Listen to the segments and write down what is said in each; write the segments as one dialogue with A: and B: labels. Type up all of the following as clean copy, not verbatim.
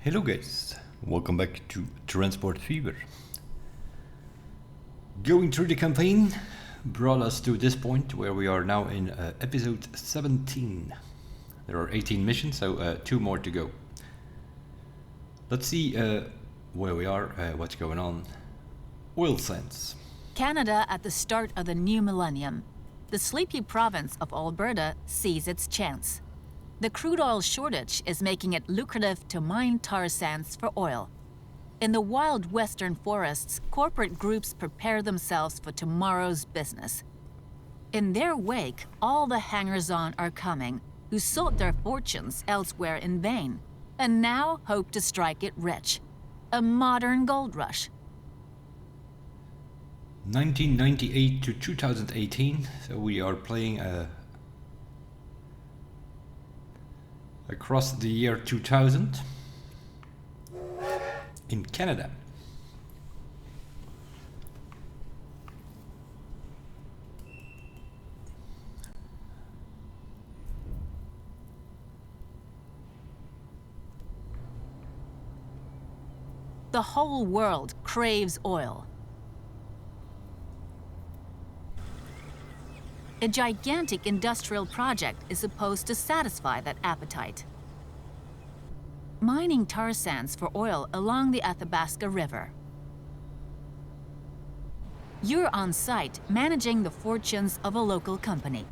A: Hello guys, welcome back to Transport Fever. Going through the campaign brought us to this point where we are now in episode 17. There are 18 missions, so 2 more to go. Let's see where we are, what's going on. Oil sands.
B: Canada at the start of the new millennium. The sleepy province of Alberta sees its chance. The crude oil shortage is making it lucrative to mine tar sands for oil. In the wild western forests, corporate groups prepare themselves for tomorrow's business. In their wake, all the hangers-on are coming, who sought their fortunes elsewhere in vain, and now hope to strike it rich. A modern gold rush.
A: 1998 to 2018, so we are playing across the year 2000 in Canada.
B: The whole world craves oil. A gigantic industrial project is supposed to satisfy that appetite. Mining tar sands for oil along the Athabasca River. You're on site managing the fortunes of a local company,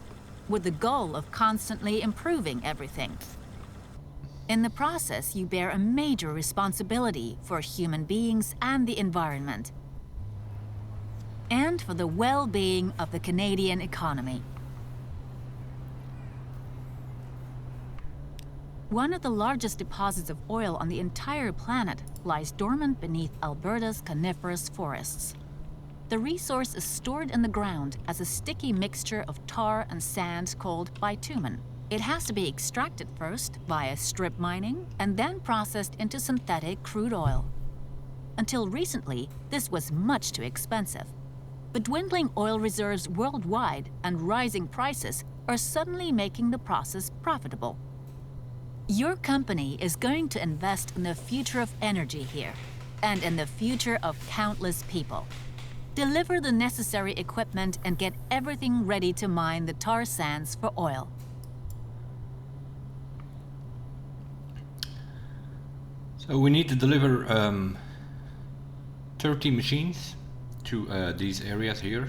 B: with the goal of constantly improving everything. In the process, you bear a major responsibility for human beings and the environment, and for the well-being of the Canadian economy. One of the largest deposits of oil on the entire planet lies dormant beneath Alberta's coniferous forests. The resource is stored in the ground as a sticky mixture of tar and sand called bitumen. It has to be extracted first via strip mining and then processed into synthetic crude oil. Until recently, this was much too expensive. But dwindling oil reserves worldwide and rising prices are suddenly making the process profitable. Your company is going to invest in the future of energy here, and in the future of countless people. Deliver the necessary equipment and get everything ready to mine the tar sands for oil.
A: So we need to deliver 30 machines to these areas here.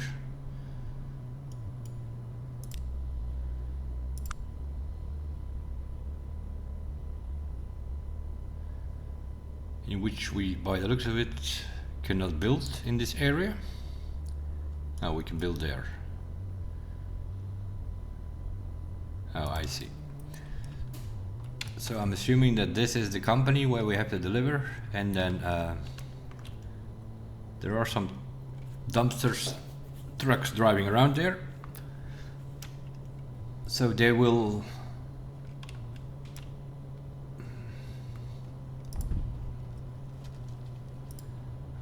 A: In which we, by the looks of it, cannot build in this area. Now we can build there. Oh, I see. So I'm assuming that this is the company where we have to deliver, and then there are some dumpsters, trucks driving around there. So they will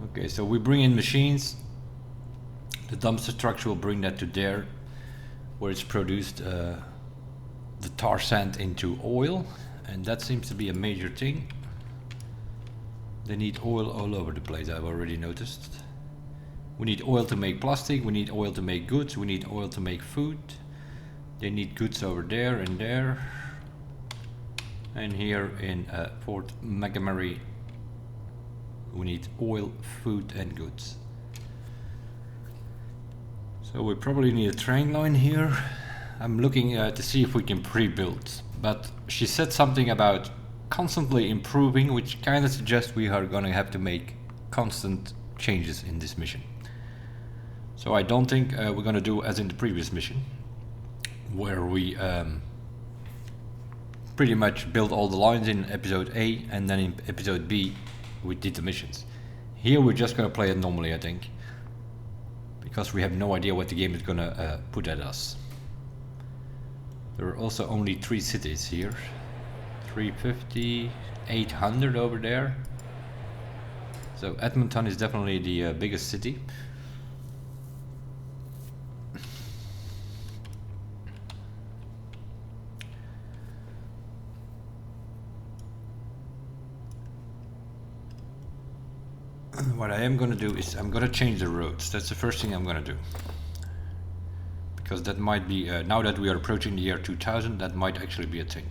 A: okay, so we bring in machines. The dumpster trucks will bring that to there, where it's produced the tar sand into oil, and that seems to be a major thing. They need oil all over the place, I've already noticed. We need oil to make plastic, we need oil to make goods, we need oil to make food. They need goods over there and there. And here in Fort McMurray, we need oil, food and goods. So we probably need a train line here. I'm looking to see if we can pre-build, but she said something about constantly improving, which kind of suggests we are going to have to make constant changes in this mission. So I don't think we're going to do as in the previous mission, where we pretty much built all the lines in episode A, and then in episode B we did the missions. Here we're just going to play it normally, I think, because we have no idea what the game is going to put at us. There are also only 3 cities here. 350, 800 over there. So Edmonton is definitely the biggest city. What I am gonna do is I'm gonna change the roads. That's the first thing I'm gonna do. Because that might be, now that we are approaching the year 2000, that might actually be a thing.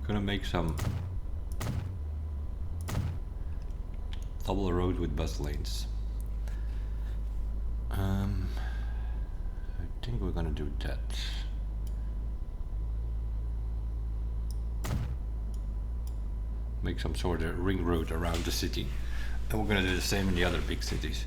A: Gonna make some double road with bus lanes. I think we're gonna do that. Make some sort of ring road around the city. And we're gonna do the same in the other big cities.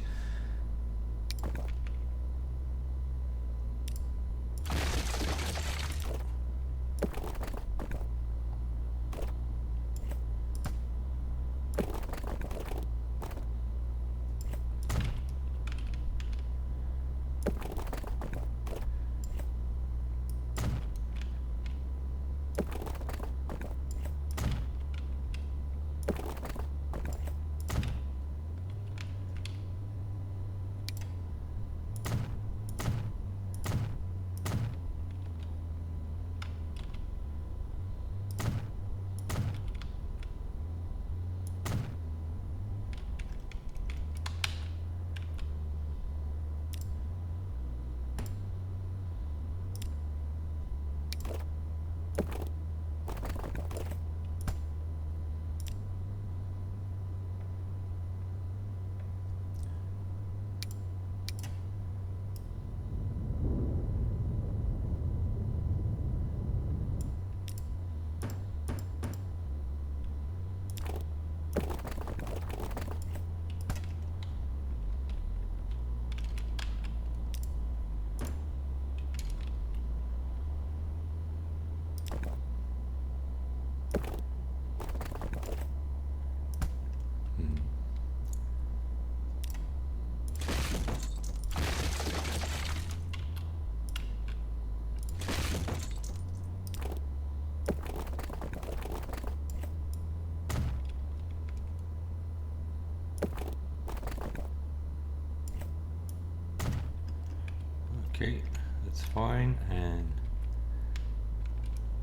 A: Okay, that's fine, and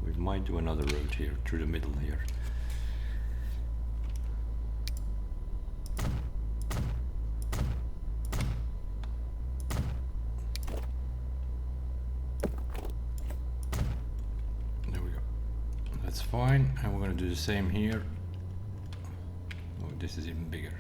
A: we might do another road here through the middle here. There we go. That's fine, and we're going to do the same here. Oh, this is even bigger.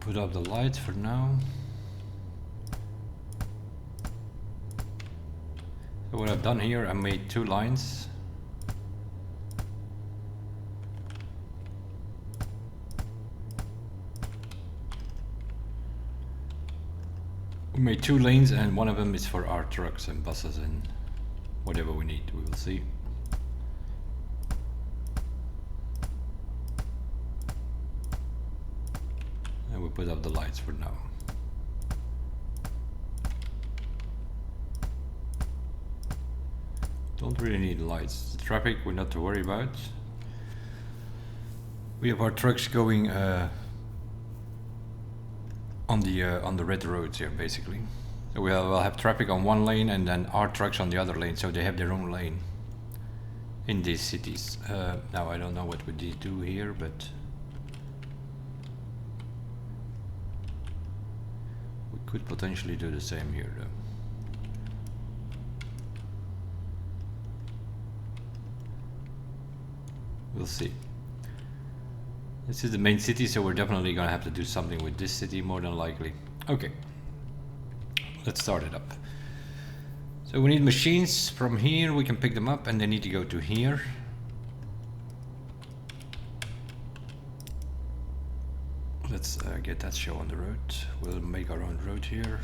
A: Put up the lights for now. So what I've done here, I made two lines. We made two lanes, and one of them is for our trucks and buses and whatever we need, we will see. And we put up the lights for now. Don't really need lights. The traffic we're not to worry about. We have our trucks going on the red roads here, basically. So we'll have traffic on one lane and then our trucks on the other lane, so they have their own lane in these cities. Now I don't know what we do here, but Could potentially do the same here though. We'll see. This is the main city, so we're definitely gonna have to do something with this city more than likely. Okay, let's start it up. So we need machines. From here we can pick them up and they need to go to here. Let's get that show on the road. We'll make our own road here.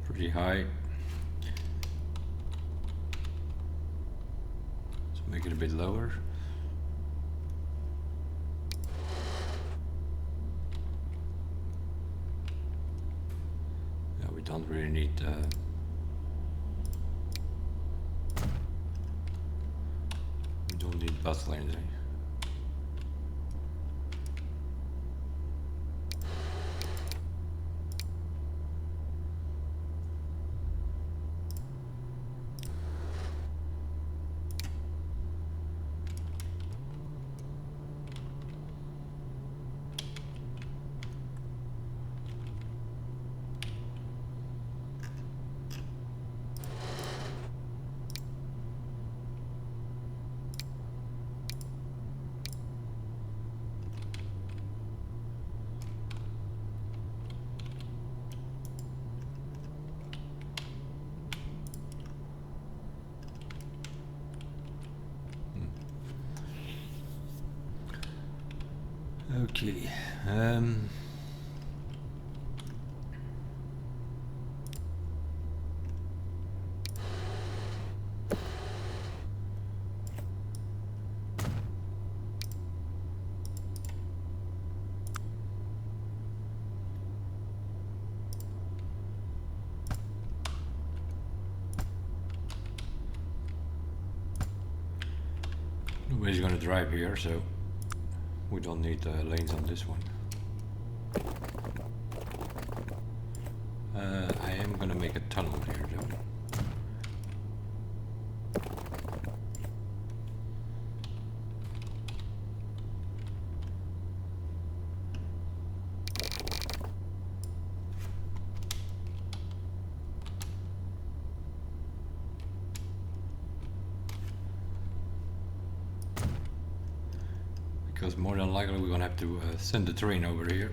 A: Pretty high. Let's make it a bit lower. Yeah, we don't really need we don't need bus lanes, eh? Okay. Nobody's gonna drive here, so we don't need lanes on this one. I am gonna make a tunnel here though. Because more than likely we're gonna have to send the train over here.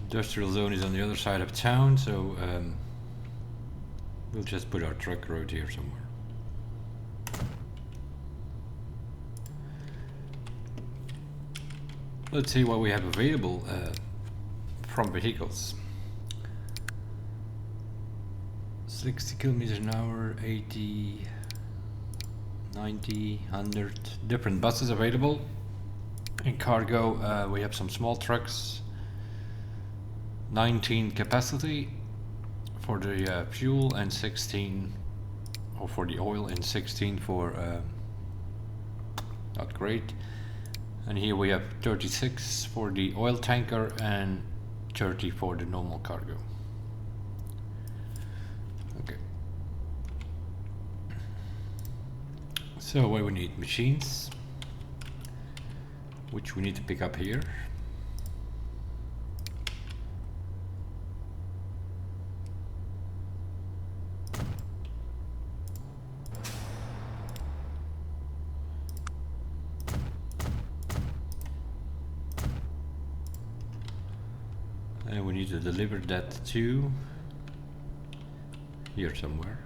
A: Industrial zone is on the other side of town, so we'll just put our truck road here somewhere. Let's see what we have available from vehicles. 60 kilometers an hour, 80, 90, 100 different buses available. In cargo we have some small trucks, 19 capacity for the fuel and 16 or for the oil and 16 for not great. And here we have 36 for the oil tanker and 30 for the normal cargo. Okay. So what we need? Machines, which we need to pick up here. need to deliver that to here somewhere.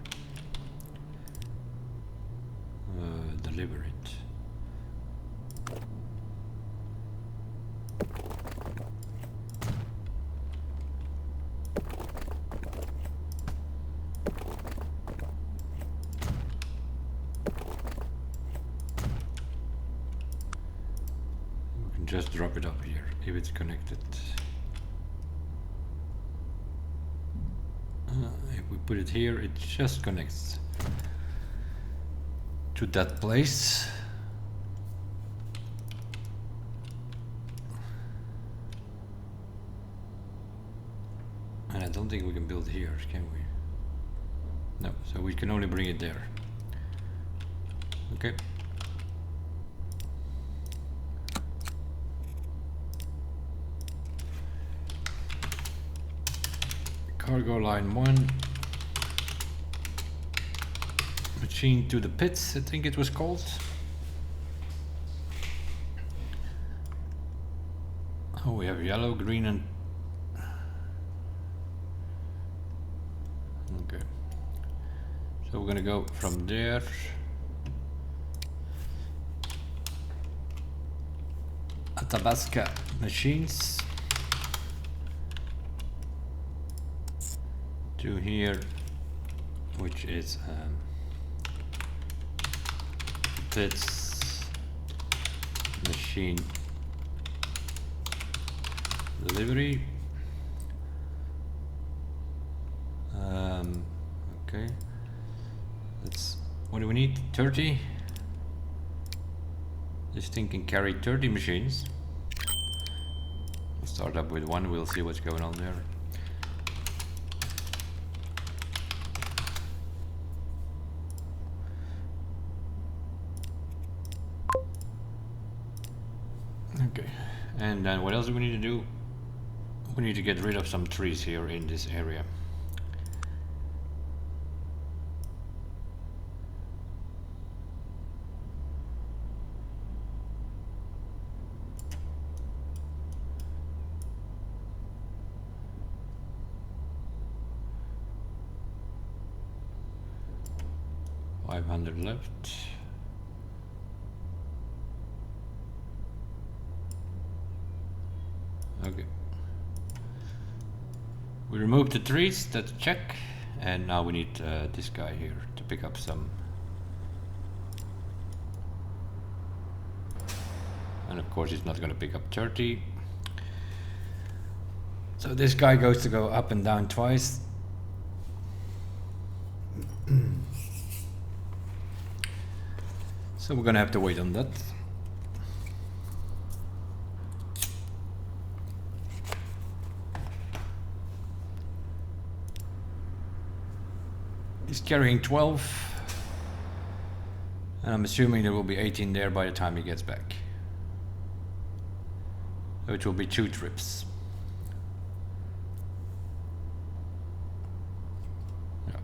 A: Deliver it. We can just drop it up here if it's connected. If we put it here, it just connects to that place. And I don't think we can build here, can we? No, so we can only bring it there. Okay. Cargo line 1. Machine to the pits, I think it was called. Oh, we have yellow, green and... Okay. So we're gonna go from there. Athabasca machines. To here, which is pits machine delivery. Okay, that's what do we need? 30. This thing can carry 30 machines. We'll start up with one, we'll see what's going on there. Okay, and then what else do we need to do? We need to get rid of some trees here in this area. $500 left. Okay. We removed the trees, that's a check. And now we need this guy here to pick up some. And of course it's not going to pick up 30. So this guy goes to go up and down twice. So we're going to have to wait on that. He's carrying 12, and I'm assuming there will be 18 there by the time he gets back. So it will be 2 trips. Yeah.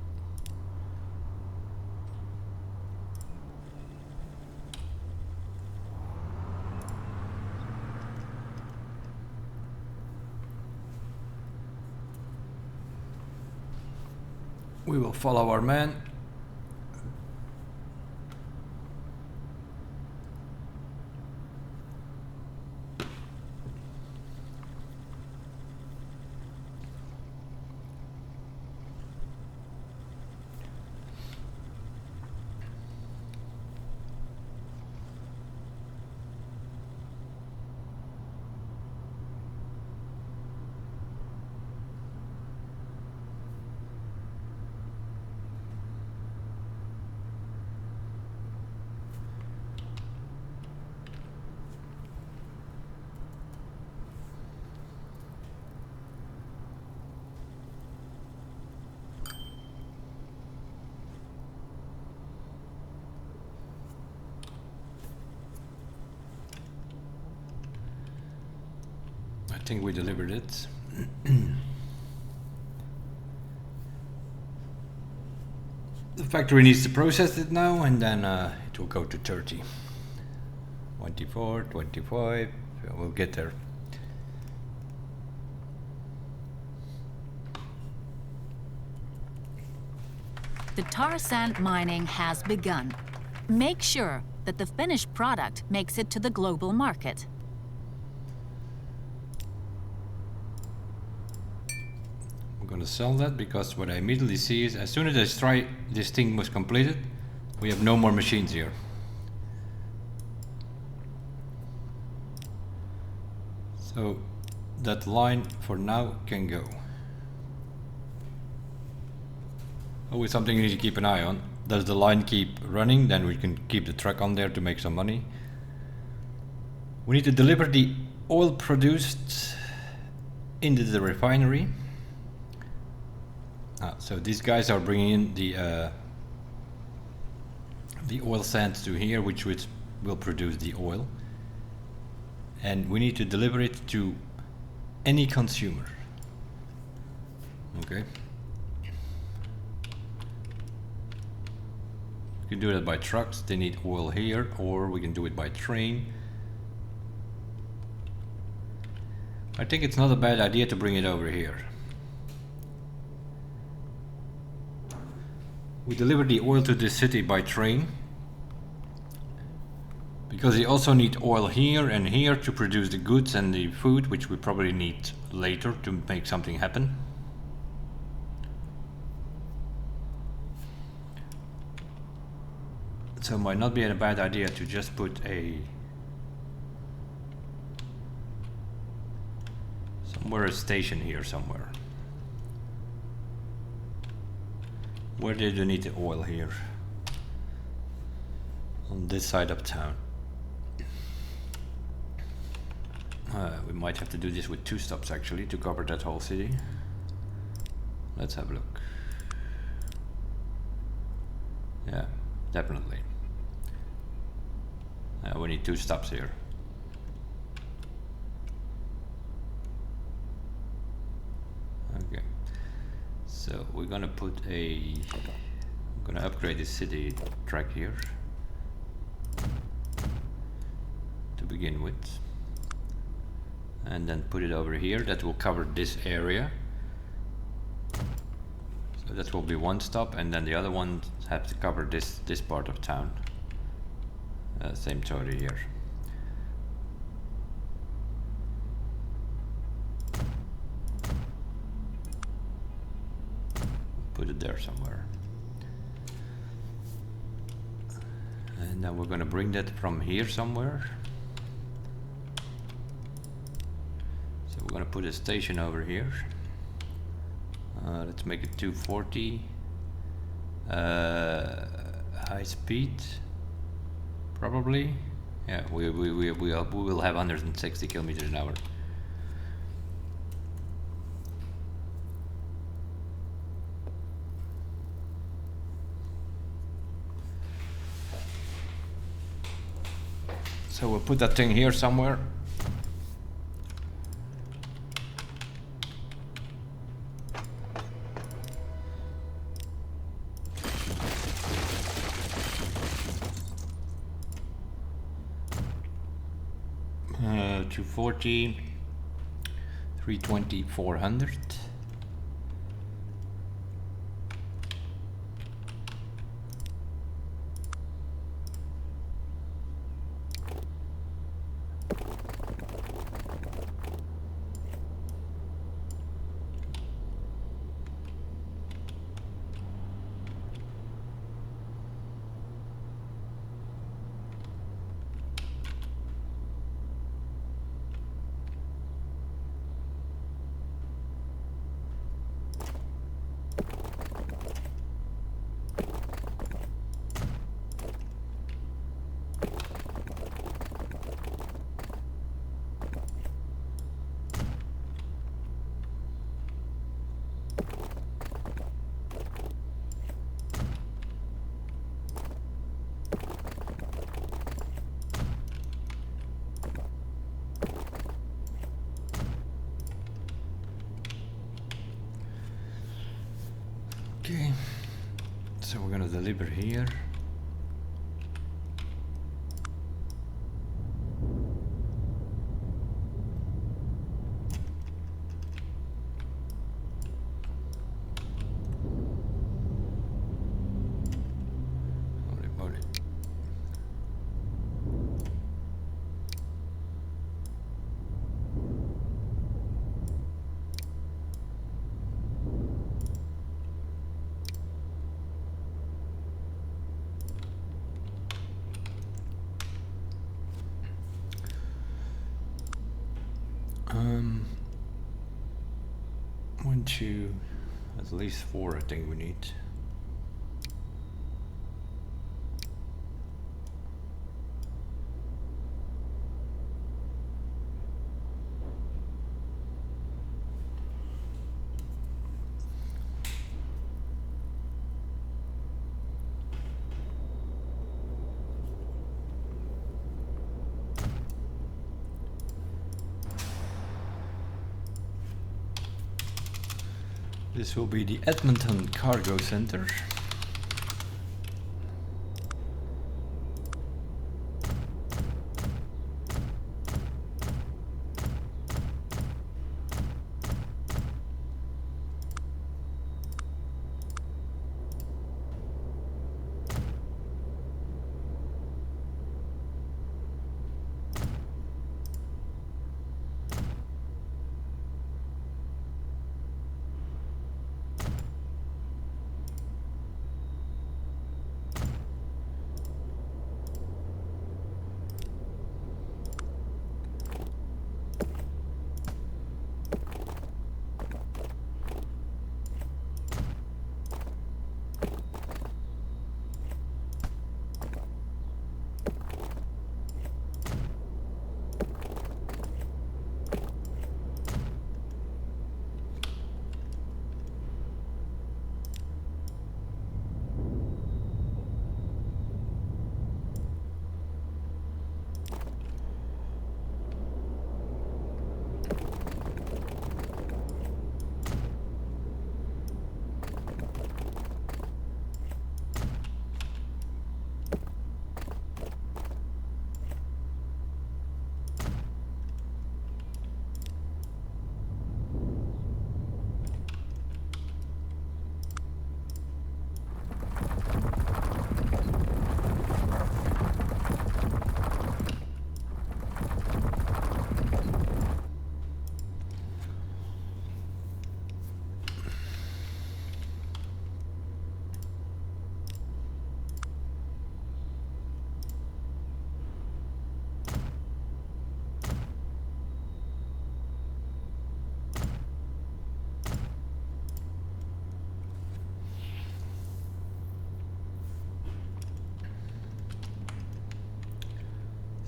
A: We will follow our man. I think we delivered it. The factory needs to process it now, and then it will go to 30. 24, 25, we'll get there.
B: The tar sand mining has begun. Make sure that the finished product makes it to the global market.
A: I'm gonna sell that because what I immediately see is as soon as this thing was completed, we have no more machines here. So that line for now can go. Always something you need to keep an eye on. Does the line keep running? Then we can keep the truck on there to make some money. We need to deliver the oil produced into the refinery. So these guys are bringing in the oil sands to here, which will produce the oil. And we need to deliver it to any consumer. Okay. We can do that by trucks, they need oil here, or we can do it by train. I think it's not a bad idea to bring it over here. We deliver the oil to this city by train, because they also need oil here and here to produce the goods and the food, which we probably need later to make something happen. So it might not be a bad idea to just put a station here somewhere. Where do you need the oil here? On this side of town. We might have to do this with 2 stops actually to cover that whole city. Let's have a look. Yeah, definitely. We need 2 stops here. Okay, so we're gonna put I'm gonna upgrade this city track here to begin with, and then put it over here. That will cover this area. So that will be 1 stop, and then the other ones have to cover this part of town. Same story here. Put it there somewhere. And now we're going to bring that from here somewhere. So we're going to put a station over here. Let's make it 240. High speed. Probably. Yeah, we will have 160 kilometers an hour. So we'll put that thing here somewhere. Uh, 240, 320, 400. Okay, so we're gonna deliver here. 2, at least 4 I think we need. This will be the Edmonton Cargo Center.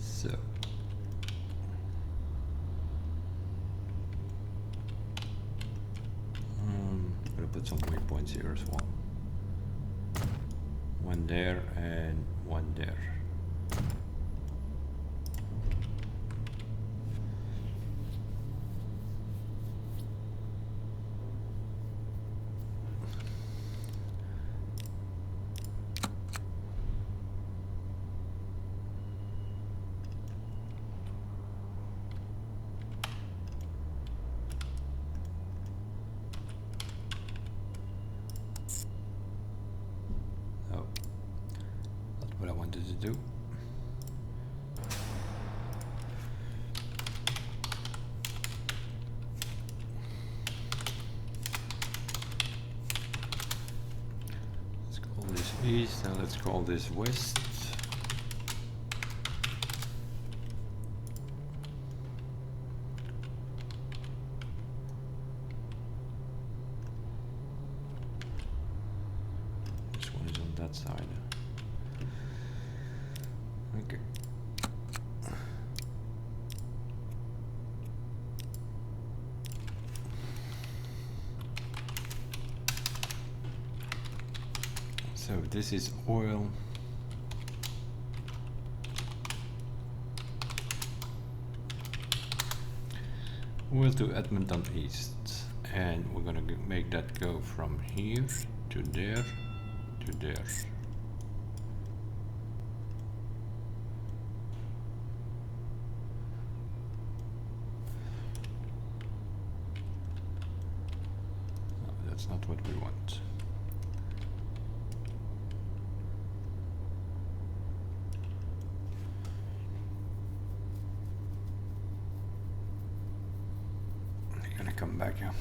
A: So I'm gonna put some waypoints here as well. One there and one there. What I wanted to do. Let's call this east and let's call this west. This one is on that side. Okay. So this is oil. Oil to Edmonton East, and we're gonna make that go from here to there to there. That's not what we want. I'm gonna come back here.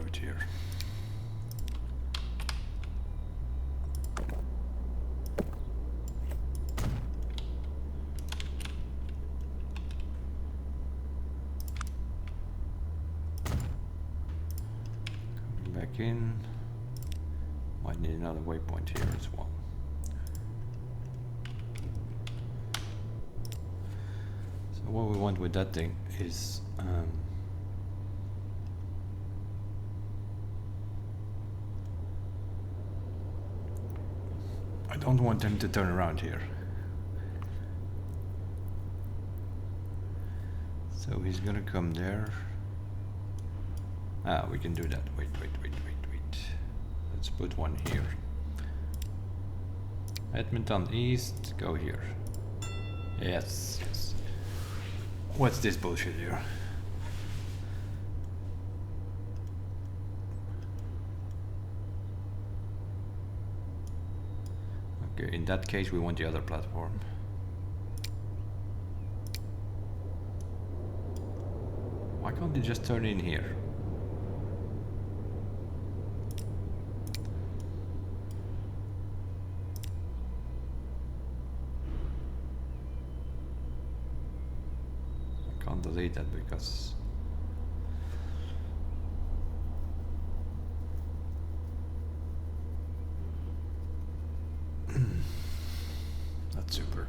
A: it here. Coming back in. Might need another waypoint here as well. So what we want with that thing is I don't want them to turn around here. So he's gonna come there. Ah, we can do that. Wait. Let's put one here. Edmonton East, go here. Yes. What's this bullshit here? Okay, in that case we want the other platform. Why can't they just turn in here? I can't delete that because that's super.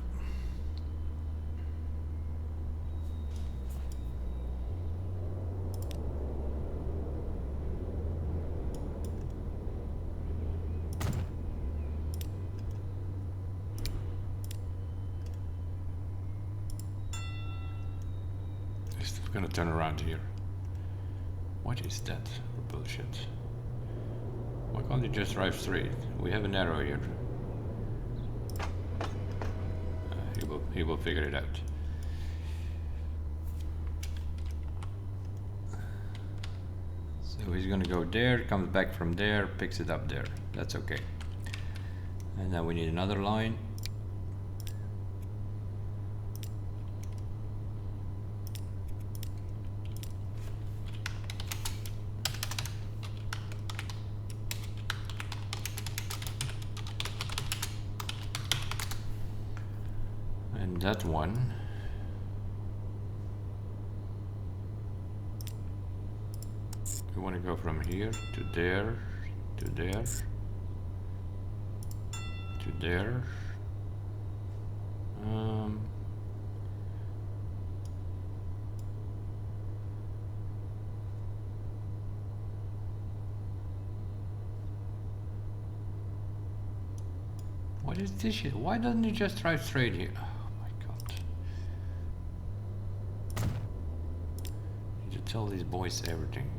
A: It's gonna turn around here. What is that for bullshit? Why can't you just drive straight? We have an arrow here. He will figure it out. So he's gonna go there, comes back from there, picks it up there. That's okay. And now we need another line. And that one we want to go from here to there, to there, to there. What is this shit? Why doesn't he just drive straight here? Tell these boys everything.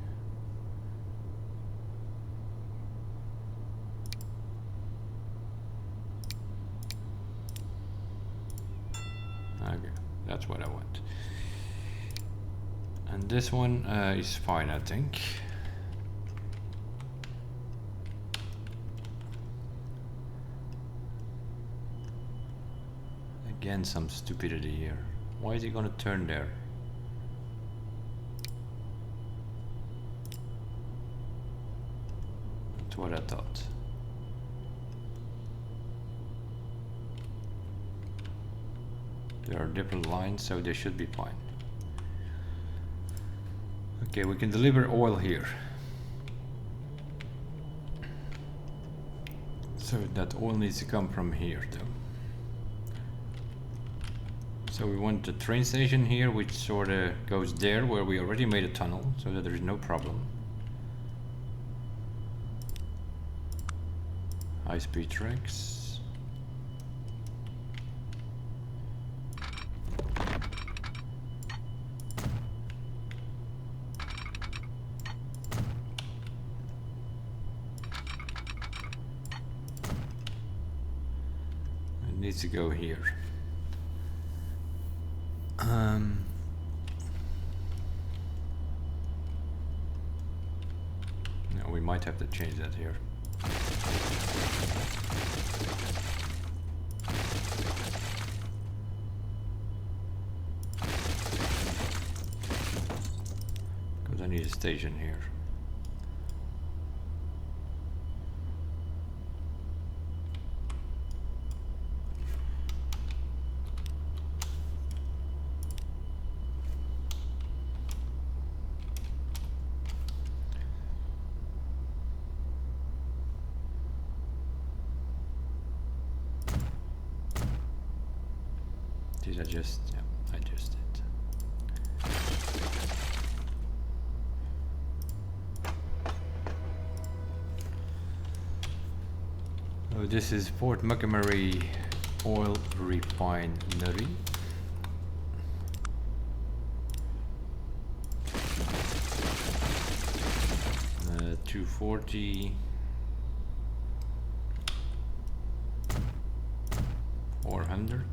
A: Okay, that's what I want. And this one is fine, I think. Again, some stupidity here. Why is he gonna turn there? That's what I thought. There are different lines, so they should be fine. Okay, we can deliver oil here. So that oil needs to come from here though. So we want the train station here, which sort of goes there where we already made a tunnel, so that there is no problem. High-speed tracks. It needs to go here. No, we might have to change that here. Because I need a station here. Did I just? Yeah, I just did. Oh, this is Port Montgomery Oil Refinery. 240, 400.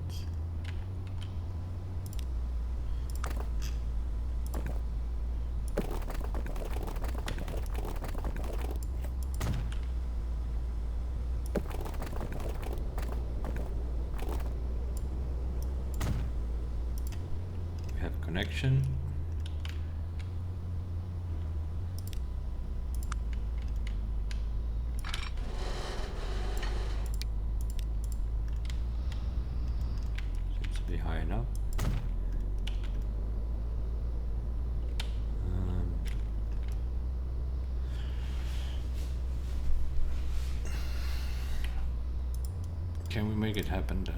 A: We have connection. Be high enough. Can we make it happen that?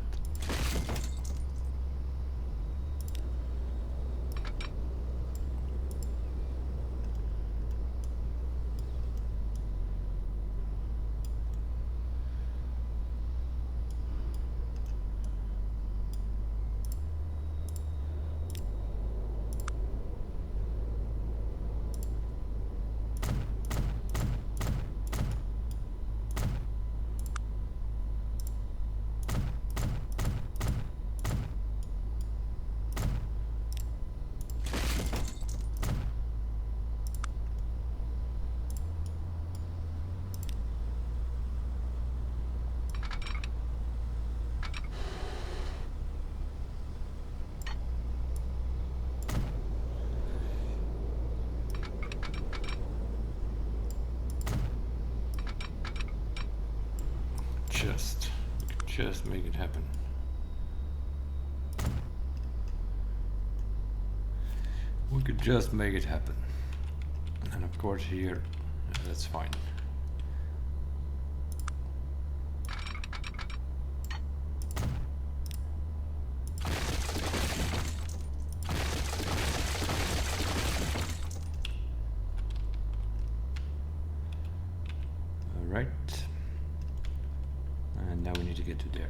A: Just make it happen. We could just make it happen. And of course here, that's fine. All right. And now we need to get to there.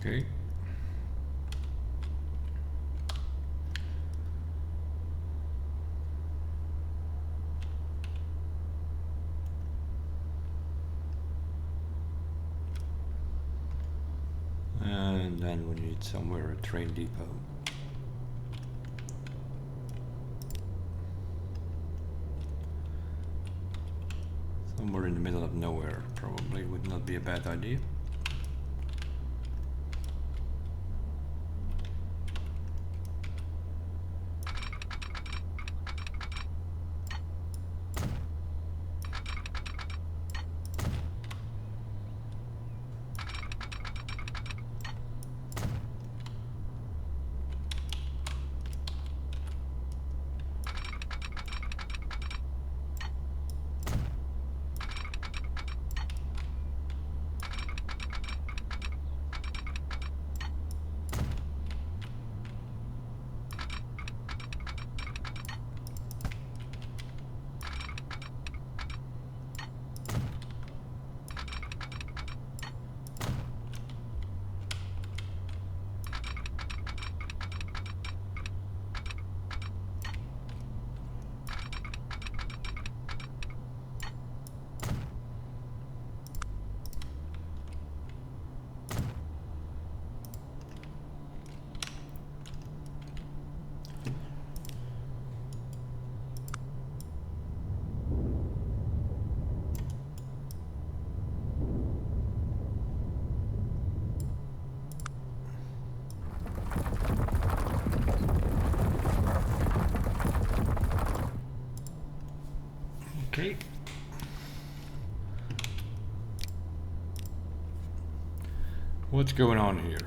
A: Okay. And then we need somewhere a train depot. Somewhere in the middle of nowhere probably would not be a bad idea. Okay. What's going on here?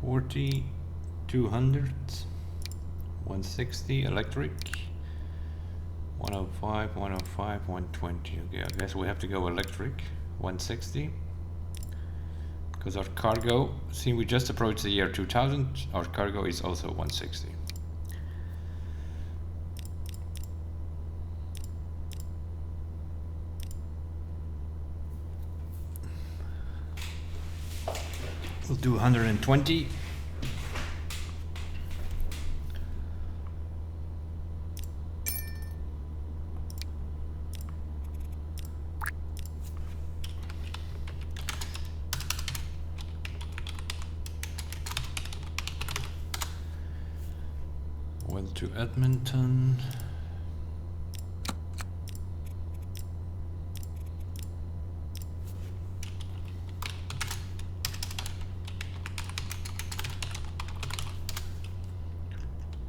A: $140, 200, 160 electric, 105, 105, 120. Okay, I guess we have to go electric. 160. Because our cargo, see, we just approached the year 2000, our cargo is also 160. We'll do 120. Went to Edmonton.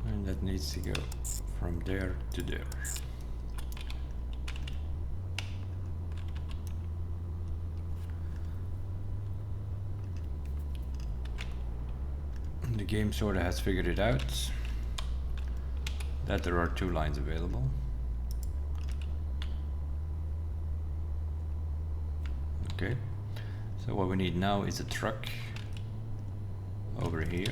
A: And that needs to go from there to there. The game sort of has figured it out that there are two lines available. Okay, so what we need now is a truck over here.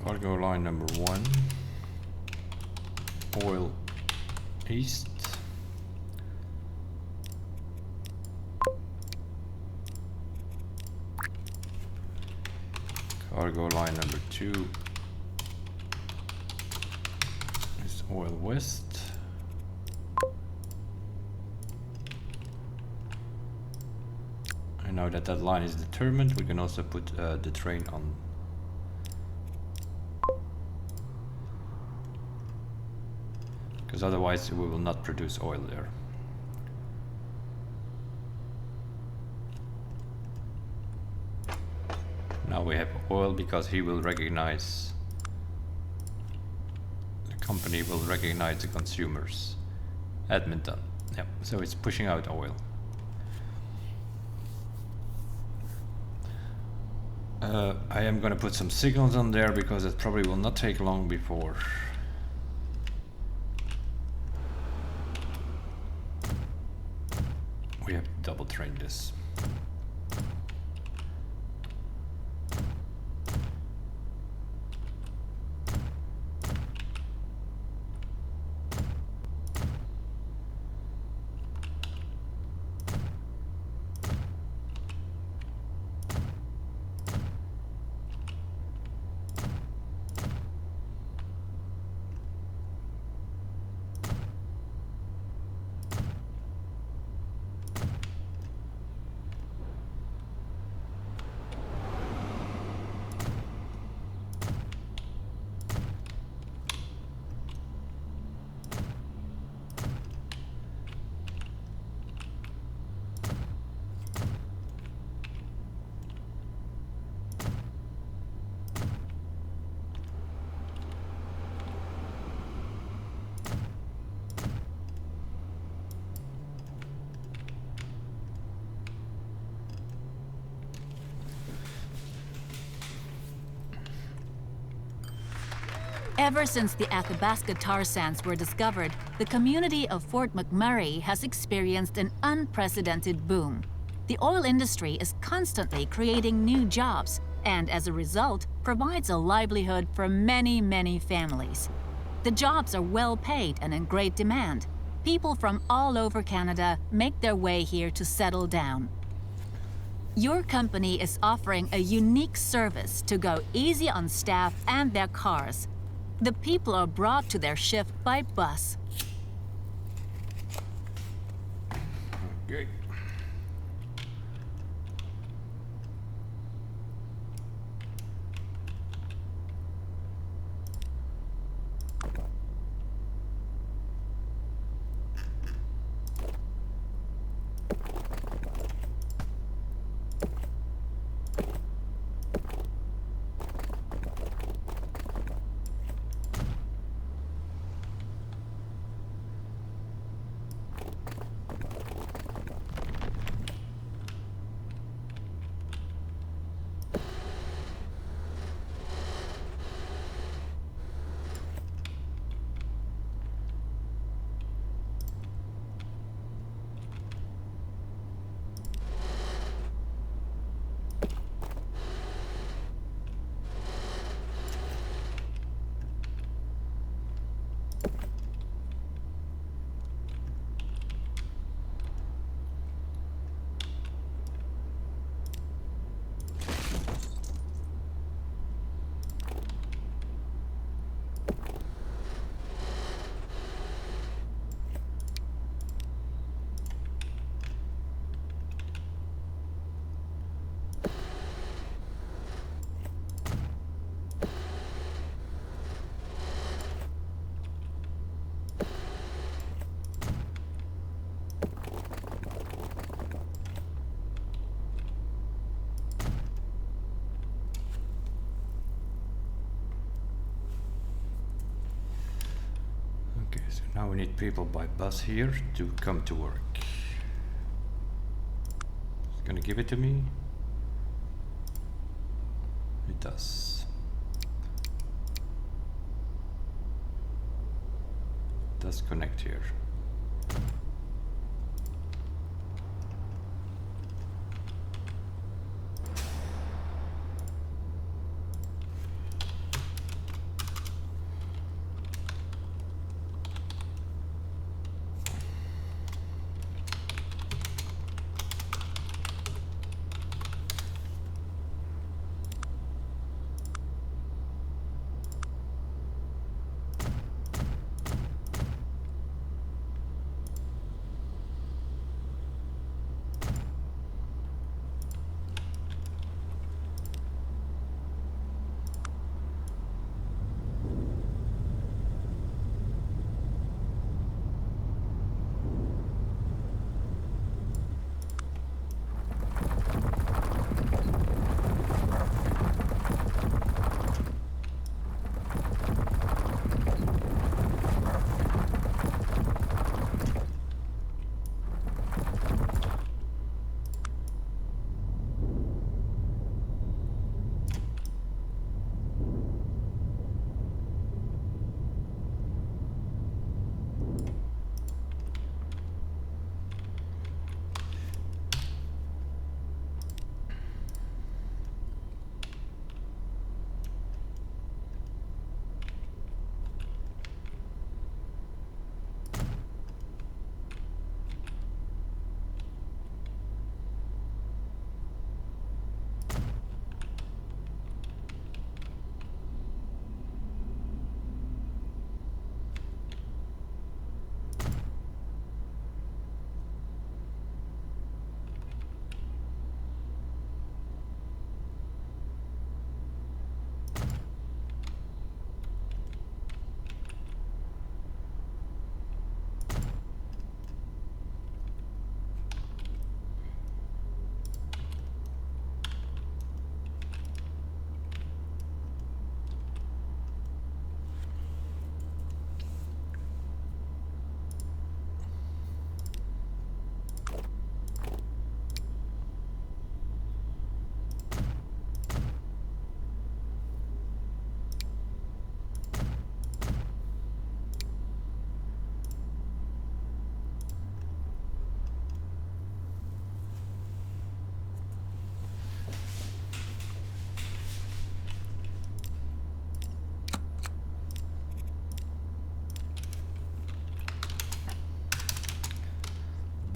A: Cargo line number 1, oil east, cargo line number 2 is oil west, and now that that line is determined, we can also put the train on. Because otherwise we will not produce oil there. Now we have oil because he will recognize, the company will recognize the consumers. Edmonton, yeah, so it's pushing out oil. I am going to put some signals on there because it probably will not take long before we have to double train this.
B: Ever since the Athabasca tar sands were discovered, the community of Fort McMurray has experienced an unprecedented boom. The oil industry is constantly creating new jobs, and as a result, provides a livelihood for many, many families. The jobs are well paid and in great demand. People from all over Canada make their way here to settle down. Your company is offering a unique service to go easy on staff and their cars. The people are brought to their shift by bus.
A: Okay. Okay, so now we need people by bus here to come to work. It's gonna give it to me. It does. It does connect here.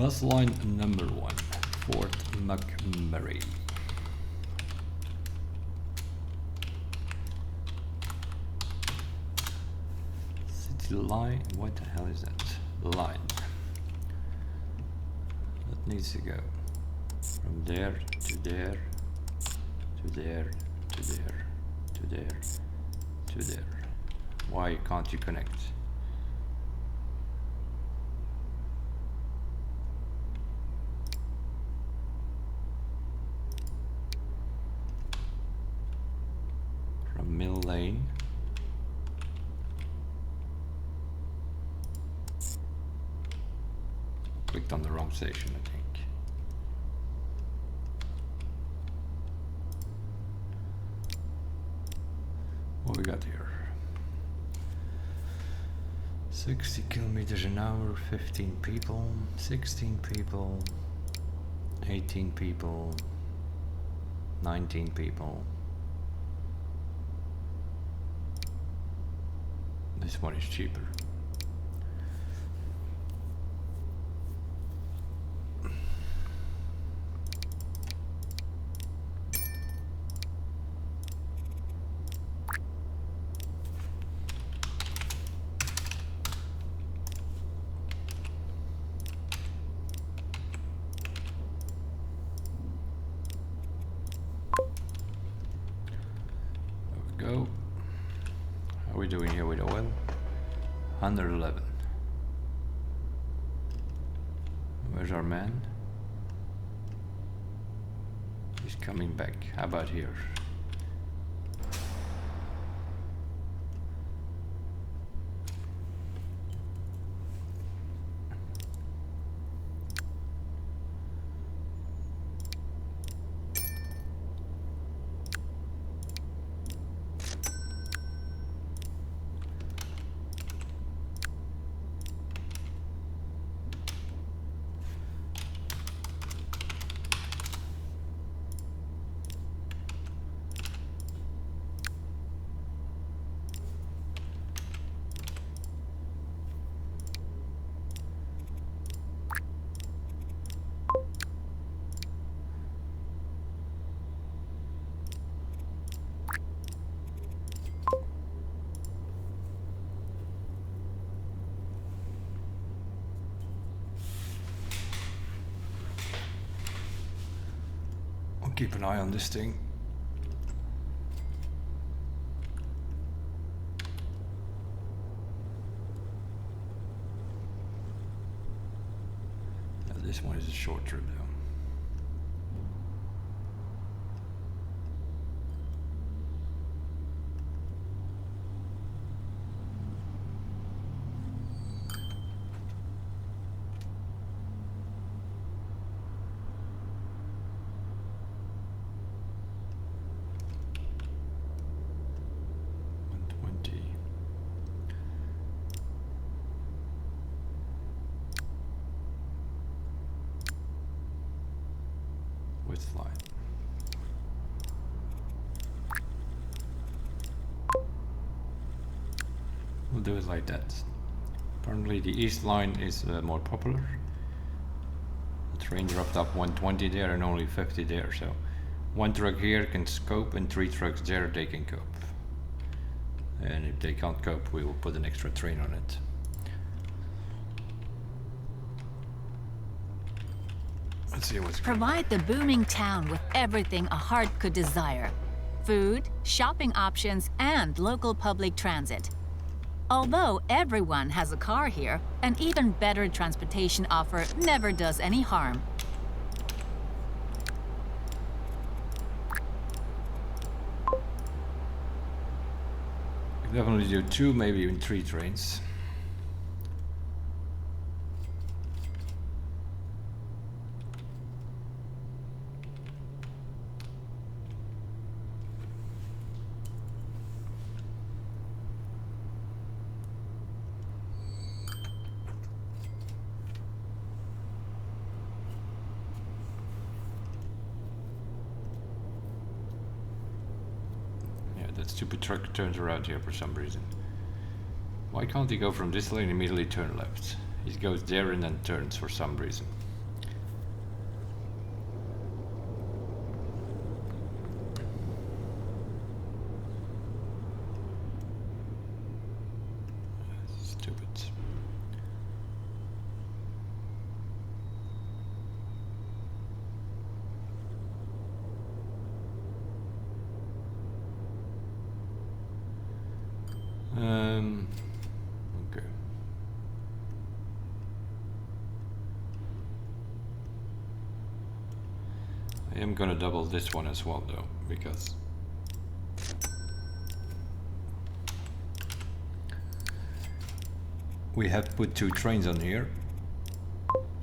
A: Bus line number 1, Fort McMurray. City line, what the hell is that? Line. That needs to go from there to there, to there, to there, to there, to there. Why can't you connect? From Mill Lane. Clicked on the wrong station, I think. What we got here? 60 kilometers an hour, 15 people, 16 people, 18 people, 19 people. This one is cheaper. Go. How are we doing here with oil? 111. Where's our man? He's coming back. How about here? Keep an eye on this thing. This one is a short trip though. Width line. We'll do it like that. Apparently the east line is more popular. The train dropped up 120 there and only 50 there, so one truck here can cope and 3 trucks there they can cope. And if they can't cope, we will put an extra train on it. Let's see what's going on.
B: Provide the booming town with everything a heart could desire. Food, shopping options, and local public transit. Although everyone has a car here, an even better transportation offer never does any harm.
A: We definitely do 2, maybe even 3 trains. That stupid truck turns around here for some reason. Why can't he go from this lane and immediately turn left? He goes there and then turns for some reason. Okay. I am gonna double this one as well though, because we have put 2 trains on here,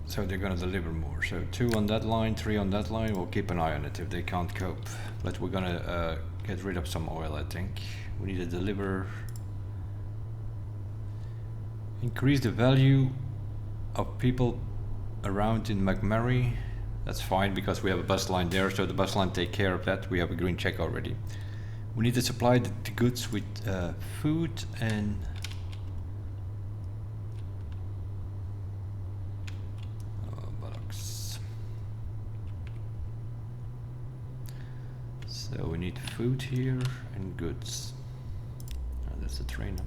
A: so they're gonna deliver more. So 2 on that line, 3 on that line. We'll keep an eye on it if they can't cope. But we're gonna get rid of some oil, I think. We need to deliver. Increase the value of people around in McMurray. That's fine because we have a bus line there, so the bus line take care of that. We have a green check already. We need to supply the goods with food and buttocks. So we need food here and goods. Oh, that's the train.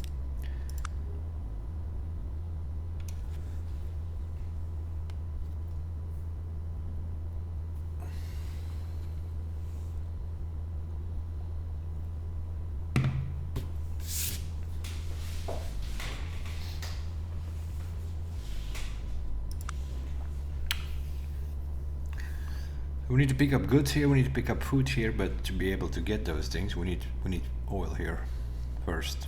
A: We need to pick up goods here, we need to pick up food here, but to be able to get those things, we need oil here first.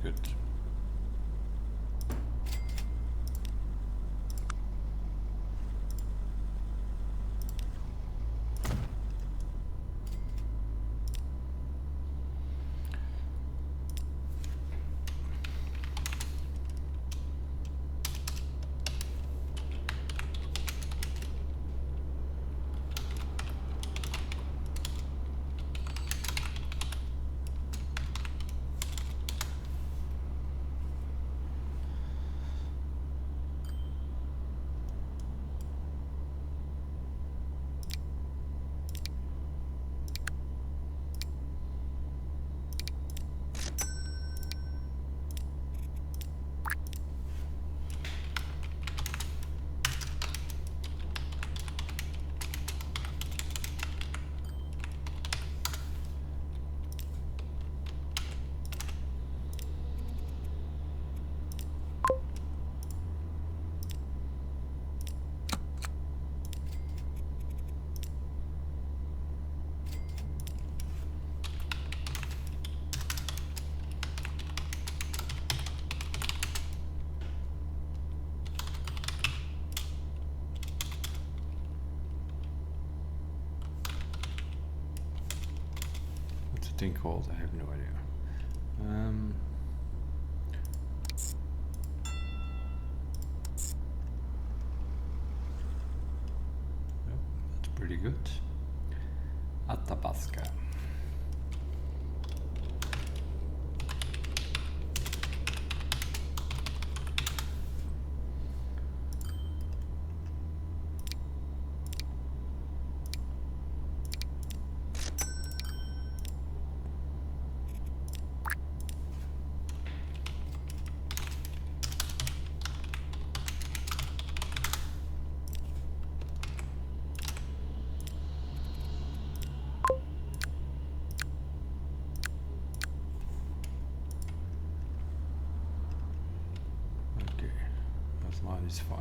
A: Good. What's the thing called? I have no idea. Yep, that's pretty good. Athabasca. Okay, that line is fine.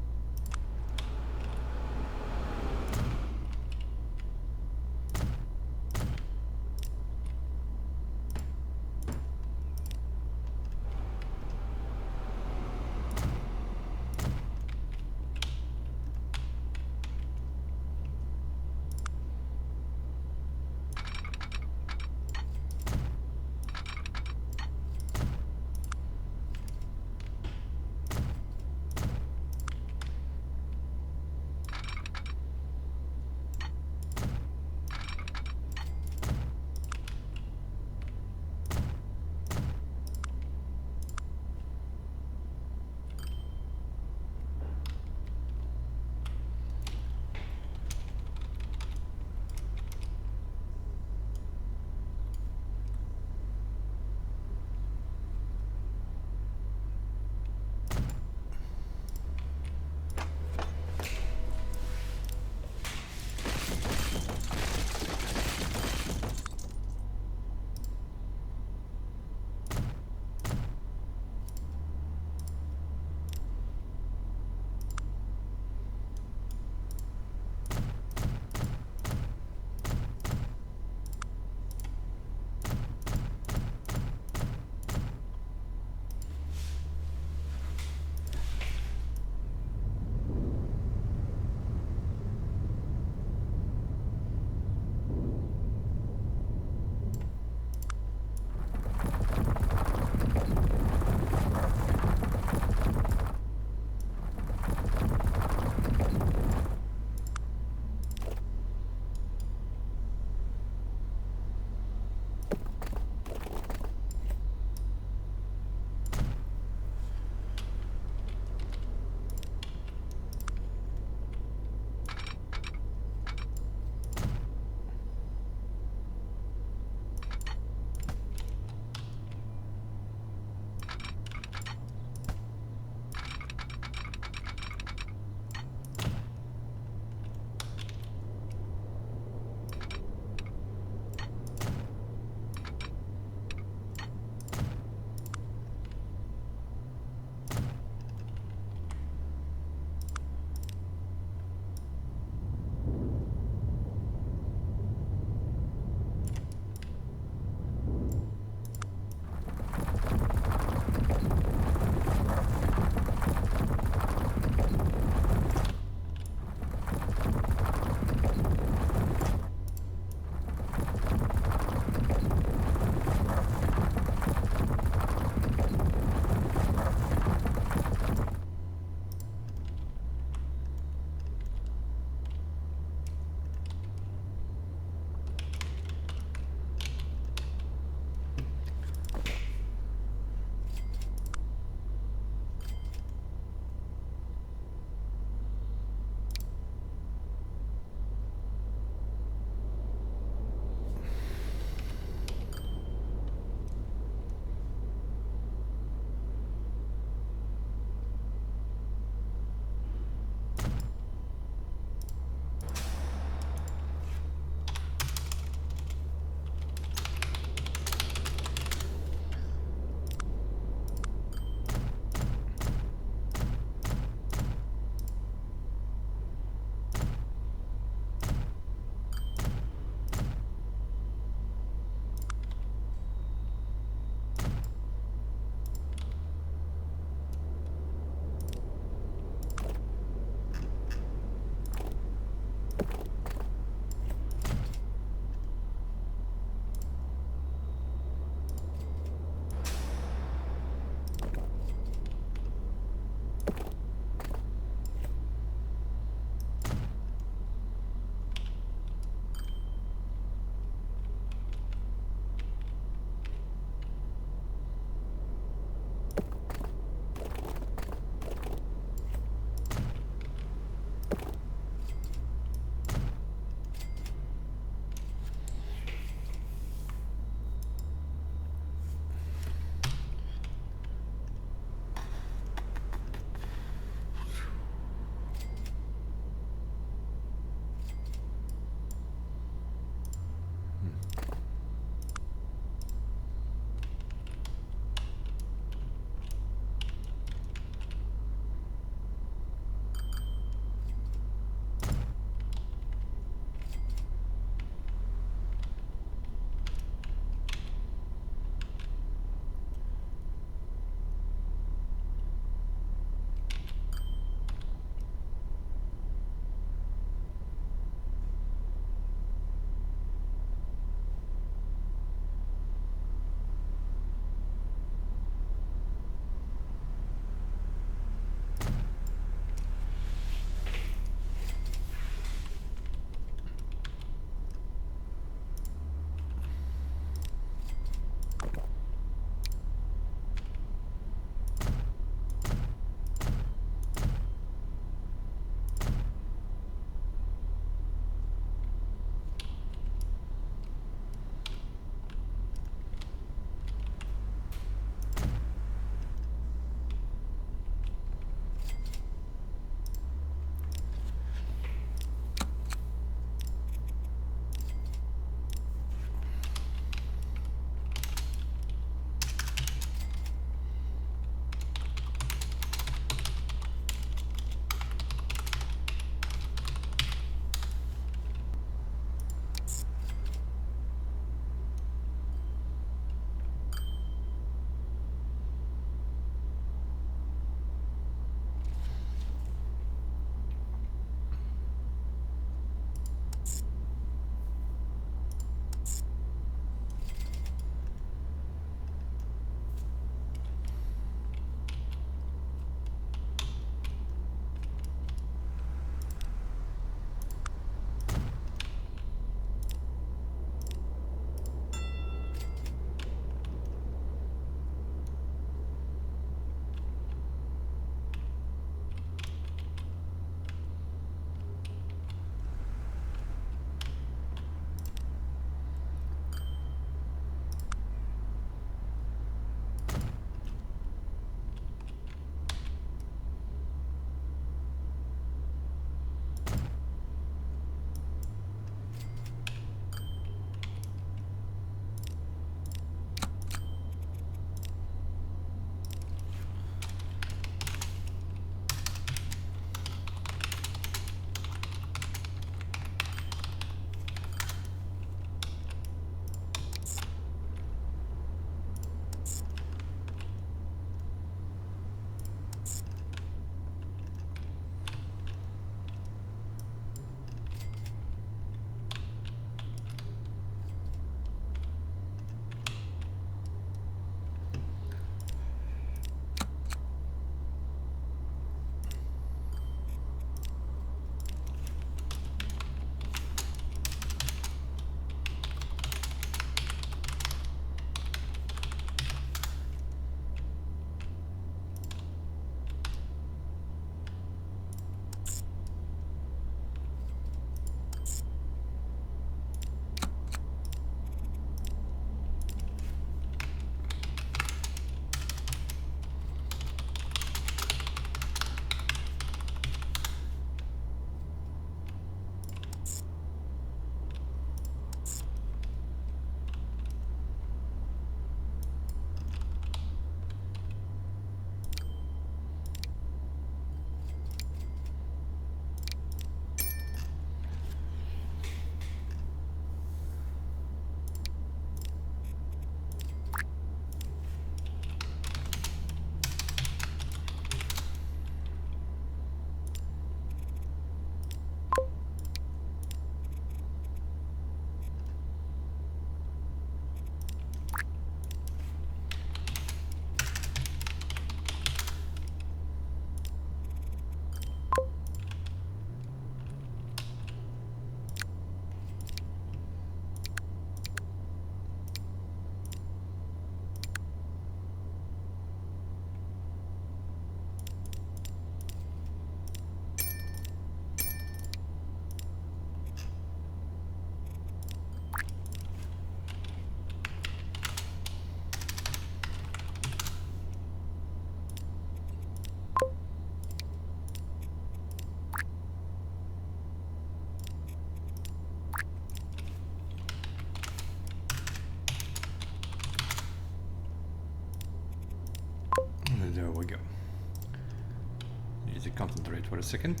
A: to concentrate for a second.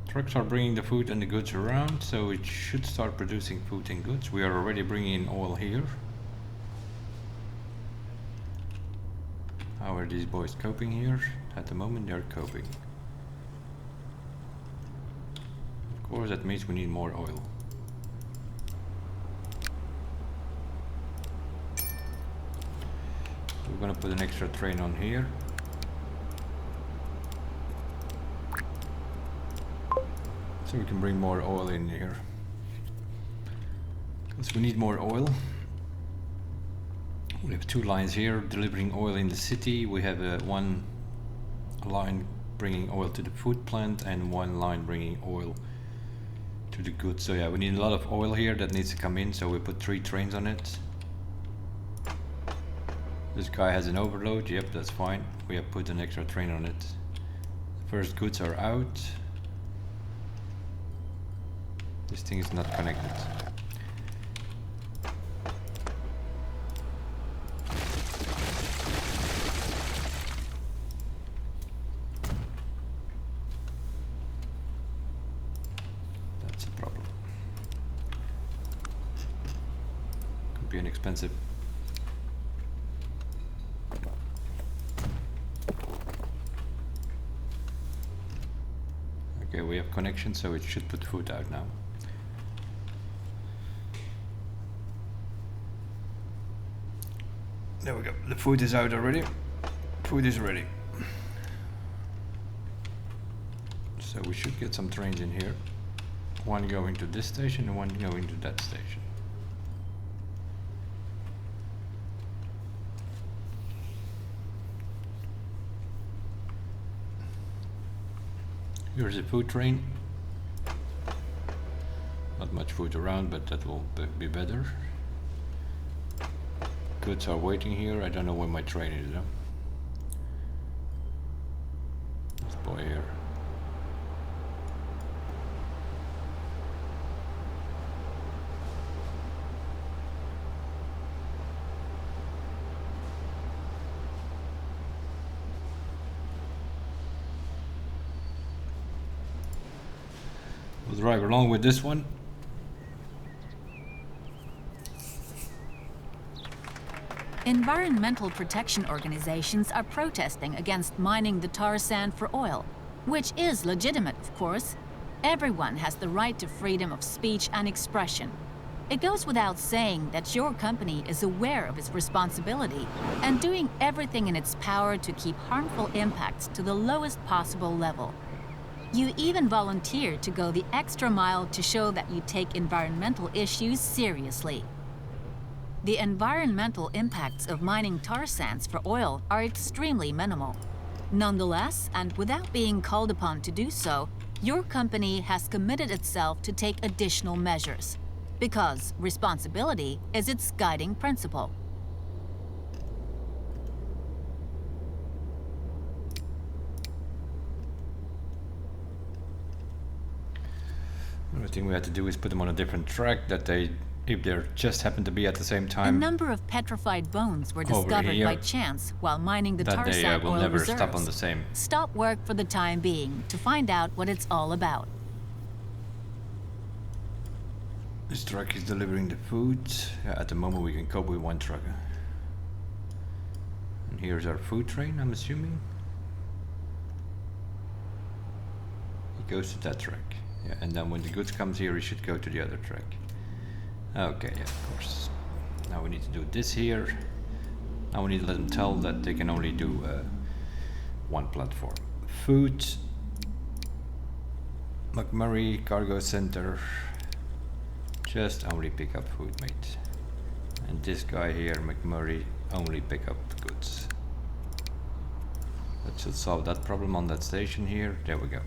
A: Trucks are bringing the food and the goods around, so it should start producing food and goods. We are already bringing in oil here. How are these boys coping here? At the moment they're coping. Of course that means we need more oil. We're gonna put an extra train on here. So we can bring more oil in here. Because we need more oil. We have 2 lines here delivering oil in the city. We have one line bringing oil to the food plant and 1 line bringing oil to the goods. So yeah, we need a lot of oil here that needs to come in, so we put 3 trains on it. This guy has an overload, yep, that's fine. We have put an extra train on it. The first goods are out. This thing is not connected. That's a problem. Could be an expensive. Okay, we have connection, so it should put food out now. There we go. The food is out already. Food is ready. So we should get some trains in here. 1 going to this station and 1 going to that station. Here's a food train. Not much food around, but that will be better. Goods are waiting here. I don't know where my train is though. This boy here. We'll drive along with this one.
B: Environmental protection organizations are protesting against mining the tar sand for oil, which is legitimate, of course. Everyone has the right to freedom of speech and expression. It goes without saying that your company is aware of its responsibility and doing everything in its power to keep harmful impacts to the lowest possible level. You even volunteer to go the extra mile to show that you take environmental issues seriously. The environmental impacts of mining tar sands for oil are extremely minimal. Nonetheless, and without being called upon to do so, your company has committed itself to take additional measures, because responsibility is its guiding principle.
A: The only thing we had to do is put them on a different track that they, if they just happen to be at the same
B: A
A: time.
B: number of petrified bones were discovered
A: here,
B: by chance while mining the
A: that
B: tar
A: they
B: sand
A: will
B: oil
A: never
B: reserves.
A: stop on the same.
B: Stop work for the time being to find out what it's all about.
A: This truck is delivering the food. Yeah, at the moment we can cope with 1 truck. And here's our food train, I'm assuming. He goes to that track. Yeah, and then when the goods comes here, he should go to the other track. Okay, yeah, of course. Now we need to do this here. Now we need to let them tell that they can only do 1 platform. Food. McMurray Cargo Center. Just only pick up food, mate. And this guy here, McMurray, only pick up goods. That should solve that problem on that station here. There we go.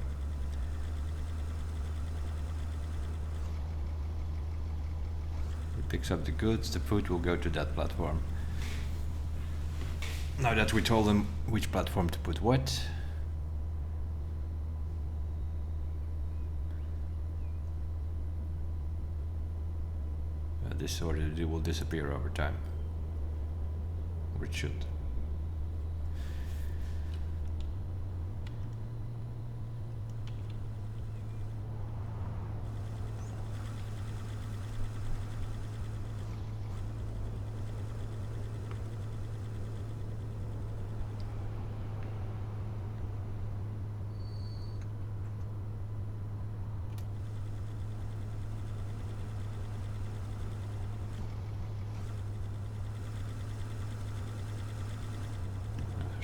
A: He picks up the goods, the food will go to that platform. Now that we told him which platform to put what. This sort of will disappear over time. Or it should.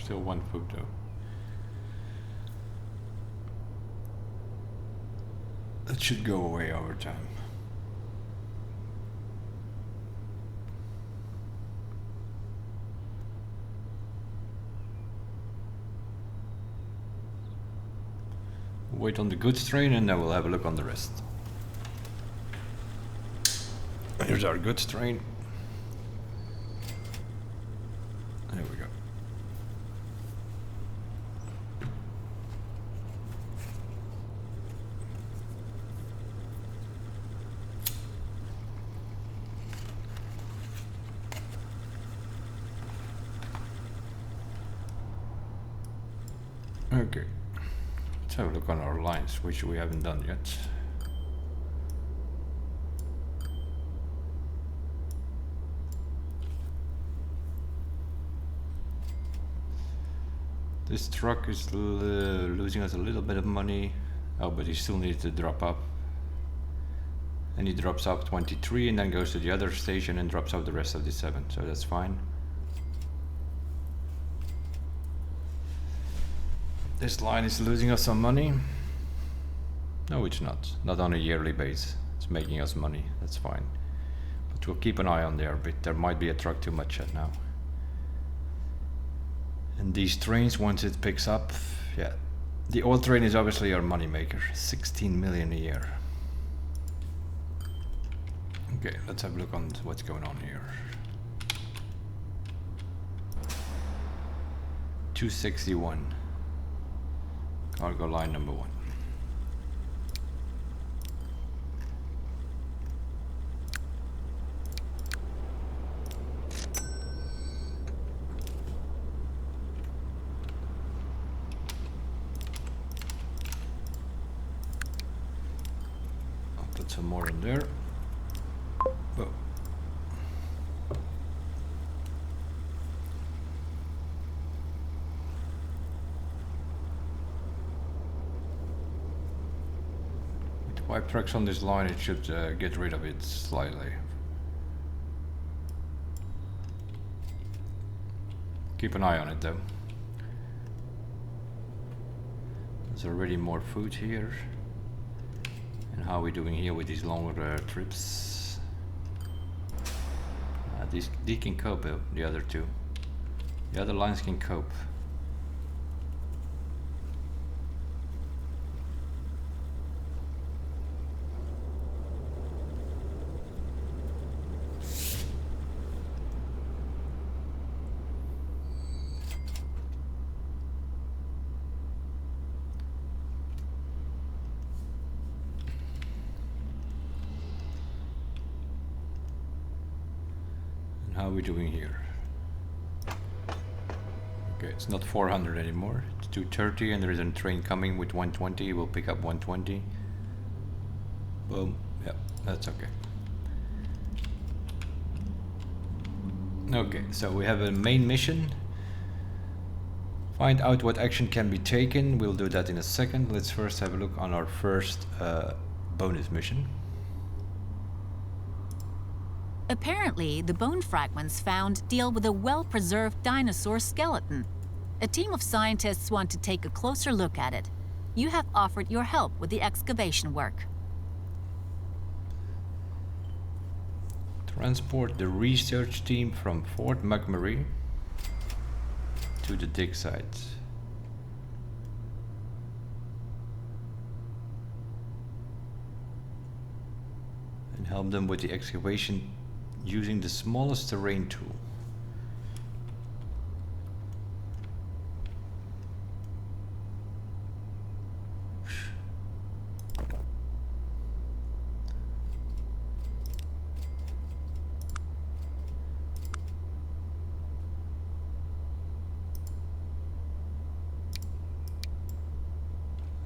A: Still 1 foot though. That should go away over time. Wait on the goods train and then we'll have a look on the rest. Here's our goods train. There we go. Okay. Let's have a look on our lines, which we haven't done yet. This truck is losing us a little bit of money. Oh, but he still needs to drop up. And he drops up 23 and then goes to the other station and drops up the rest of the 7, so that's fine. This line is losing us some money. No, it's not. Not on a yearly base. It's making us money. That's fine. But we'll keep an eye on there a bit. There might be a truck too much at now. And these trains, once it picks up, yeah. The oil train is obviously our money maker. 16 million a year. Okay, let's have a look on what's going on here. 261. Cargo line number 1. I'll put some more in there. Oh. With 5 trucks on this line, it should get rid of it slightly. Keep an eye on it though. There's already more food here. And how are we doing here with these longer trips? These can cope, the other two. The other lines can cope. How are we doing here? Okay, it's not 400 anymore. It's 230 and there is a train coming with 120. We'll pick up 120. Boom. Yeah, that's okay. Okay, so we have a main mission. Find out what action can be taken. We'll do that in a second. Let's first have a look on our first bonus mission.
B: Apparently, the bone fragments found deal with a well-preserved dinosaur skeleton. A team of scientists want to take a closer look at it. You have offered your help with the excavation work.
A: Transport the research team from Fort McMurray to the dig site. And help them with the excavation using the smallest terrain tool.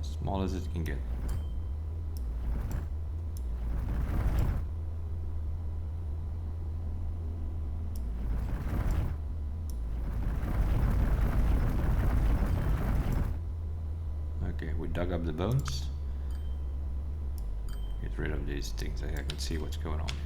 A: As small as it can get. Okay, we dug up the bones. Get rid of these things. I can see what's going on here.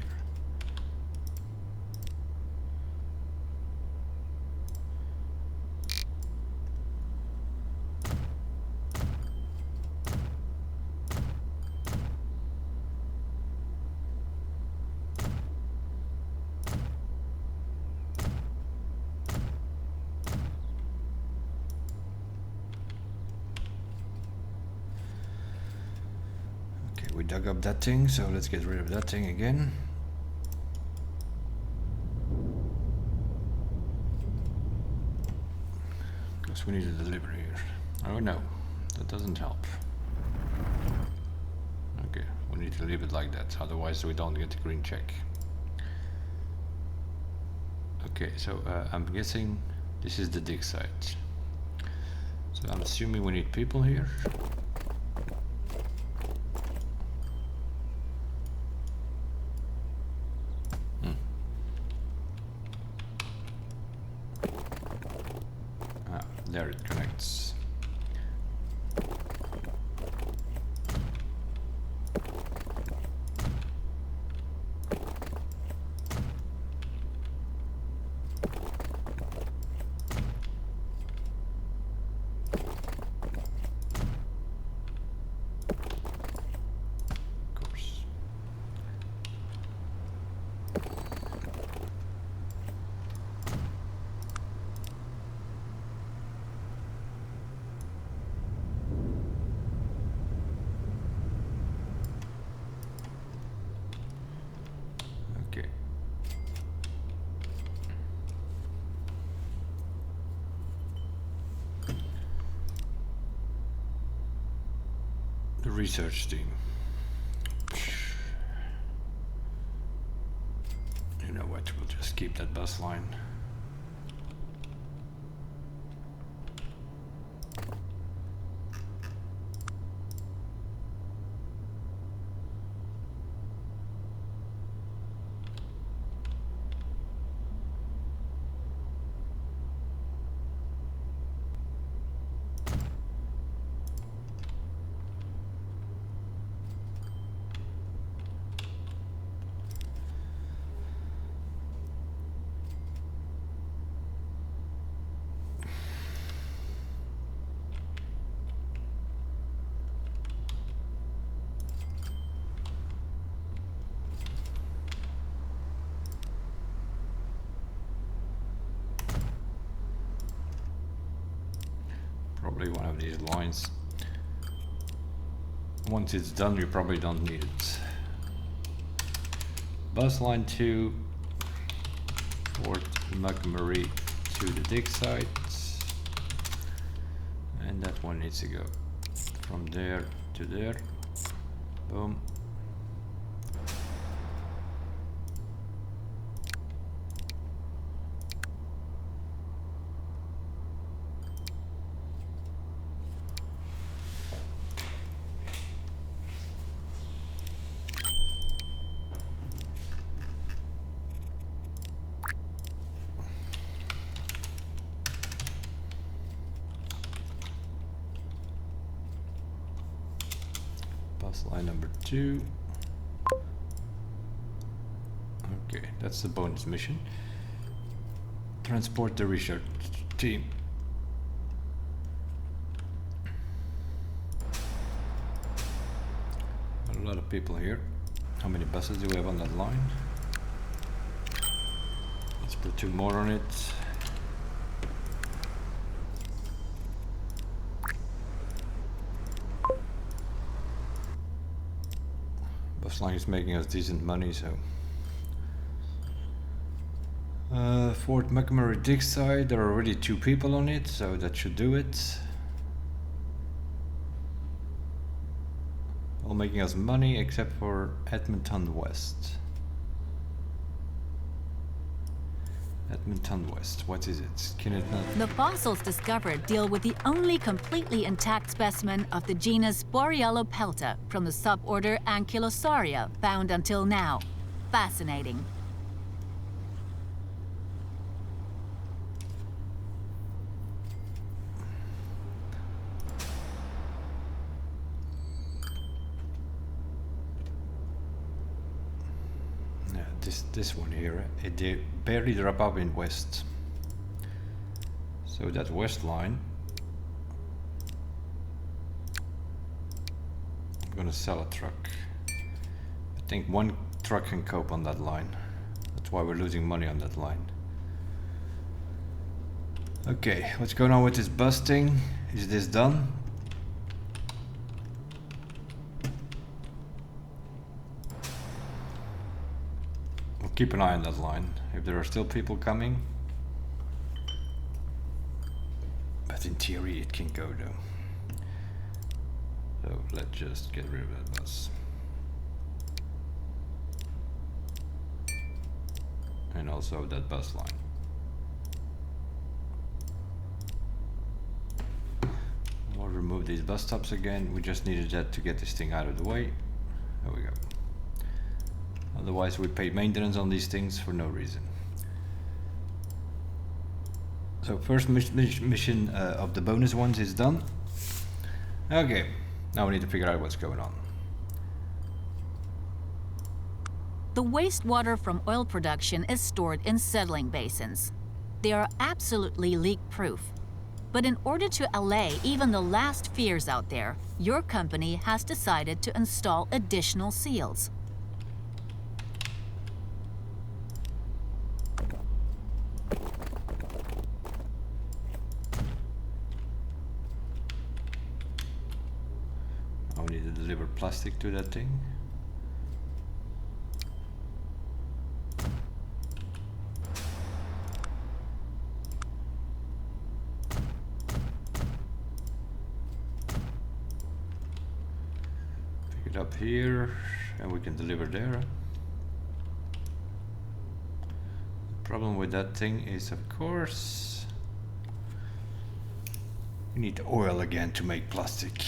A: we dug up that thing, so let's get rid of that thing again. Because we need a delivery here. Oh no, that doesn't help. Okay, we need to leave it like that, otherwise we don't get the green check. Okay, so I'm guessing this is the dig site. So I'm assuming we need people here. Ah, there it connects. Okay. The research team. You know what, we'll just keep that bus line. Probably one of these lines. Once it's done, you probably don't need it. Bus line 2, Fort McMurray to the dig site. And that one needs to go from there to there. Boom. Bus line number 2. Okay, that's the bonus mission. Transport the research team. A lot of people here. How many buses do we have on that line? Let's put 2 more on it. Bus line is making us decent money, so. Fort McMurray dig site, there are already 2 people on it, so that should do it. All making us money except for Edmonton West. Edmonton West, what is it? Can it not?
B: The fossils discovered deal with the only completely intact specimen of the genus Borealopelta from the suborder Ankylosauria found until now. Fascinating.
A: This one here, it did barely drop up in west. So that west line, I'm gonna sell a truck. I think 1 truck can cope on that line. That's why we're losing money on that line. Okay, what's going on with this busting? Is this done? keep an eye on that line if there are still people coming. But in theory it can go though. So let's just get rid of that bus. And also that bus line. We'll remove these bus stops again. We just needed that to get this thing out of the way. There we go. Otherwise we pay maintenance on these things for no reason. So first mission of the bonus ones is done. Okay, now we need to figure out what's going on.
B: The wastewater from oil production is stored in settling basins. They are absolutely leak-proof. But in order to allay even the last fears out there, your company has decided to install additional seals.
A: Now we need to deliver plastic to that thing. Up here and we can deliver there. The problem with that thing is, of course, you need oil again to make plastic.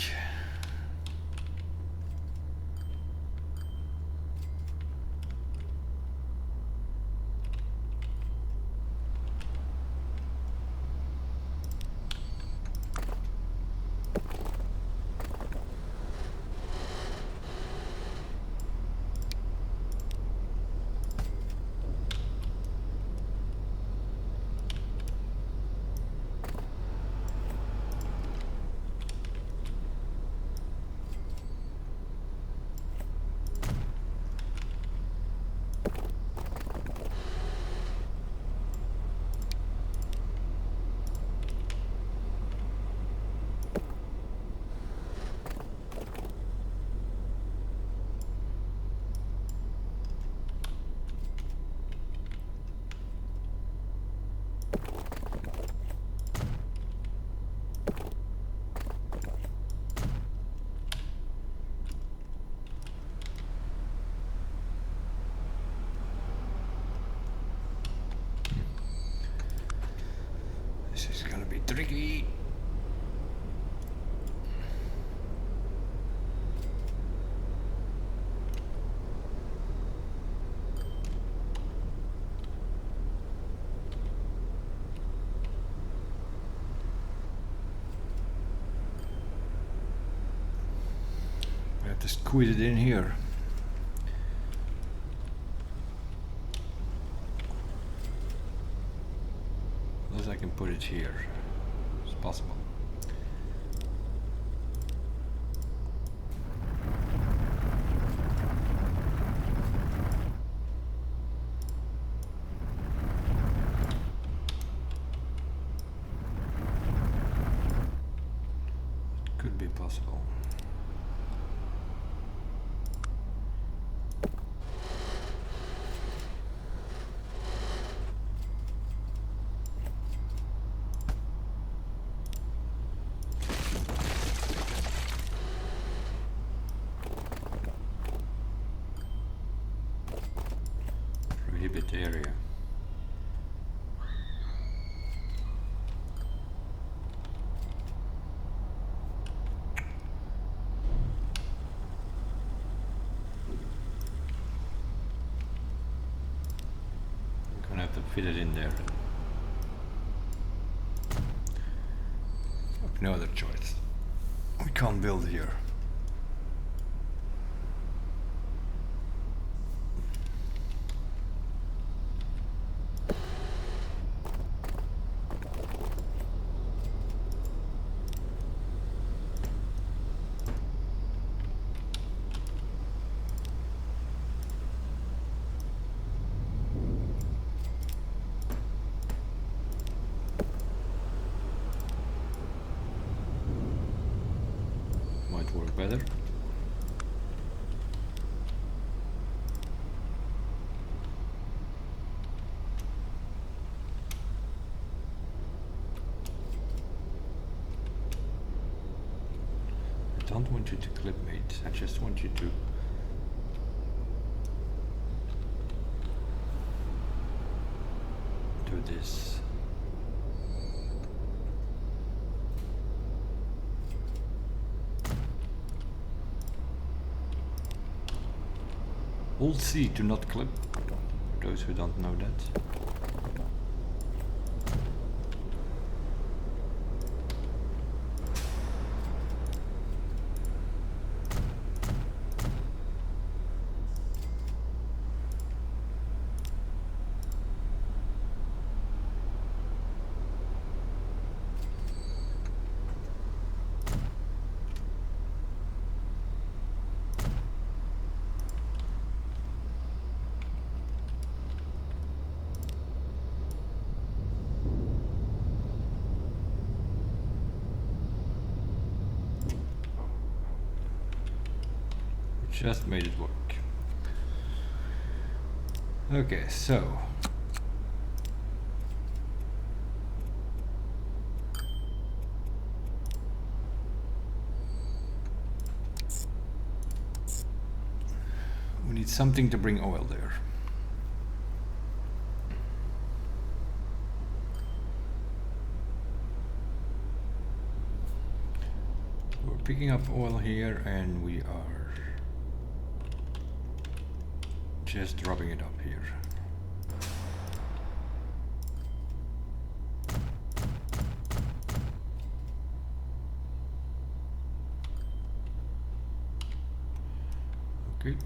A: This is gonna be tricky. We have to squeeze it in here. Unless I can put it here. It's possible. Could be possible. Prohibit area. I'm gonna have to fit it in there. No other choice. We can't build here. Might work better. don't want you to clip mate. I just want you to do this. Alt C to not clip, for those who don't know that. Just made it work. Okay, so we need something to bring oil there. We're picking up oil here and we are just dropping it up here. Okay.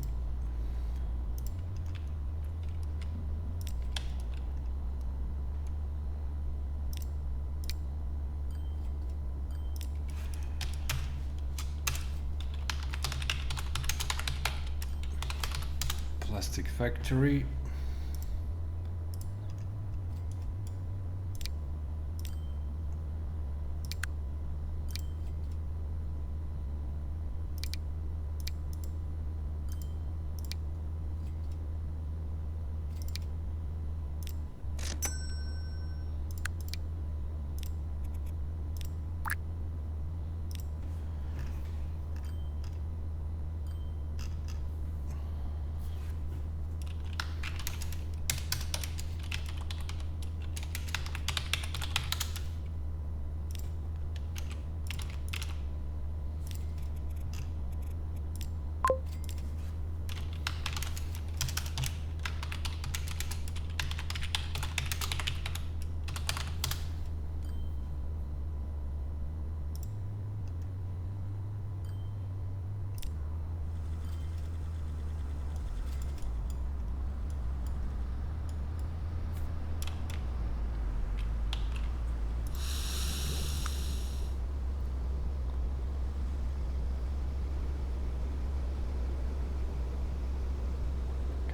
A: Plastic factory.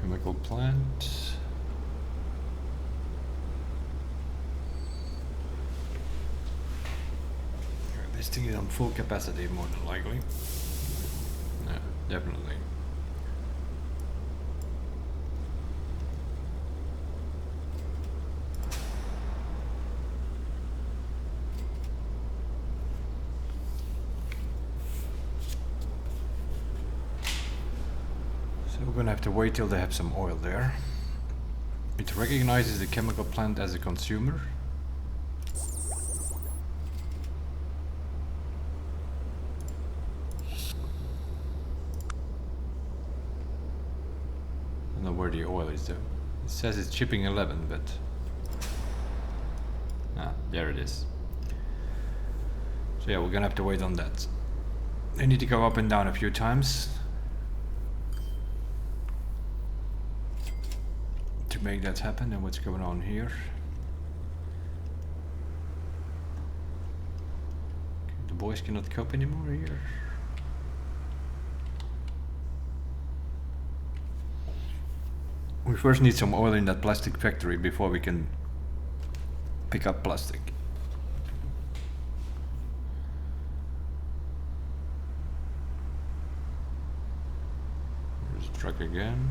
A: Chemical plant. This thing is on full capacity, more than likely. Yeah, definitely. So we're gonna have to wait till they have some oil there. It recognizes the chemical plant as a consumer. I don't know where the oil is though. It says it's shipping 11, but there it is. So yeah, we're gonna have to wait on that. They need to go up and down a few times to make that happen. And what's going on here? The boys cannot cope anymore here. We first need some oil in that plastic factory before we can pick up plastic. There's a truck again.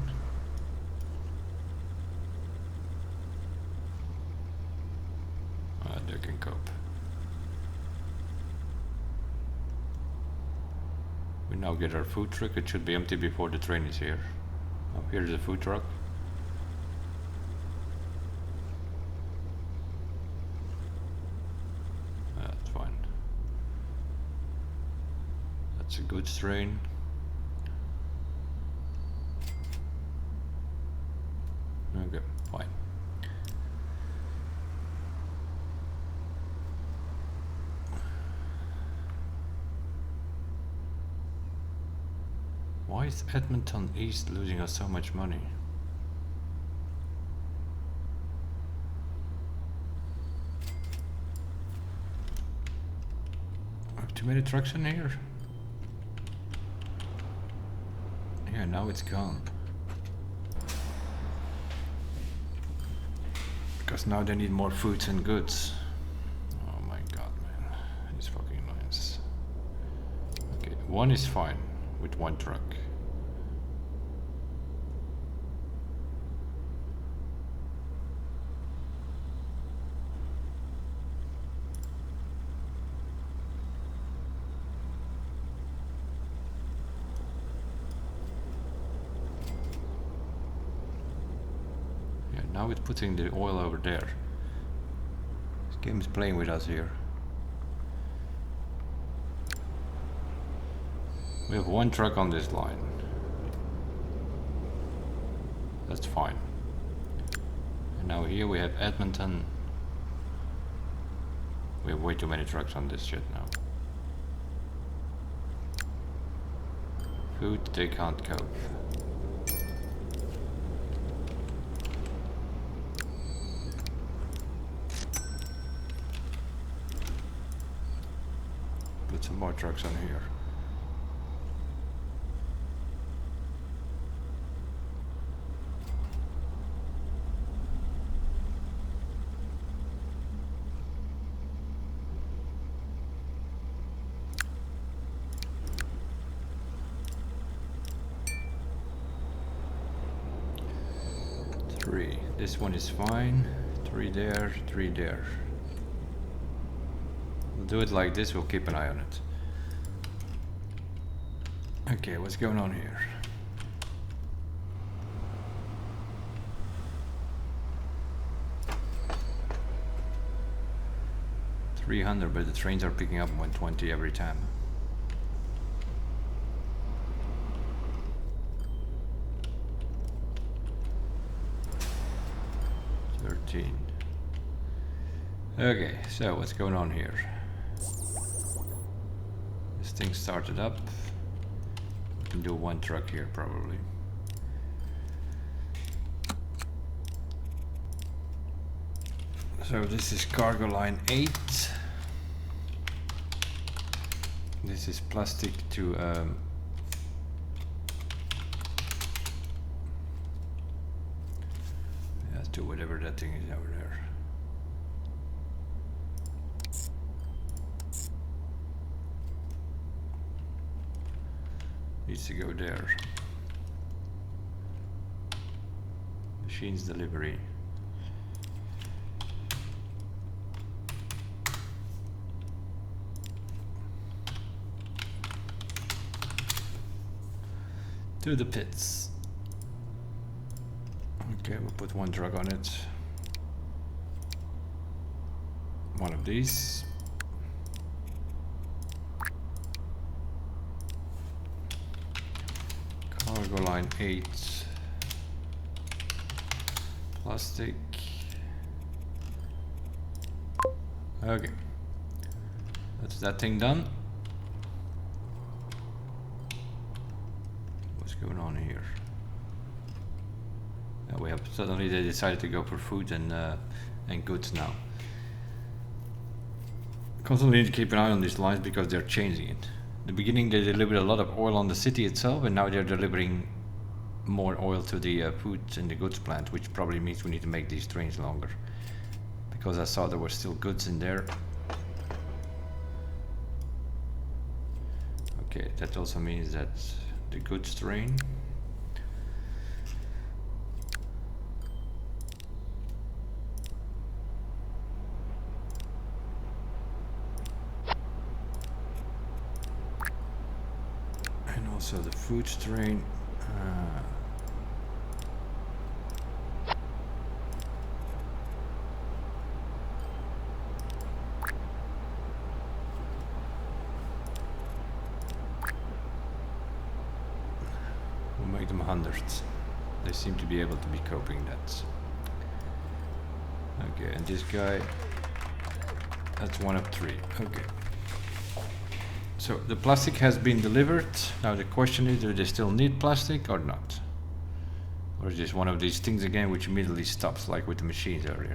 A: They can cope. We now get our food truck. It should be empty before the train is here. Oh, here's the food truck. That's fine. That's a goods train. Okay, fine. Why is Edmonton East losing us so much money? I have too many trucks in here? Yeah, now it's gone. Because now they need more foods and goods. Oh my god, man. These fucking lines. Okay, one is fine with one truck. Now it's putting the oil over there. This game is playing with us here. We have one truck on this line. That's fine. And now here we have Edmonton. We have way too many trucks on this shit now. Food, they can't cope. Put some more trucks on here. Three. This one is fine. Three there, three there. We'll do it like this, we'll keep an eye on it. Okay, what's going on here? $300, but the trains are picking up 120 every time. 13. Okay, so what's going on here? This thing started up. We can do one truck here probably. So this is cargo line 8. This is plastic to let's do whatever that thing is over there. Needs to go there. Machines delivery. To the pits. Okay, we'll put one truck on it. One of these. Cargo line 8. Plastic. Okay. That's that thing done. What's going on here? We have suddenly they decided to go for food and goods now. Constantly need to keep an eye on these lines because they're changing it. In the beginning they delivered a lot of oil on the city itself, and now they're delivering more oil to the food and the goods plant, which probably means we need to make these trains longer. Because I saw there were still goods in there. Okay, that also means that the goods train. also the food strain. We'll make them hundreds. They seem to be able to be coping that. Okay, and this guy, that's 1 of 3. Okay. So the plastic has been delivered. Now the question is, do they still need plastic or not? Or is this one of these things again which immediately stops, like with the machines earlier?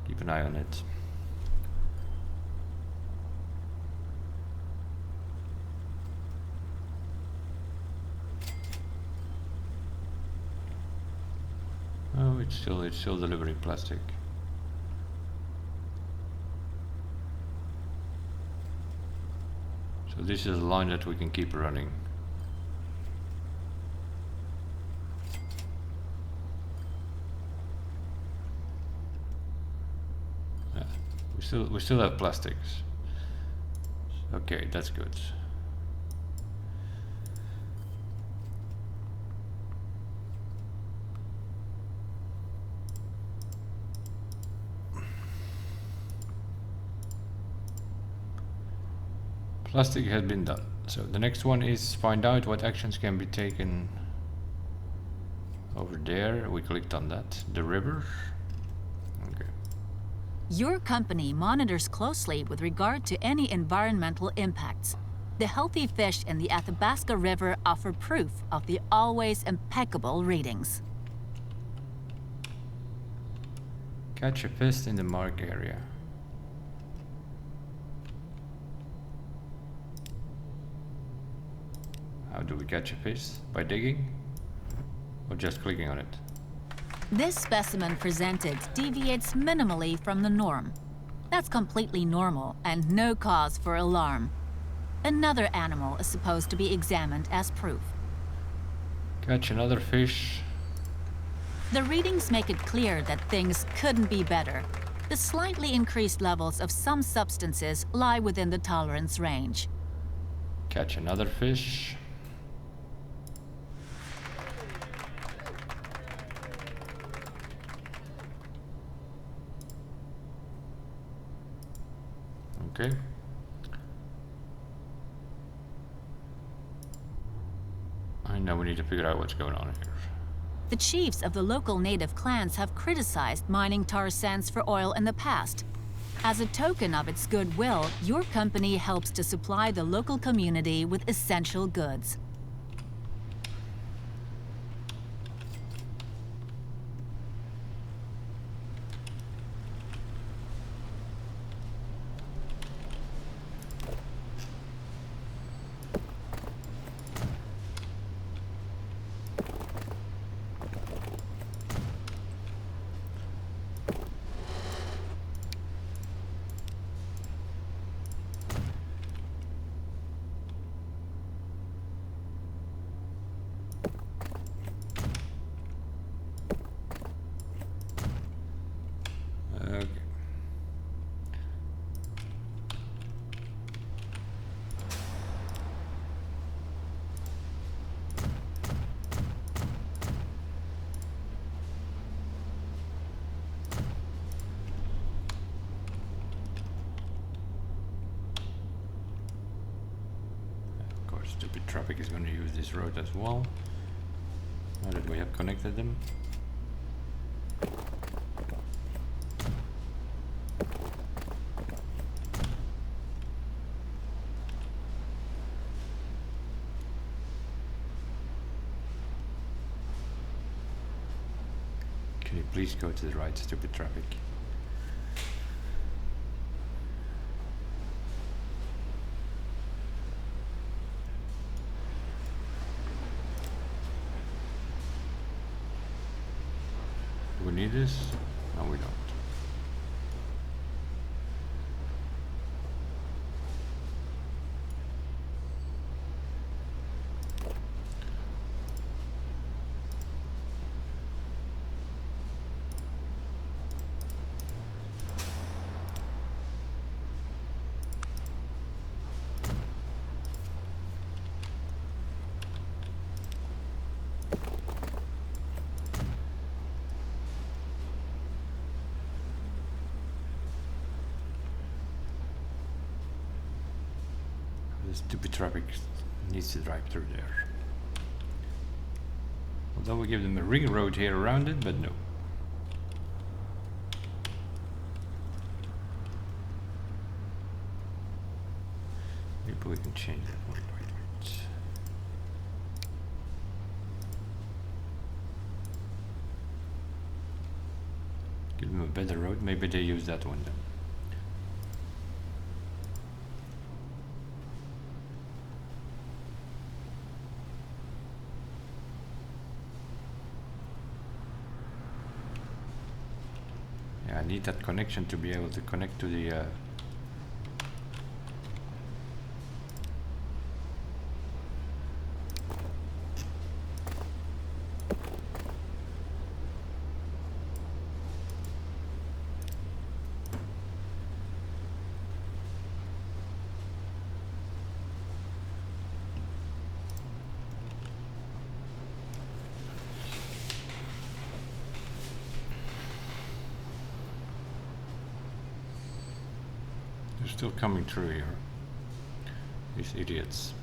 A: Keep an eye on it. Oh, it's still delivering plastic. So this is a line that we can keep running. Yeah, we still have plastics. Okay, that's good. Plastic has been done. So the next one is find out what actions can be taken over there. We clicked on that. The river. Okay.
B: Your company monitors closely with regard to any environmental impacts. The healthy fish in the Athabasca River offer proof of the always impeccable readings.
A: Catch a fish in the mark area. How do we catch a fish? By digging? Or just clicking on it?
B: This specimen presented deviates minimally from the norm. That's completely normal and no cause for alarm. Another animal is supposed to be examined as proof.
A: Catch another fish.
B: The readings make it clear that things couldn't be better. The slightly increased levels of some substances lie within the tolerance range.
A: Catch another fish. Okay. And now we need to figure out what's going on here.
B: The chiefs of the local native clans have criticized mining tar sands for oil in the past. As a token of its goodwill, your company helps to supply the local community with essential goods.
A: Okay. Of course, stupid traffic is going to use this road as well. Now that we have connected them. Can you please go to the right, stupid traffic? Do we need this? No, we don't. the stupid traffic needs to drive through there. Although we give them a ring road here around it, but no. Maybe we can change that. Wait. Give them a better road. Maybe they use that one then. Yeah, I need that connection to be able to connect to the they're still coming through here. These idiots.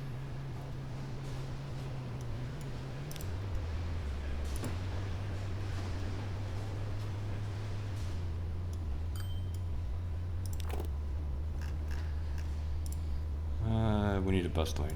A: We need a bus lane.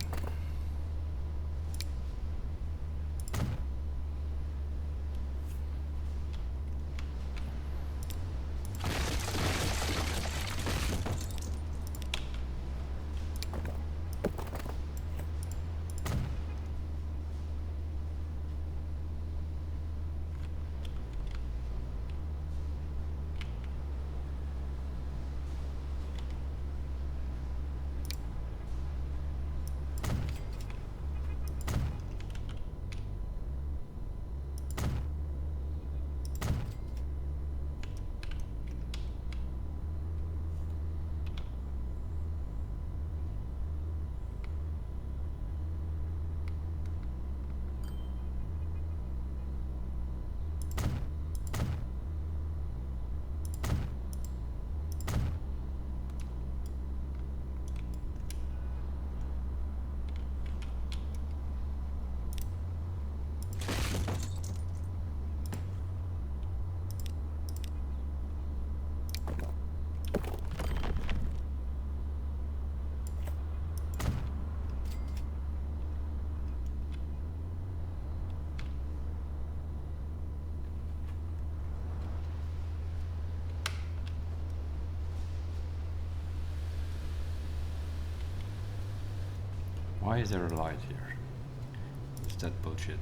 A: Why is there a light here? Is that bullshit?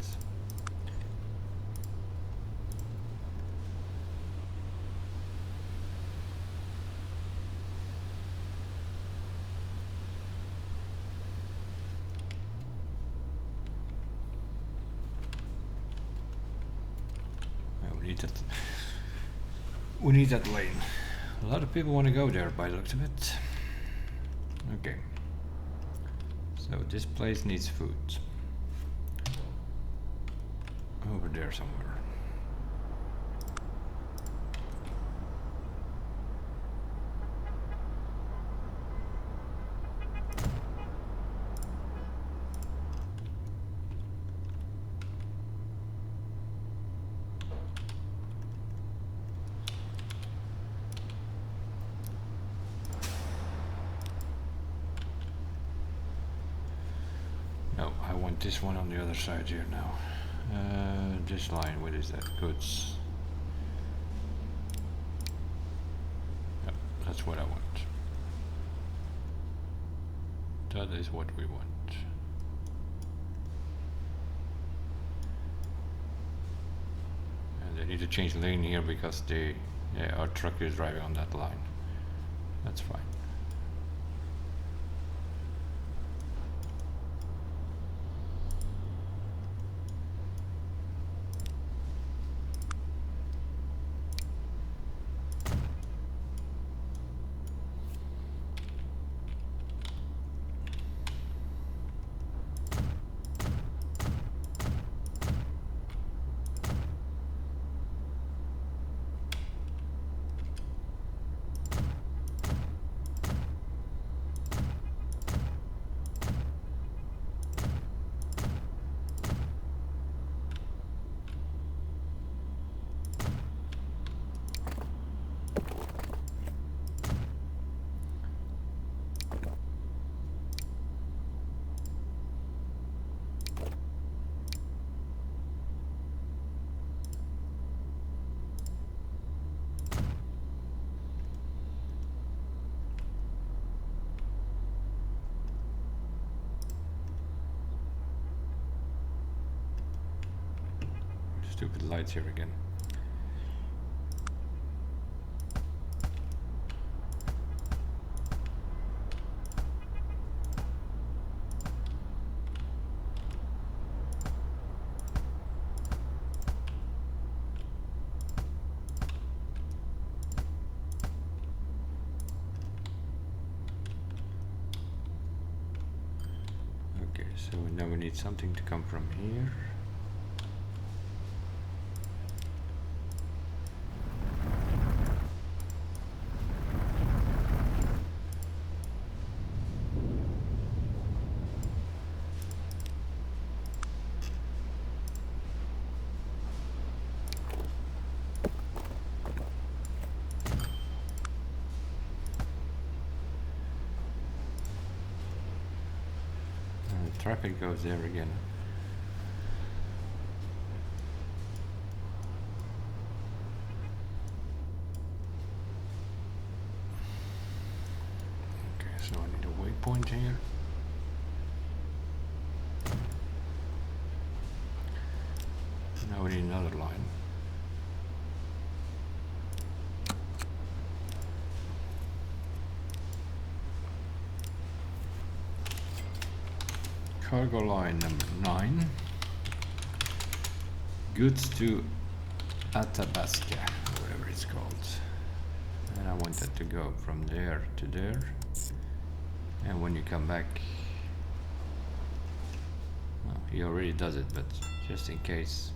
A: We need that. We need that lane. A lot of people want to go there by the looks of it. Okay. So this place needs food. Over there somewhere. No, I want this one on the other side here now. This line, what is that? Goods. Yep, that's what I want. That is what we want. And they need to change lane here because our truck is driving on that line. That's fine. Stupid lights here again. Okay, so now we need something to come from here. Traffic goes there again. Okay, so I need a waypoint here. Now we need another line. Cargo line number 9. Goods to Athabasca, whatever it's called. And I want that to go from there to there. And when you come back, well, he already does it, but just in case,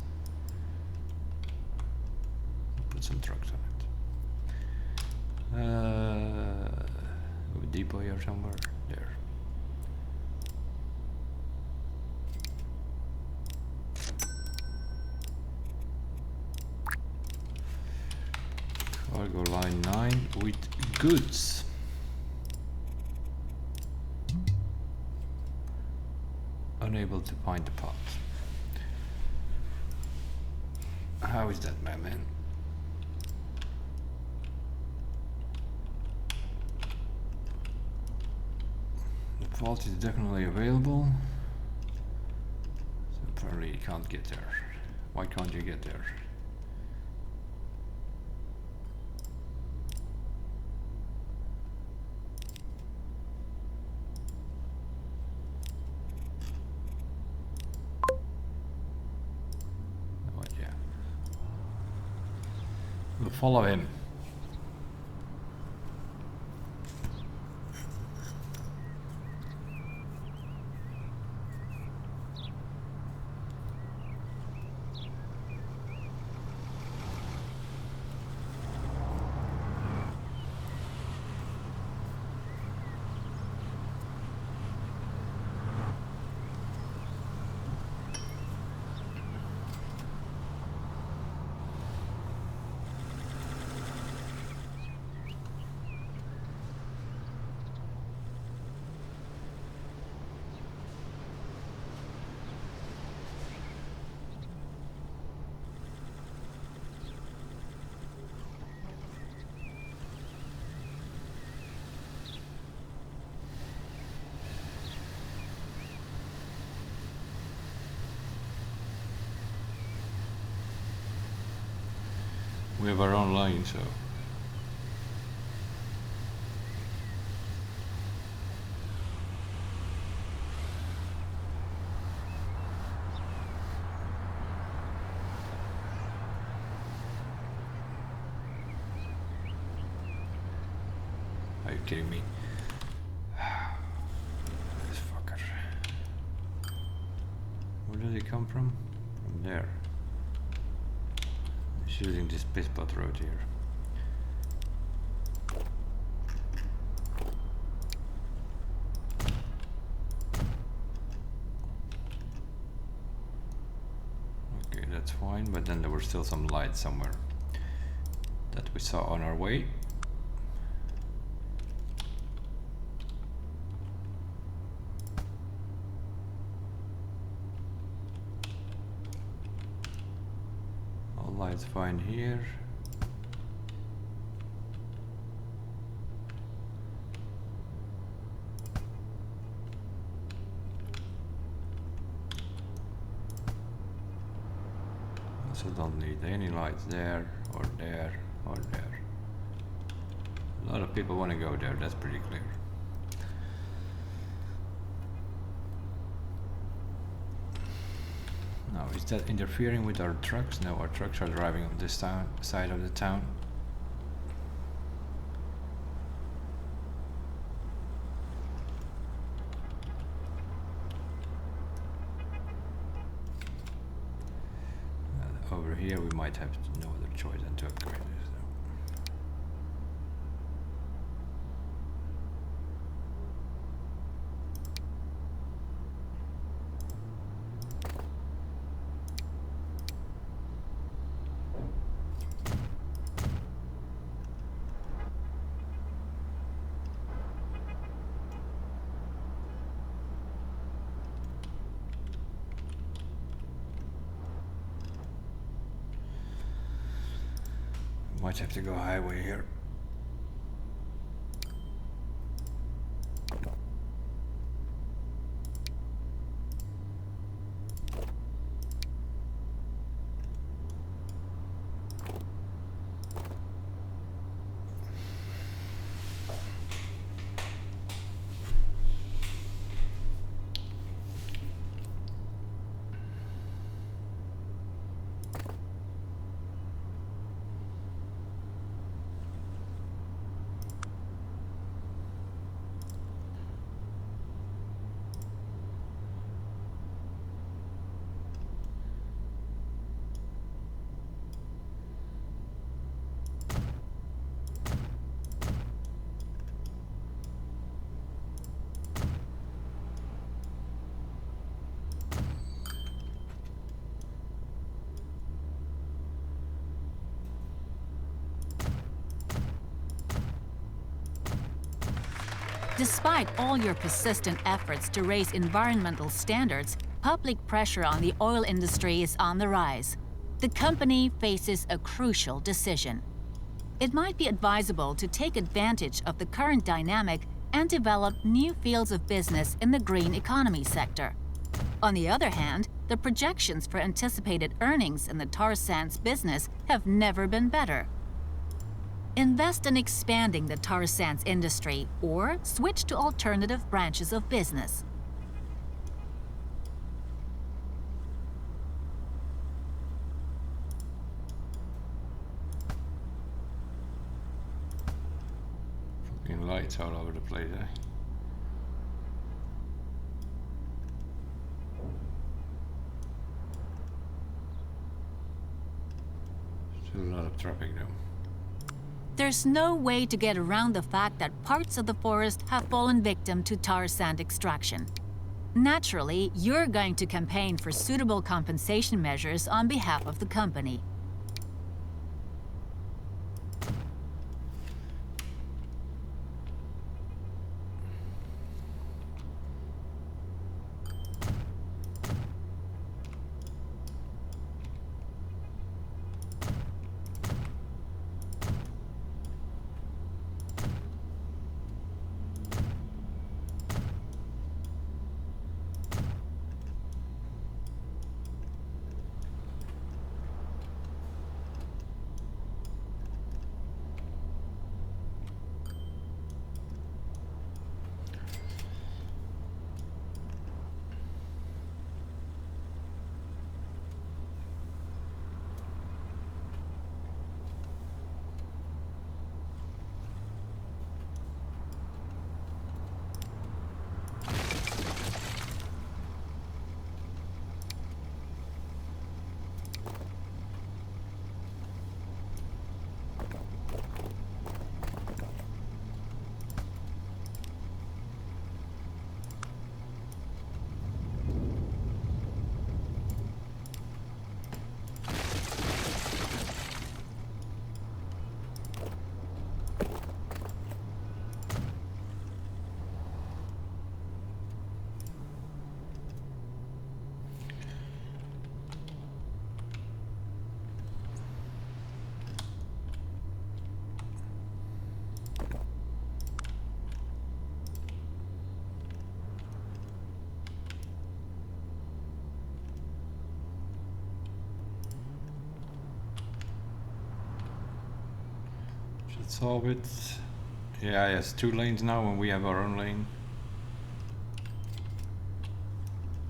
A: put some trucks on it. A depot here somewhere. There. Cargo line 9 with goods. Unable to find the pot. How is that, my man? The vault is definitely available. So apparently you can't get there. Why can't you get there? We'll follow him. We have our own line, so are you kidding me? This fucker. Where does he come from? From there. He's using this pisspot road here. Okay, that's fine, but then there were still some lights somewhere that we saw on our way. Lights fine here. Also don't need any lights there or there or there. A lot of people want to go there, that's pretty clear. Now, is that interfering with our trucks? No, our trucks are driving on this side of the town. Over here we might have no other choice than to upgrade this though. Might have to go highway here.
B: Despite all your persistent efforts to raise environmental standards, public pressure on the oil industry is on the rise. The company faces a crucial decision. It might be advisable to take advantage of the current dynamic and develop new fields of business in the green economy sector. On the other hand, the projections for anticipated earnings in the tar sands business have never been better. Invest in expanding the tar sands industry or switch to alternative branches of business.
A: Fucking lights all over the place, eh? Still a lot of traffic though.
B: There's no way to get around the fact that parts of the forest have fallen victim to tar sand extraction. Naturally, you're going to campaign for suitable compensation measures on behalf of the company.
A: Let's solve it. Yeah, yes, 2 lanes now and we have our own lane.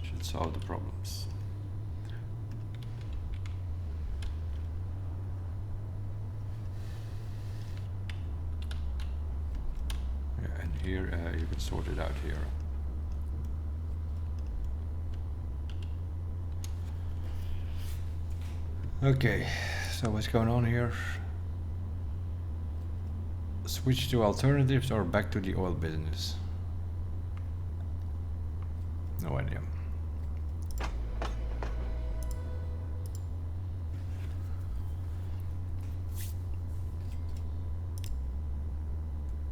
A: Should solve the problems. Yeah, and here you can sort it out here. Okay, so what's going on here? Switch to alternatives or back to the oil business? No idea.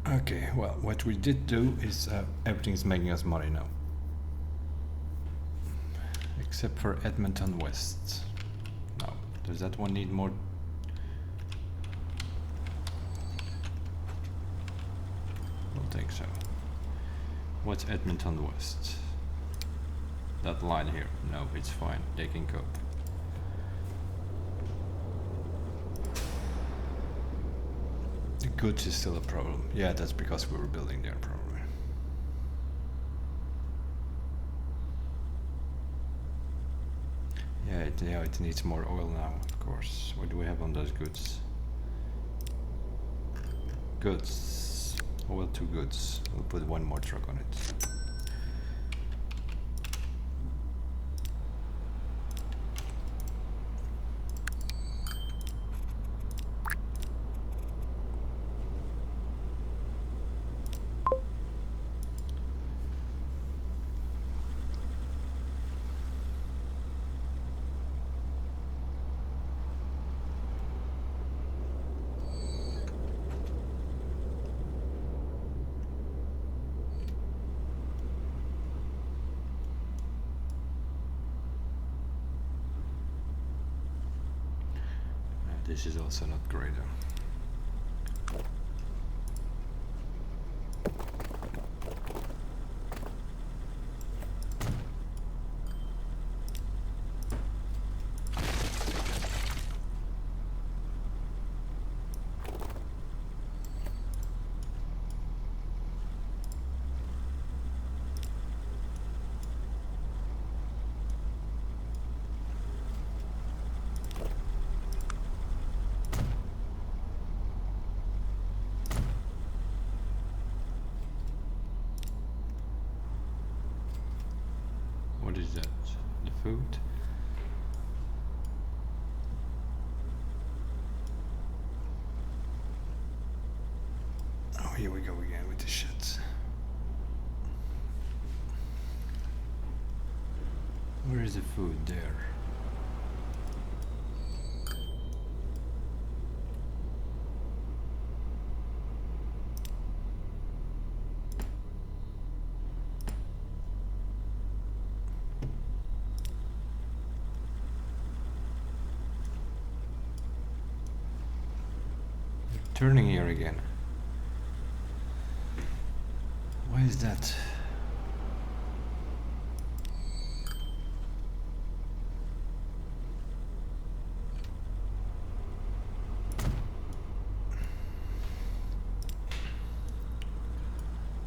A: Okay, well, what we did do is everything's making us money now. Except for Edmonton West. Now, does that one need more? Don't think so. What's Edmonton West? That line here. No, it's fine. They can cope. The goods is still a problem. Yeah, that's because we were building there probably. Yeah, it needs more oil now, of course. What do we have on those goods? Goods. Oil to goods. We'll put one more truck on it. This is also not great. What is that? The food? Oh, here we go again with the shit. Where is the food? There. Turning here again. Why is that?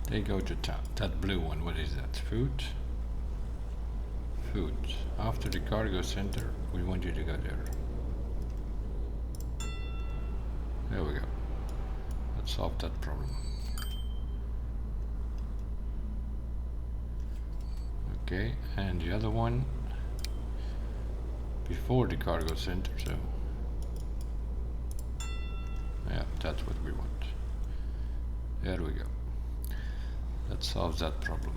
A: They go to town. That blue one, what is that? Food? Food. After the cargo center, we want you to go there. There we go. Let's solve that problem. Okay, and the other one before the cargo center, so yeah, that's what we want. There we go. That solves that problem.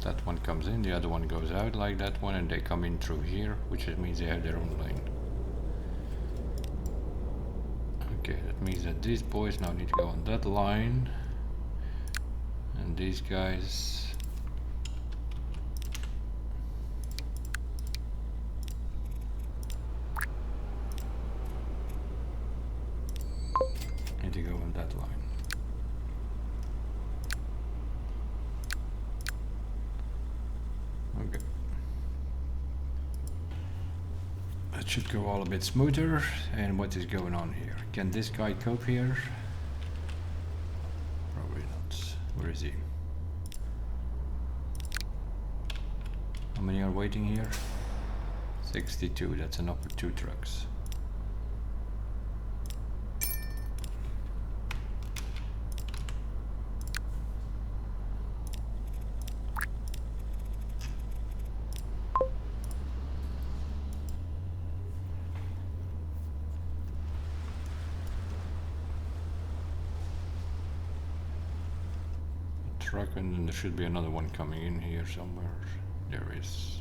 A: That one comes in, the other one goes out like that one, and they come in through here, which means they have their own lane. Okay, that means that these boys now need to go on that line, and these guys need to go on that line. Okay. That should go all a bit smoother. And what is going on here? Can this guy cope here? Where is he? How many are waiting here? 62, that's enough for 2 trucks. Truck, and then there should be another one coming in here somewhere. There is.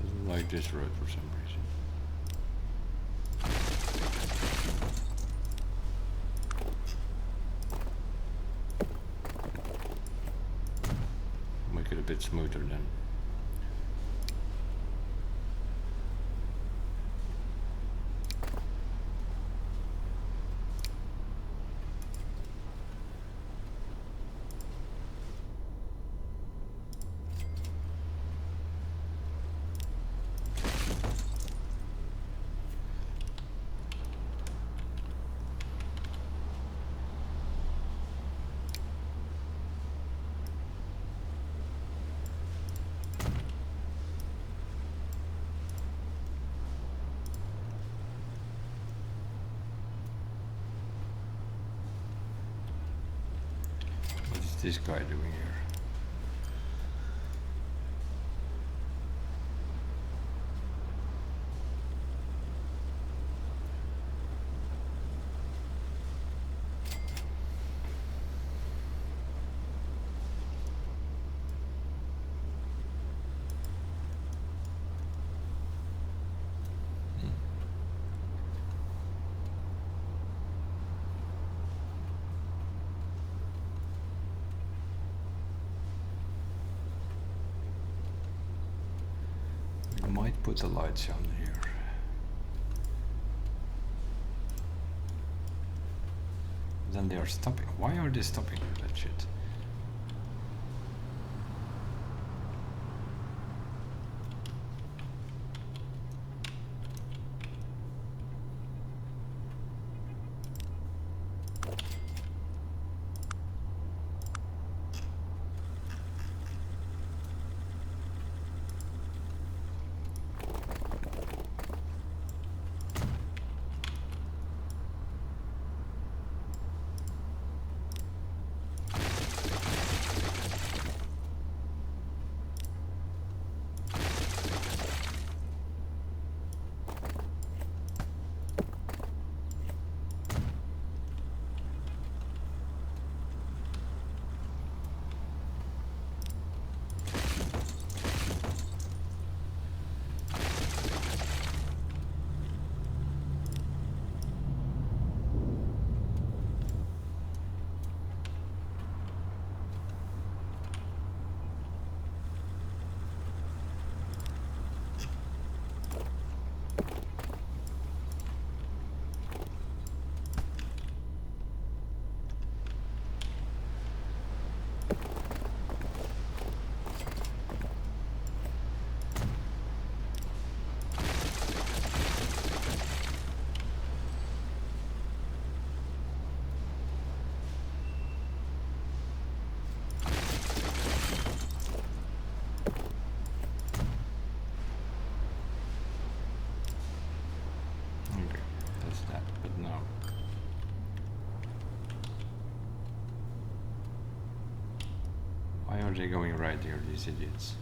A: Doesn't like this road for some reason. Make it a bit smoother then. What's this guy doing here? Might put the lights on here. Then they are stopping. Why are they stopping for that shit? Why are they going right here, these idiots?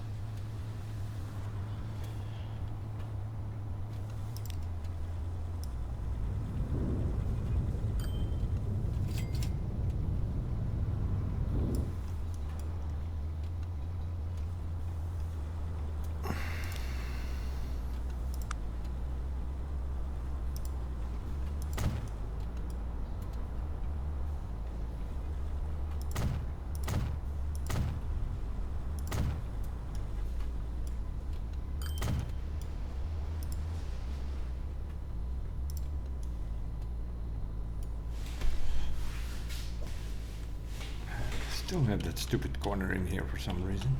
A: Don't have that stupid corner in here for some reason.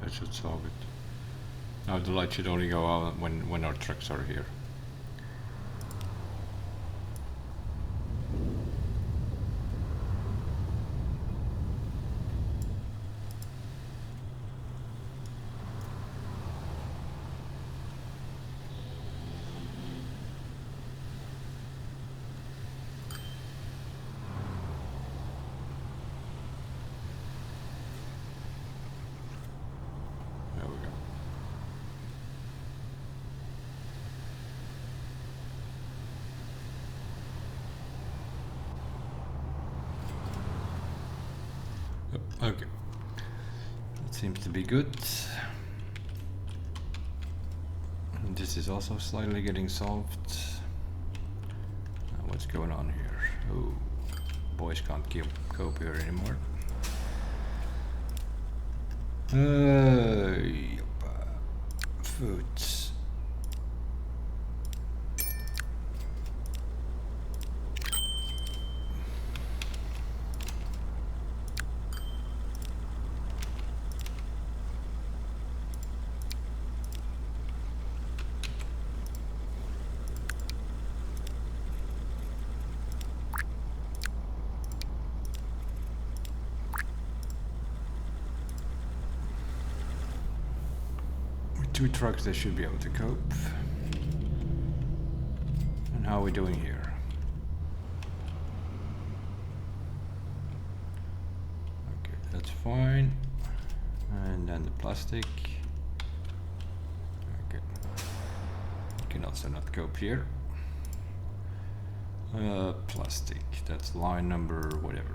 A: That should solve it. Now the light should only go out when our trucks are here. There we go. Okay. That seems to be good. And this is also slightly getting solved. What's going on here? Oh, boys can't cope here anymore. Yep. Foods. With 2 trucks, they should be able to cope. And how are we doing here? Okay, that's fine. And then the plastic. Okay. You can also not cope here. Plastic, that's line number whatever.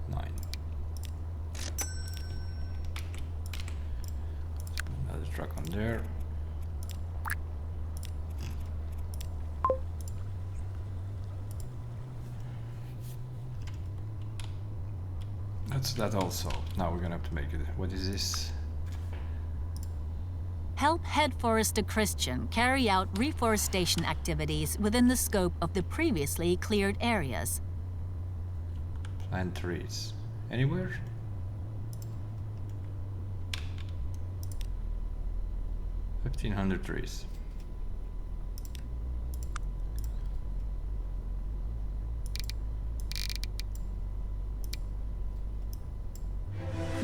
A: 9. Let's put another truck on there. That's that also. Now we're gonna have to make it. What is this?
B: Help Head Forester Christian carry out reforestation activities within the scope of the previously cleared areas.
A: Plant trees. Anywhere? $1,500 trees.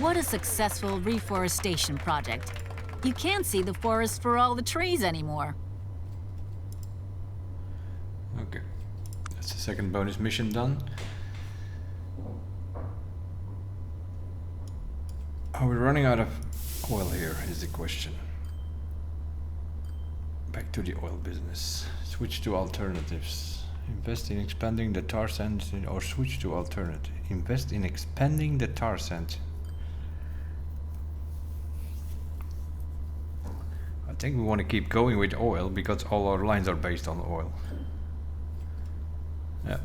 B: What a successful reforestation project. You can't see the forest for all the trees anymore.
A: Okay. That's the second bonus mission done. Are we running out of oil here is the question. Back to the oil business. Switch to alternatives. Invest in expanding the tar sands or switch to alternative. Invest in expanding the tar sands. I think we want to keep going with oil because all our lines are based on oil. Yeah,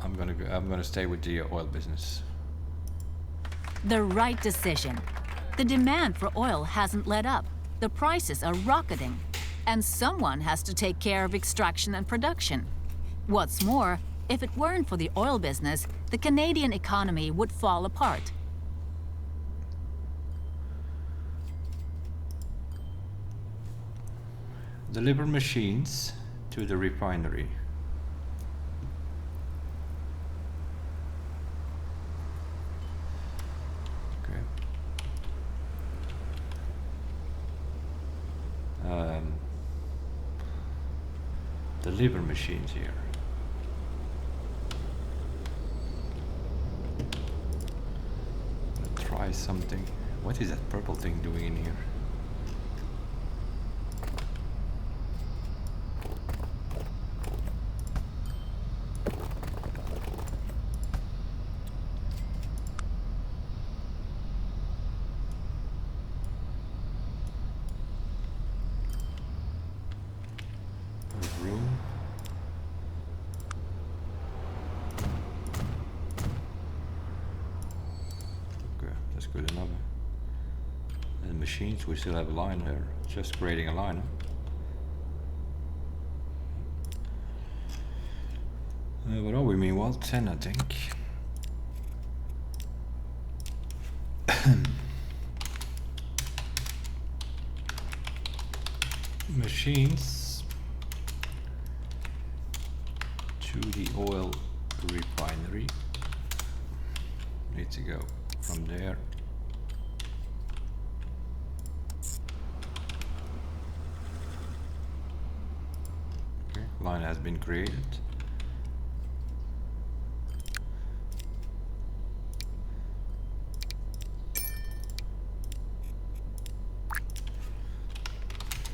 A: I'm gonna stay with the oil business.
B: The right decision. The demand for oil hasn't let up. The prices are rocketing. And someone has to take care of extraction and production. What's more, if it weren't for the oil business, the Canadian economy would fall apart.
A: Deliver machines to the refinery. Deliver machines here. Let's try something. What is that purple thing doing in here? Good enough. And machines, we still have a line here. Just creating a line. What are we meanwhile? 10, I think. Machines to the oil refinery. Need to go from there. Line has been created.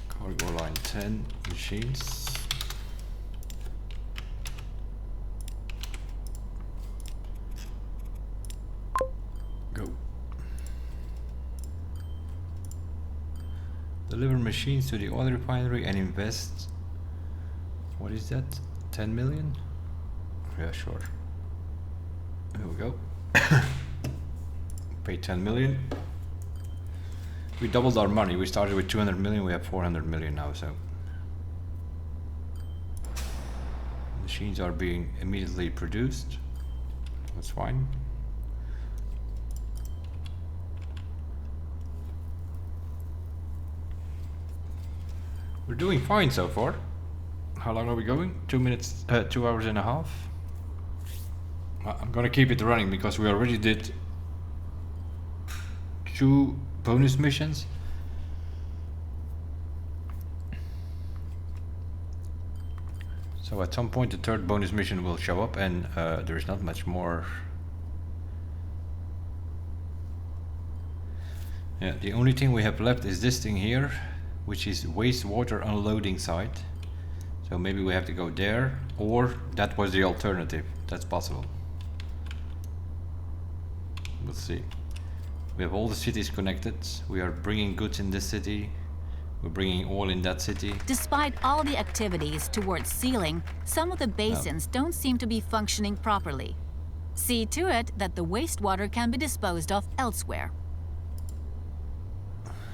A: Cargo line 10 machines. Go. Deliver machines to the oil refinery and invest. What is that? 10 million? Yeah, sure. There we go. Pay 10 million. We doubled our money. We started with 200 million. We have 400 million now, so. Machines are being immediately produced. That's fine. We're doing fine so far. How long are we going? 2 minutes, 2 hours and a half. I'm gonna keep it running because we already did 2 bonus missions. So at some point the 3rd bonus mission will show up and there is not much more. Yeah, the only thing we have left is this thing here, which is wastewater unloading site. So maybe we have to go there, or that was the alternative. That's possible. We'll see. We have all the cities connected. We are bringing goods in this city. We're bringing oil in that city.
B: Despite all the activities towards sealing, some of the basins don't seem to be functioning properly. See to it that the wastewater can be disposed of elsewhere.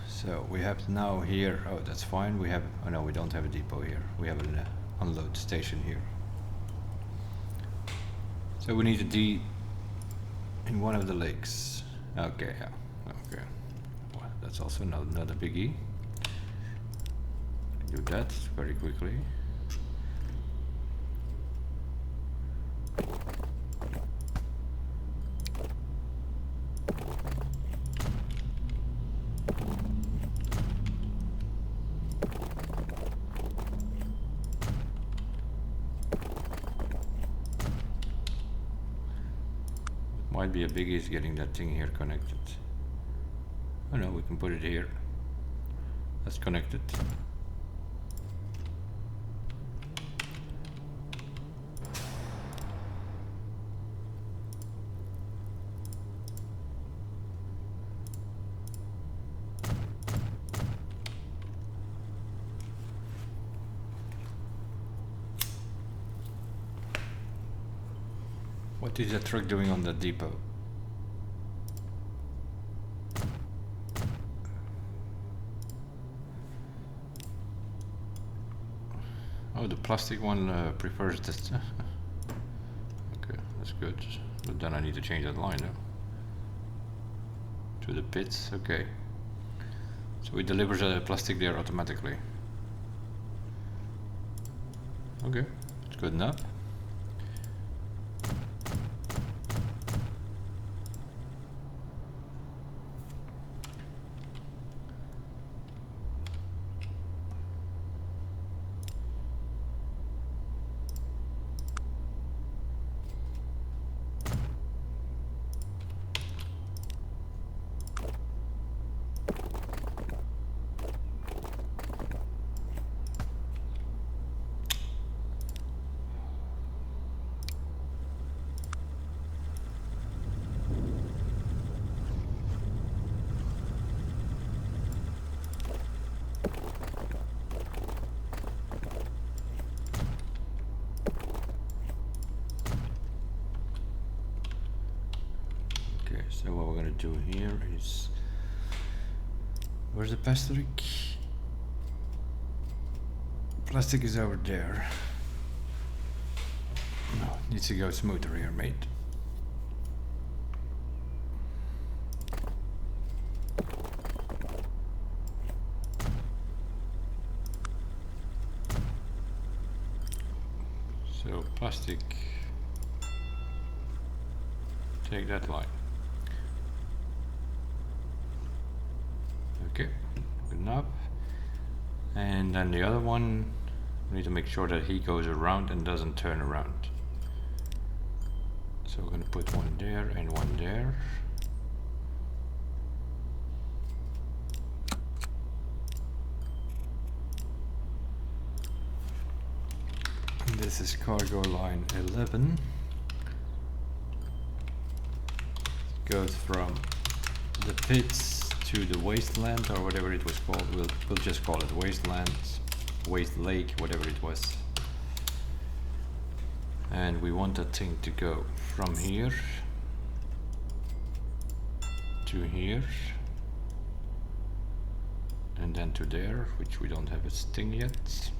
A: So we have now here, oh that's fine, we have, oh no, we don't have a depot here. We have an unload station here. So we need a D in one of the lakes. Okay, yeah, okay. Well, that's also another biggie. Do that very quickly. Might be a biggie is getting that thing here connected. Oh no, we can put it here. That's connected. What is that truck doing on the depot? Oh, the plastic one prefers this. Okay, that's good. But then I need to change that line now. To the pits, okay. So it delivers the plastic there automatically. Okay, it's good enough. So what we're gonna do here is, where's the plastic? Plastic is over there. No, needs to go smoother here, mate. So plastic, take that line. Okay, good enough. And then the other one, we need to make sure that he goes around and doesn't turn around. So we're going to put one there and one there. And this is cargo line 11. Goes from the pits to the wasteland, or whatever it was called. We'll just call it wasteland, waste lake, whatever it was. And we want that thing to go from here to here, and then to there, which we don't have a thing yet.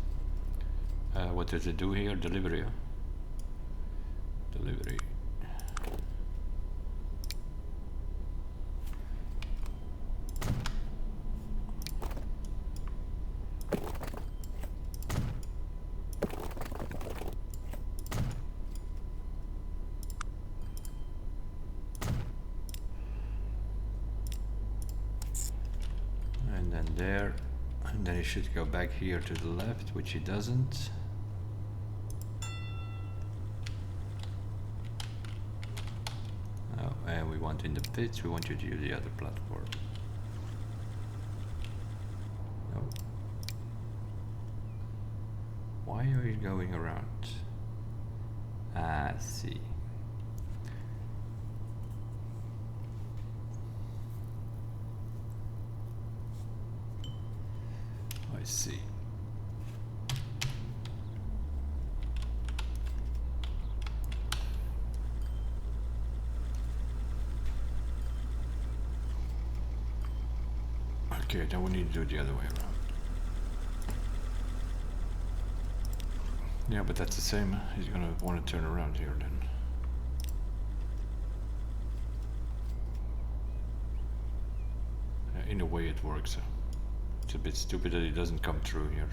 A: What does it do here? Delivery. Delivery. And then there, and then it should go back here to the left, which it doesn't. Oh, and we want in the pits, we want you to use the other platform. No. Why are you going around? I see. I see. Okay, then we need to do it the other way around. Yeah, but that's the same. He's gonna want to turn around here then. In a way it works. It's a bit stupid that it doesn't come through here.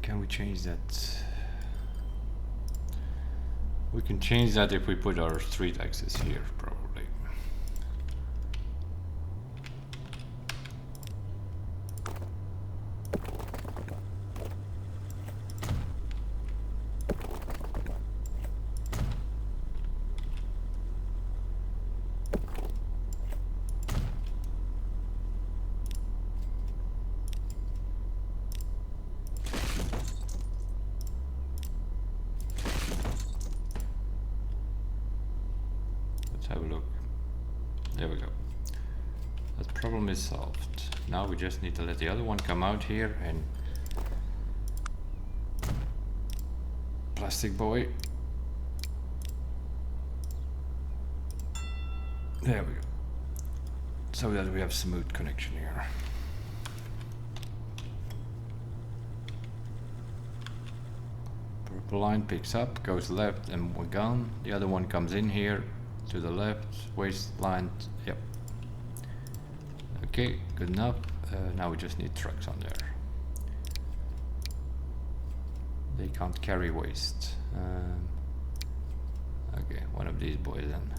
A: Can we change that? We can change that if we put our street axis here, probably. have a look. There we go. That problem is solved. Now we just need to let the other one come out here and plastic boy. There we go. So that we have smooth connection here. Purple line picks up, goes left, and we're gone. The other one comes in here to the left, waistline. Yep. Okay, good enough. Now we just need trucks on there. They can't carry waste. Okay, one of these boys then.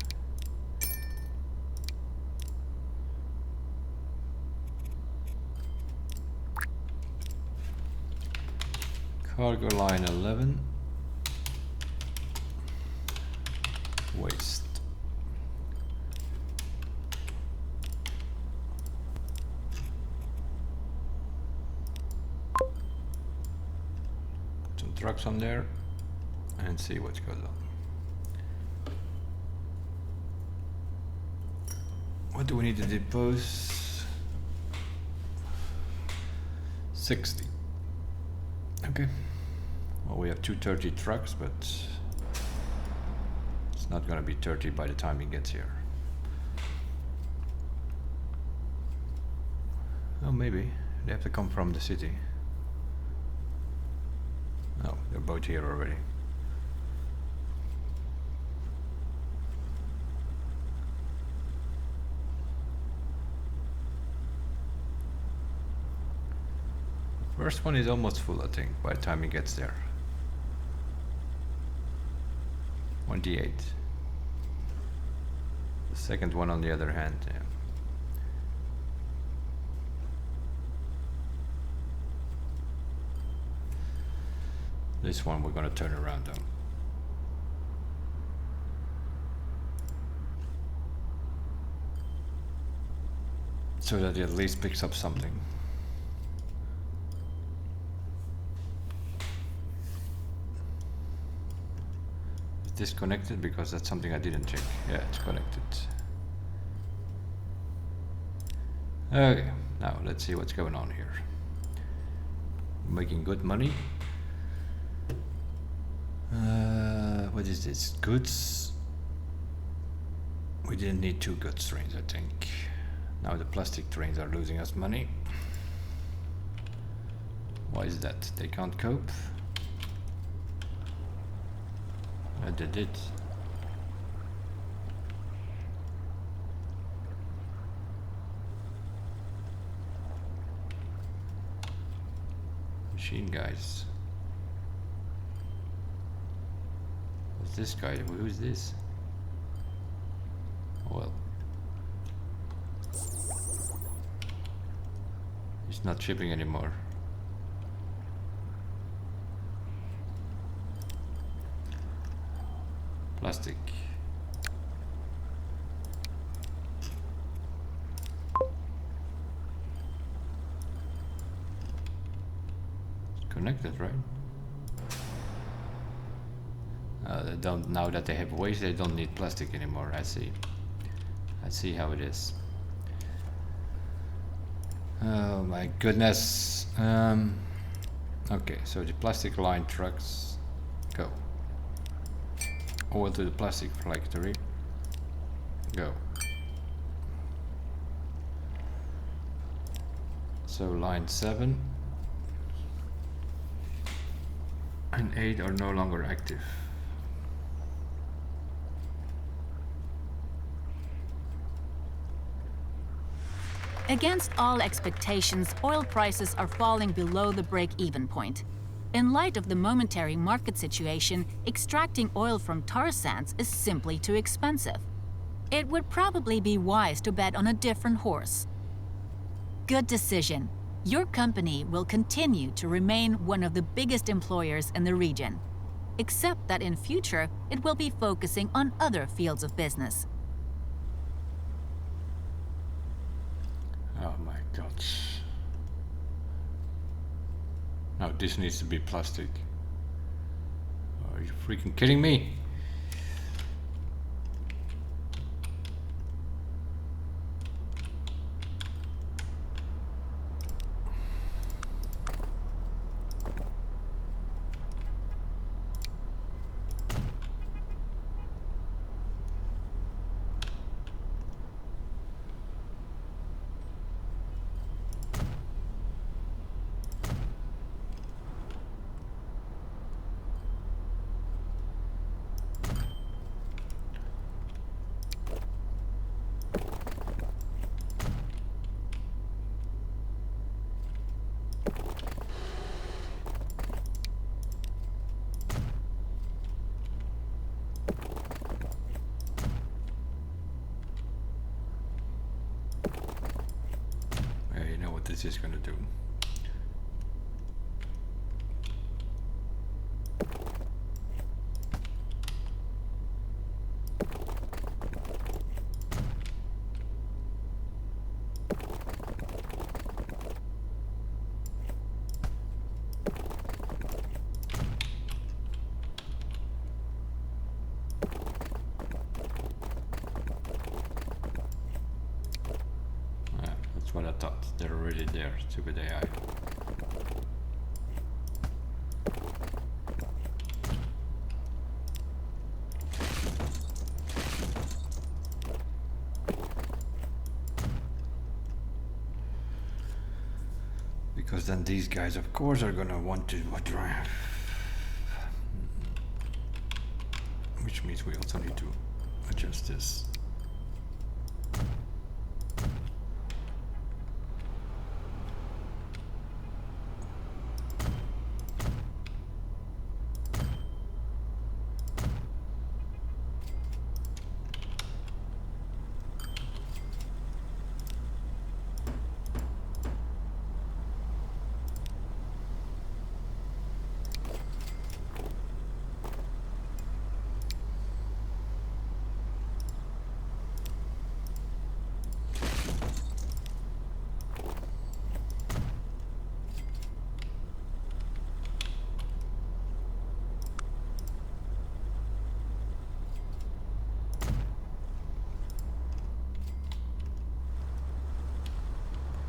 A: Cargo line 11. Waste. Put some trucks on there and see what goes on. What do we need to depose? 60. Okay. Well, we have 230 trucks, but it's not going to be 30 by the time he gets here. Oh, maybe. They have to come from the city. Oh, they're both here already. First one is almost full, I think, by the time he gets there. 28. The second one, on the other hand, yeah. This one we're gonna turn around though. So that he at least picks up something. Disconnected because that's something I didn't check. Yeah, it's connected. Okay, now let's see what's going on here. Making good money. What is this? Goods. We didn't need 2 goods trains, I think. Now the plastic trains are losing us money. Why is that? They can't cope. They did. Machine guys. What's this guy? Who's this? Well, he's not shipping anymore. Plastic. It's connected, right? They don't. Now that they have waste, they don't need plastic anymore. I see. I see how it is. Oh my goodness. Okay, so the plastic line trucks go. Over to the plastic factory. Go. So line 7 and 8 are no longer active.
B: Against all expectations, oil prices are falling below the break-even point. In light of the momentary market situation, extracting oil from tar sands is simply too expensive. It would probably be wise to bet on a different horse. Good decision. Your company will continue to remain one of the biggest employers in the region, except that in future it will be focusing on other fields of business.
A: Oh my god. No, this needs to be plastic. Are you freaking kidding me? You know what this is going to do. That's what I thought. They're already there. Stupid AI. Because then these guys, of course, are gonna want to drive. Which means we also need to adjust this.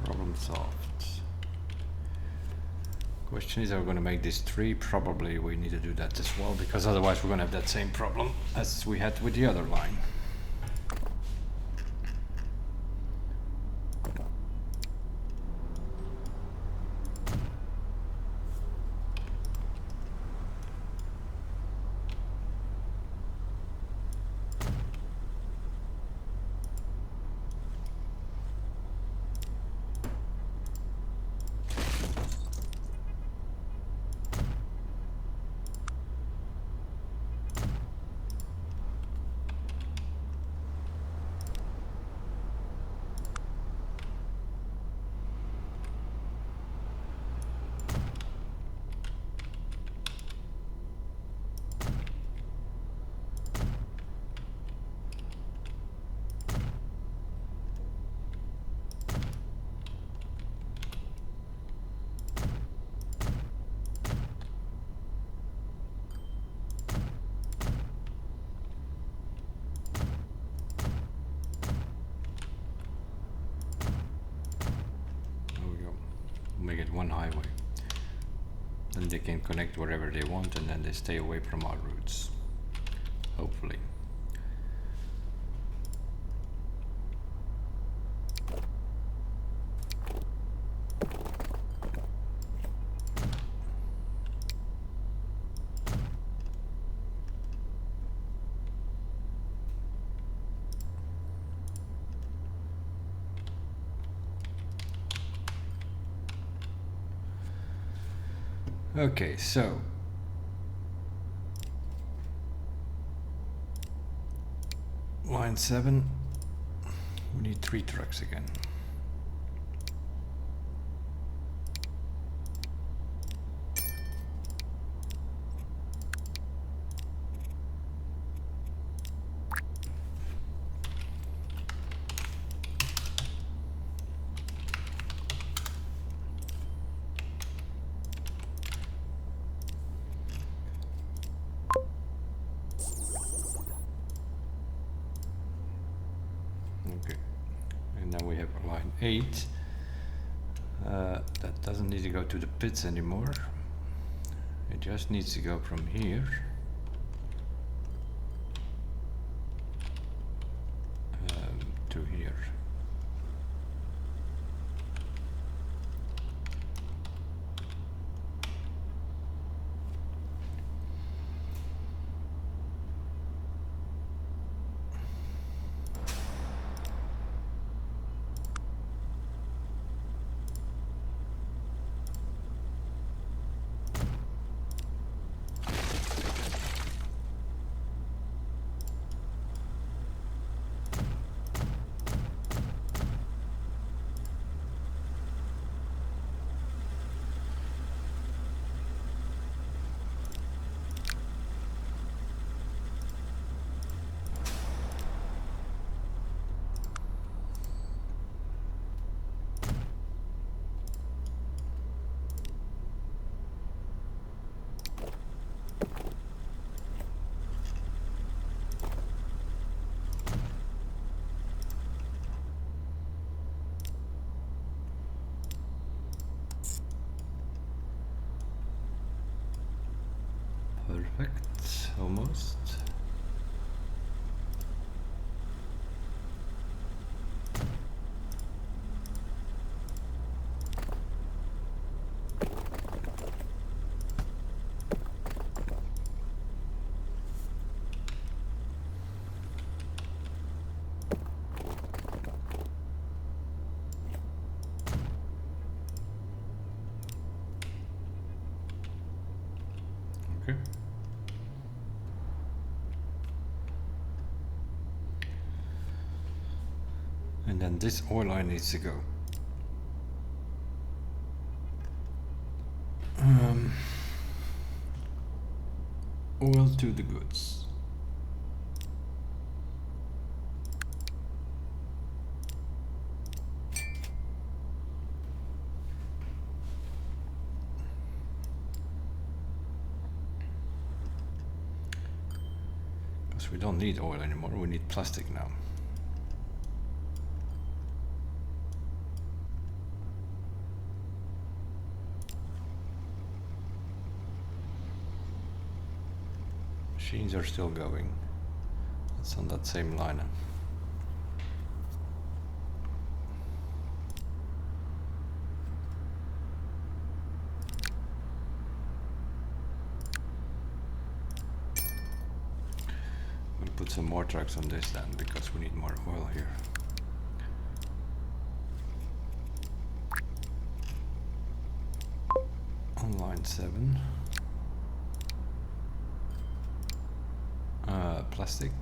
A: Problem solved. Question is, are we going to make this 3? Probably we need to do that as well, because otherwise we're going to have that same problem as we had with the other line. Make it one highway. Then they can connect wherever they want, and then they stay away from our routes. Hopefully. Okay, so line 7, we need 3 trucks again. Okay, and then we have line 8. That doesn't need to go to the pits anymore. It just needs to go from here to here. Perfect, almost. Okay. And then this oil line needs to go. Oil to the goods. Because we don't need oil anymore, we need plastic now. Machines are still going. It's on that same line. We'll put some more trucks on this then, because we need more oil here. On line 7. Plastic.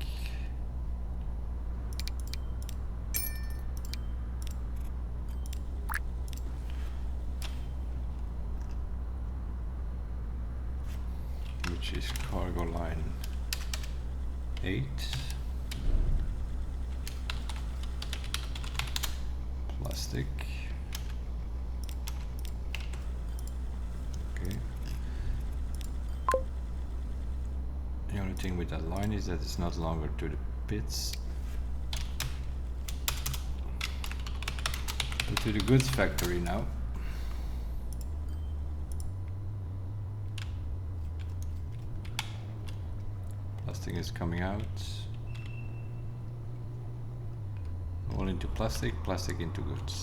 A: Which is cargo line 8. Plastic. Okay. The only thing with that line is that it's not longer to the pits, but to the goods factory now. Plastic is coming out. All into plastic, plastic into goods.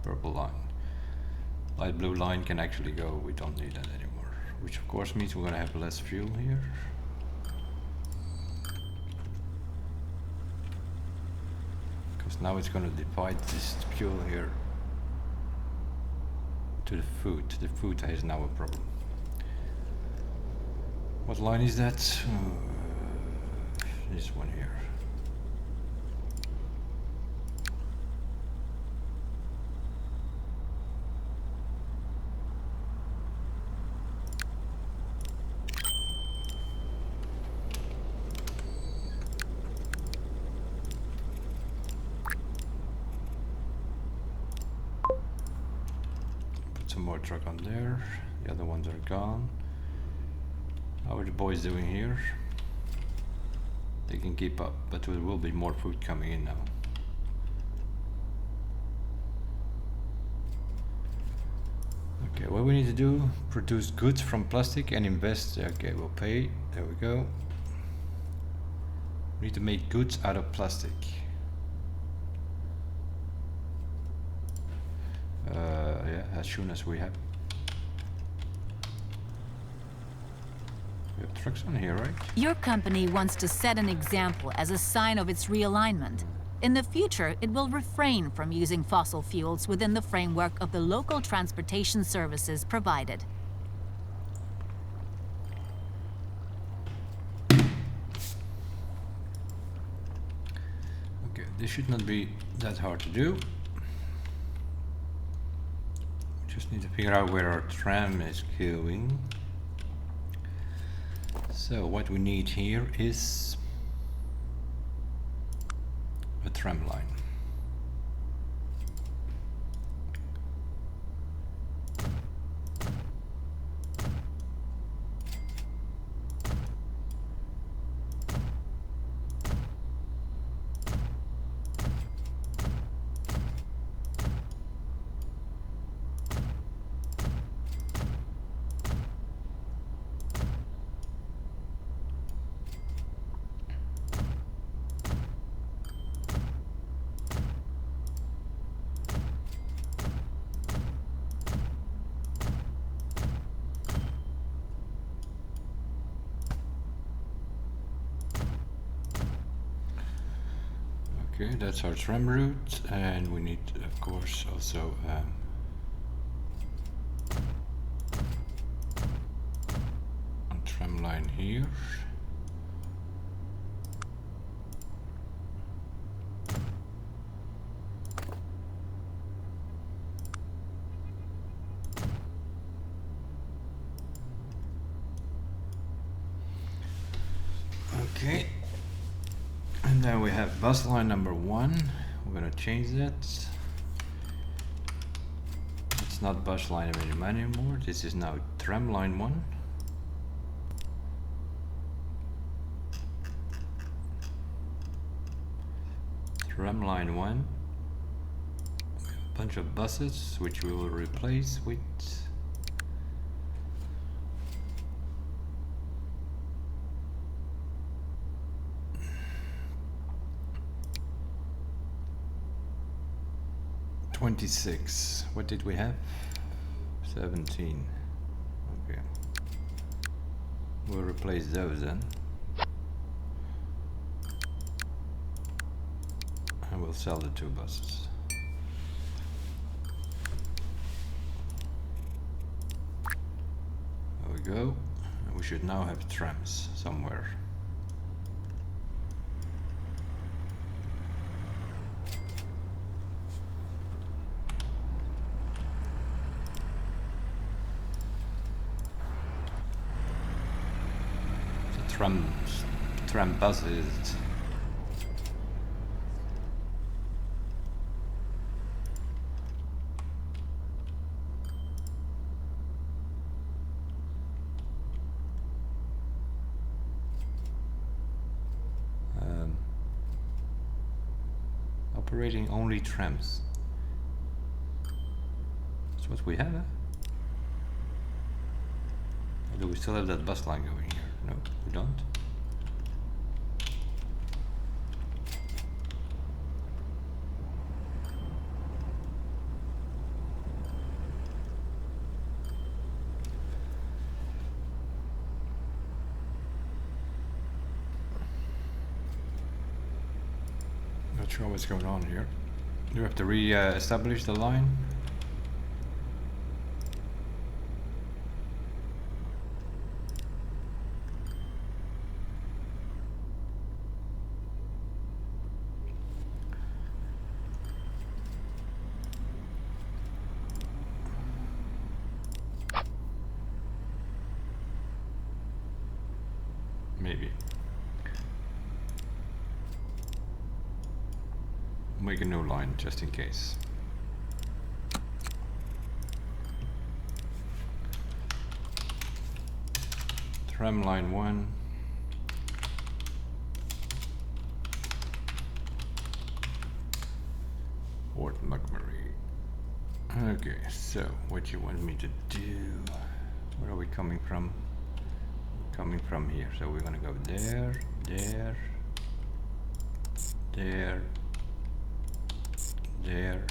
A: Purple line. Light blue line can actually go, we don't need that anymore. Which of course means we're gonna have less fuel here. Because now it's gonna divide this fuel here to the food. The food is now a problem. What line is that? This one here. More truck on there, the other ones are gone. How are the boys doing here? They can keep up, but there will be more food coming in now. Okay, what we need to do, produce goods from plastic and invest. Okay, we'll pay, there we go. We need to make goods out of plastic. Yeah, as soon as we have trucks on here, right?
B: Your company wants to set an example as a sign of its realignment. In the future, it will refrain from using fossil fuels within the framework of the local transportation services provided.
A: Okay, this should not be that hard to do. Just need to figure out where our tram is going. So what we need here is a tram line. Okay, that's our tram route, and we need, of course, also a tram line here. Okay, and then we have bus line number 1. We're gonna change that. It's not bus line anymore. This is now tram line 1. Tram line 1. We have a bunch of buses which we will replace with 26. What did we have? 17. Okay. We'll replace those then. And we'll sell the 2 buses. There we go. And we should now have trams somewhere. Tram buses. Operating only trams. That's what we have, huh? Or do we still have that bus line going here? No, we don't. Not sure what's going on here. Do we have to re-establish the line? Maybe. Make a new line just in case. Tram line 1. Port Montgomery. Okay, so what you want me to do? Where are we coming from? Coming from here, so we're gonna go there, there, there, there,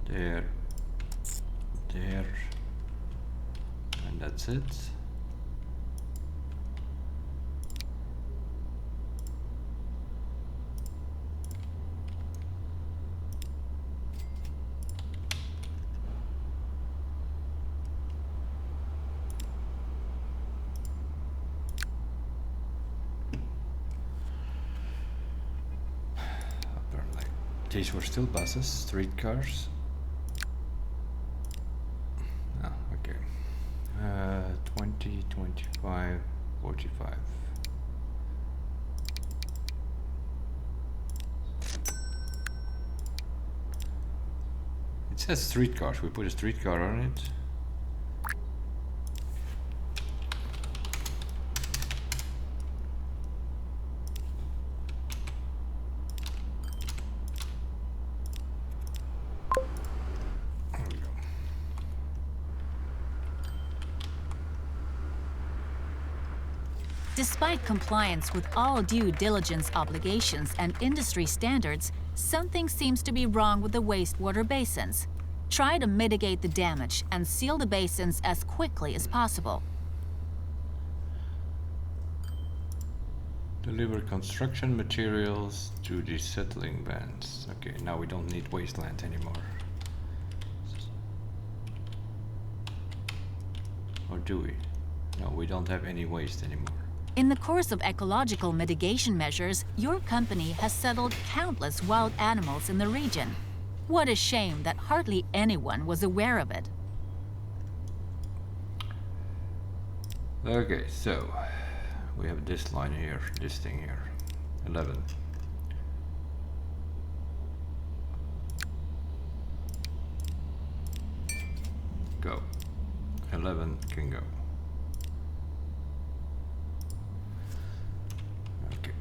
A: there, there, and that's it. These were still buses, streetcars. Ah, okay. 20, 25, 45. It says streetcars. We put a streetcar on it.
B: Despite compliance with all due diligence obligations and industry standards, something seems to be wrong with the wastewater basins. Try to mitigate the damage and seal the basins as quickly as possible.
A: Deliver construction materials to the settling bands. Okay, now we don't need wasteland anymore. Or do we? No, we don't have any waste anymore.
B: In the course of ecological mitigation measures, your company has settled countless wild animals in the region. What a shame that hardly anyone was aware of it.
A: Okay, so we have this line here, this thing here. 11. Go. 11 can go. Okay.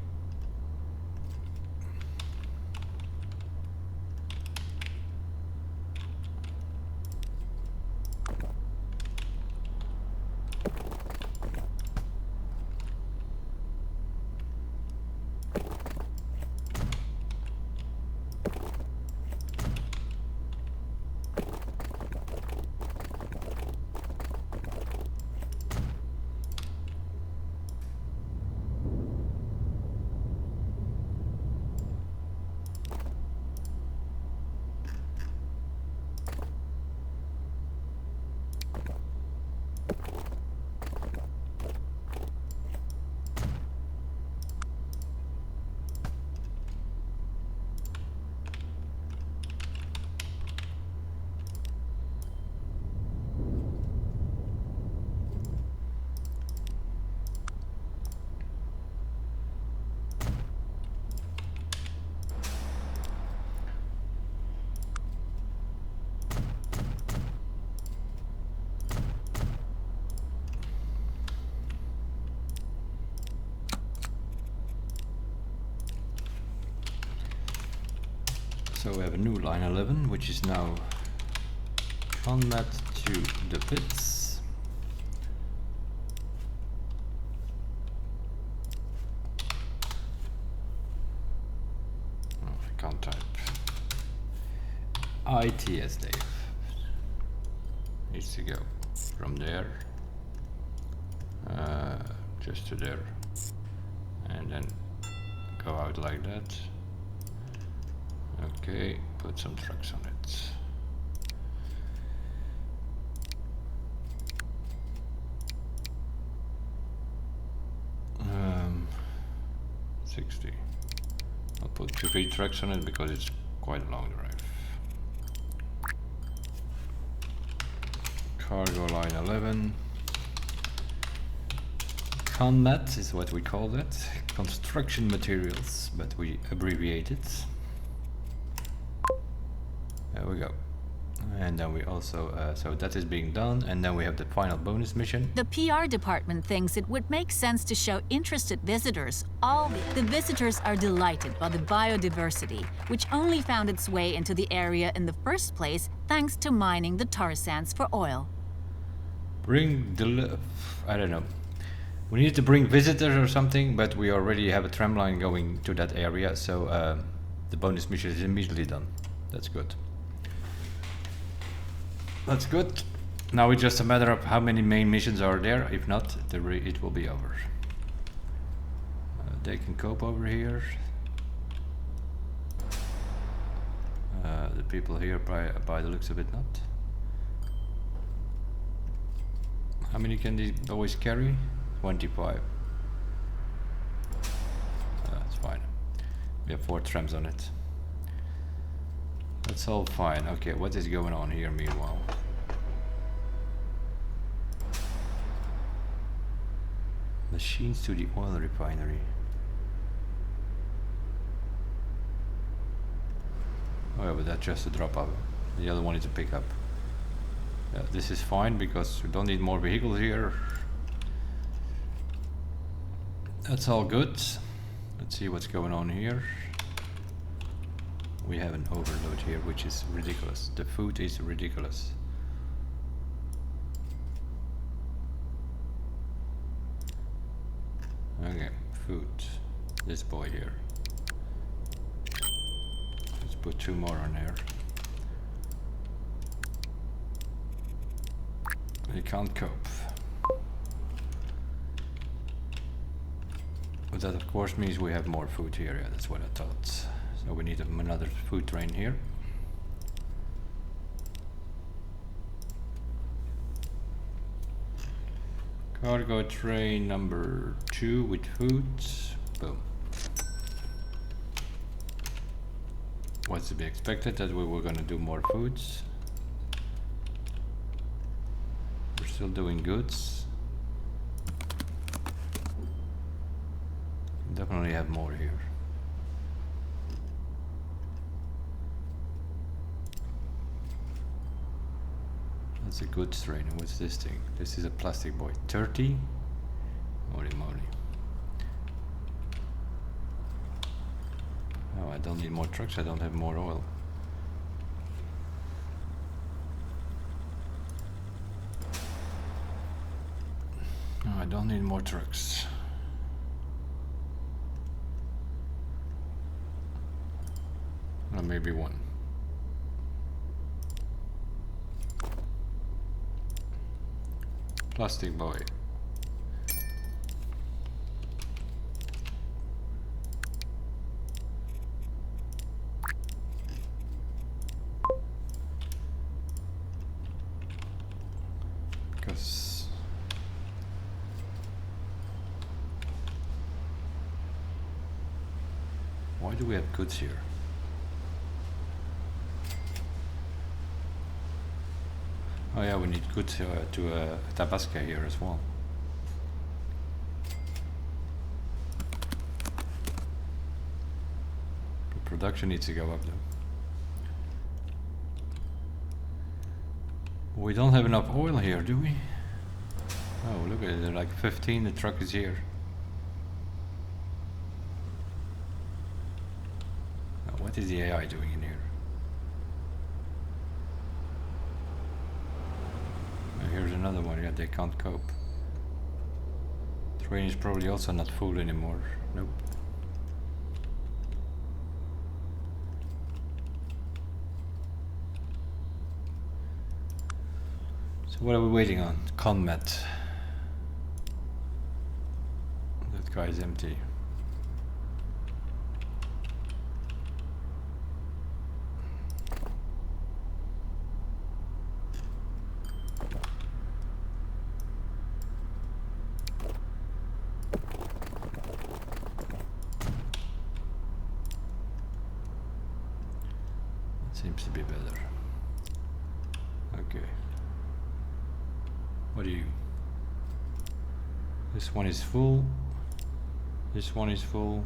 A: So we have a new line 11, which is now combat to the pits. Oh, I can't type. ITS Dave needs to go from there just to there, and then go out like that. Okay, put some trucks on it. 60. I'll put 3 trucks on it because it's quite a long drive. Cargo line 11. CONMAT is what we call that. Construction materials, but we abbreviate it. There we go. And then we also, so that is being done, and then we have the final bonus mission.
B: The PR department thinks it would make sense to show interested visitors the visitors are delighted by the biodiversity, which only found its way into the area in the first place thanks to mining the tar sands for oil.
A: I don't know. We need to bring visitors or something, but we already have a tram line going to that area, so the bonus mission is immediately done. That's good. That's good. Now it's just a matter of how many main missions are there. If not, it will be over. They can cope over here. The people here, by the looks of it, not. How many can these boys carry? 25. That's fine. We have 4 trams on it. That's all fine. Okay, what is going on here meanwhile? Machines to the oil refinery. Oh yeah, but that's just a drop off. The other one is a pickup. Yeah, this is fine because we don't need more vehicles here. That's all good. Let's see what's going on here. We have an overload here, which is ridiculous. The food is ridiculous. Okay, food. This boy here. Let's put 2 more on there. He can't cope. But that of course means we have more food here. Yeah, that's what I thought. So we need another food train here. Cargo train number 2 with foods. Boom. What's to be expected that we were gonna do more foods. We're still doing goods. Definitely have more here. That's a goods train. And what's this thing? This is a plastic boy. 30? Holy moly. Oh, I don't need more trucks. I don't have more oil. No, I don't need more trucks. Or maybe one. Plastic boy. Because why do we have goods here? Oh yeah, we need goods to Tabasco here as well. The production needs to go up though. We don't have enough oil here, do we? Oh, look at it, they're like 15, the truck is here. Now, what is the AI doing in here? Here's another one. Yeah, they can't cope. Train is probably also not full anymore. Nope. So what are we waiting on? Conmet. That guy is empty. Seems to be better. Okay. What do you? This one is full. This one is full.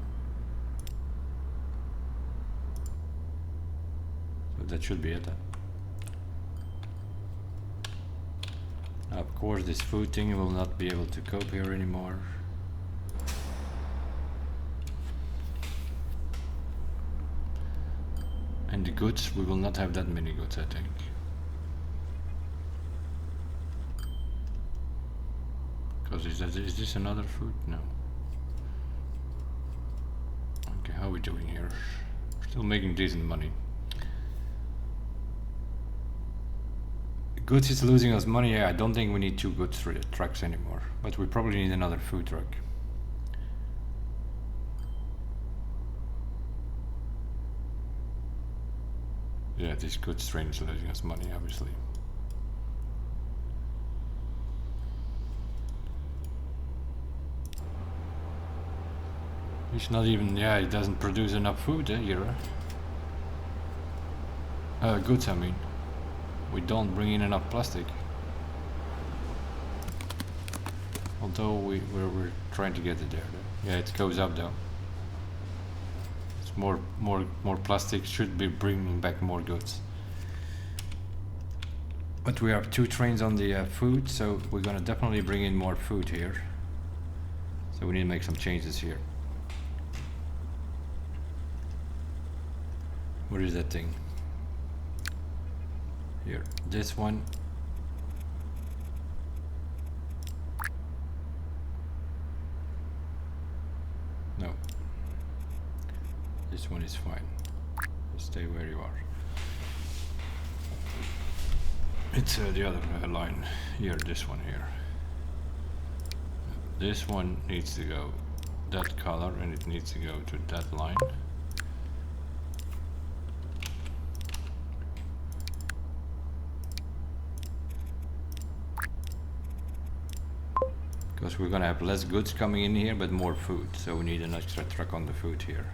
A: So that should be it. Now, of course, this food thing will not be able to cope here anymore. And the goods, we will not have that many goods, I think. Because is this another food? No. Okay, how are we doing here? Still making decent money. Goods is losing us money. Yeah, I don't think we need 2 goods trucks anymore. But we probably need another food truck. Yeah, this goods train is losing us money, obviously. He's not even, yeah, he doesn't produce enough food here. Goods, I mean. We don't bring in enough plastic. Although we're trying to get it there. Yeah, it goes up though. More plastic should be bringing back more goods. But we have 2 trains on the food, so we're gonna definitely bring in more food here. So we need to make some changes here. What is that thing? Here, this one. No. This one is fine. Just stay where you are. It's the other line here, this one here. This one needs to go that color and it needs to go to that line. Because we're gonna have less goods coming in here but more food, so we need an extra truck on the food here.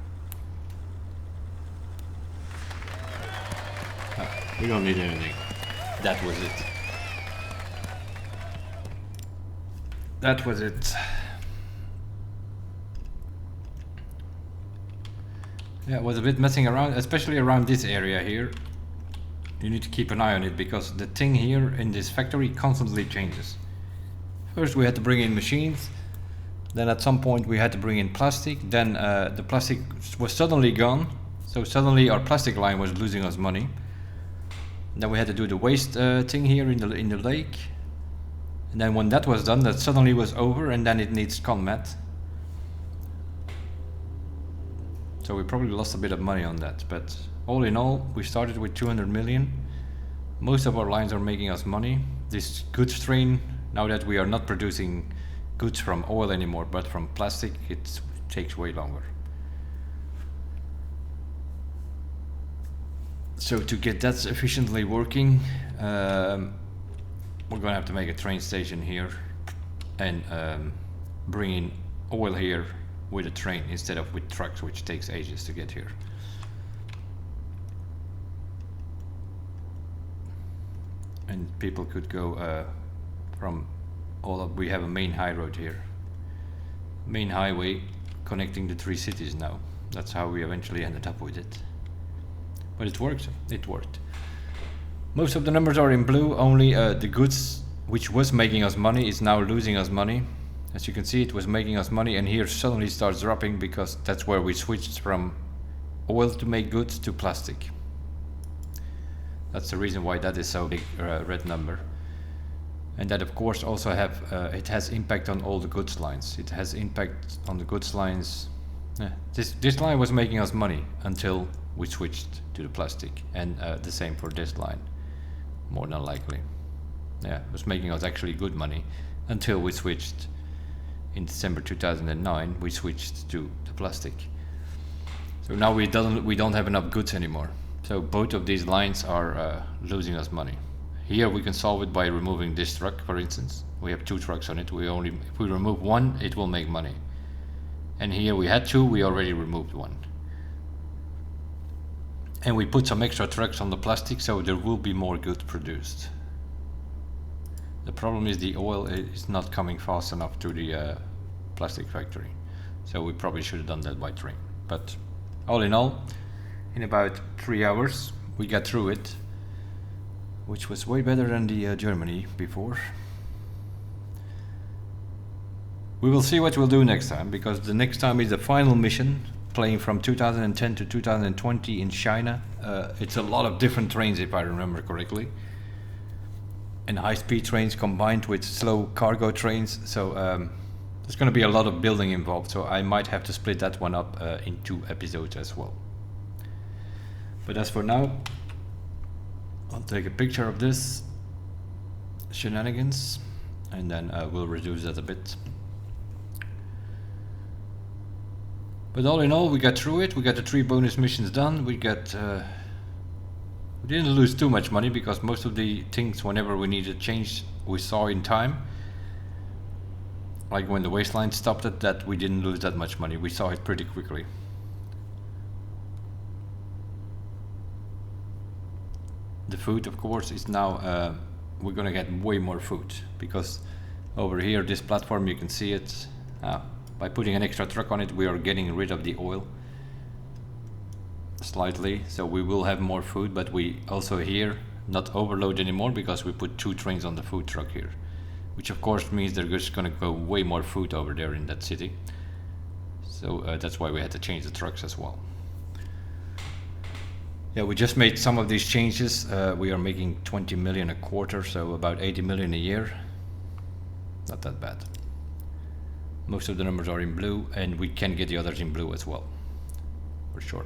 A: We don't need anything. That was it. That was it. Yeah, it was a bit messing around, especially around this area here. You need to keep an eye on it because the thing here in this factory constantly changes. First we had to bring in machines, then at some point we had to bring in plastic, then the plastic was suddenly gone, so suddenly our plastic line was losing us money. Then we had to do the waste thing here in the lake, and then when that was done, that suddenly was over, and then it needs ConMat. So we probably lost a bit of money on that, but all in all we started with 200 million. Most of our lines are making us money. This goods train, now that we are not producing goods from oil anymore but from plastic, it takes way longer. So to get that efficiently working, we're gonna have to make a train station here and bring in oil here with a train instead of with trucks, which takes ages to get here. And people could go from we have a main high road here, main highway connecting the 3 cities now. That's how we eventually ended up with it. But it worked. It worked. Most of the numbers are in blue. Only the goods, which was making us money, is now losing us money. As you can see, it was making us money, and here suddenly starts dropping because that's where we switched from oil to make goods to plastic. That's the reason why that is so big red number. And that of course also it has impact on all the goods lines. It has impact on the goods lines. This line was making us money until we switched to the plastic, and the same for this line, more than likely. Yeah, it was making us actually good money until we switched in December 2009. We switched to the plastic. So now we don't have enough goods anymore. So both of these lines are losing us money. Here we can solve it by removing this truck, for instance. We have 2 trucks on it. If we remove one, it will make money. And here we had 2, we already removed 1. And we put some extra trucks on the plastic, so there will be more goods produced. The problem is the oil is not coming fast enough to the plastic factory. So we probably should have done that by train. But all in all, in about 3 hours, we got through it, which was way better than the Germany before. We will see what we'll do next time, because the next time is the final mission, playing from 2010 to 2020 in China. It's a lot of different trains, if I remember correctly, and high-speed trains combined with slow cargo trains. So there's going to be a lot of building involved, so I might have to split that one up in 2 episodes as well. But as for now, I'll take a picture of this shenanigans, and then we'll reduce that a bit. But all in all, we got through it. We got the 3 bonus missions done. We didn't lose too much money because most of the things, whenever we needed change, we saw in time. Like when the waistline stopped it, that we didn't lose that much money. We saw it pretty quickly. The food, of course, is now we're gonna get way more food, because over here, this platform, you can see it. By putting an extra truck on it, we are getting rid of the oil slightly, so we will have more food. But we also here not overload anymore because we put 2 trains on the food truck here, which of course means they're just gonna go way more food over there in that city. So that's why we had to change the trucks as well. Yeah, we just made some of these changes. We are making 20 million a quarter, so about 80 million a year. Not that bad. Most of the numbers are in blue, and we can get the others in blue as well, for sure.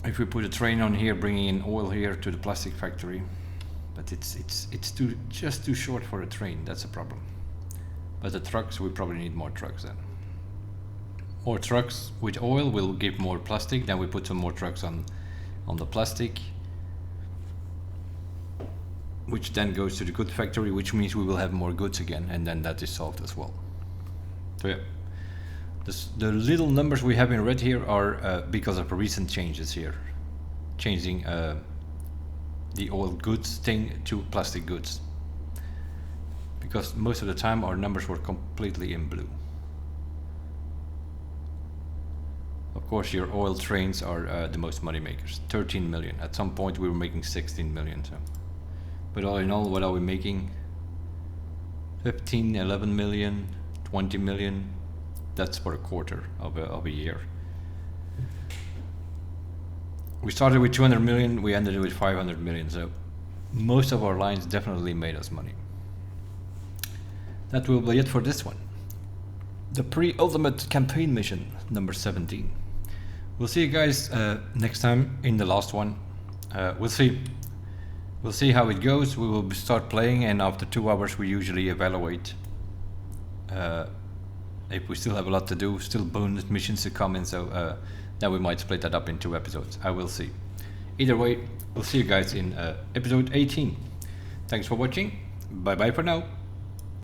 A: If we put a train on here, bringing in oil here to the plastic factory, but it's just too short for a train. That's a problem. But the trucks, we probably need more trucks then. More trucks with oil will give more plastic. Then we put some more trucks on the plastic, which then goes to the goods factory, which means we will have more goods again, and then that is solved as well. So yeah, the little numbers we have in red here are because of recent changes here, changing the oil goods thing to plastic goods, because most of the time our numbers were completely in blue. Of course, your oil trains are the most money makers. 13 million. At some point we were making 16 million. So, but all in all, what are we making? 15, 11 million, 20 million. That's for a quarter of a year. We started with 200 million, we ended with 500 million. So most of our lines definitely made us money. That will be it for this one. The pre-ultimate campaign mission, number 17. We'll see you guys next time in the last one. We'll see how it goes. We will start playing, and after 2 hours we usually evaluate if we still have a lot to do, still bonus missions to come in, so then we might split that up in 2 episodes. I will see. Either way, we'll see you guys in episode 18. Thanks for watching. Bye bye for now.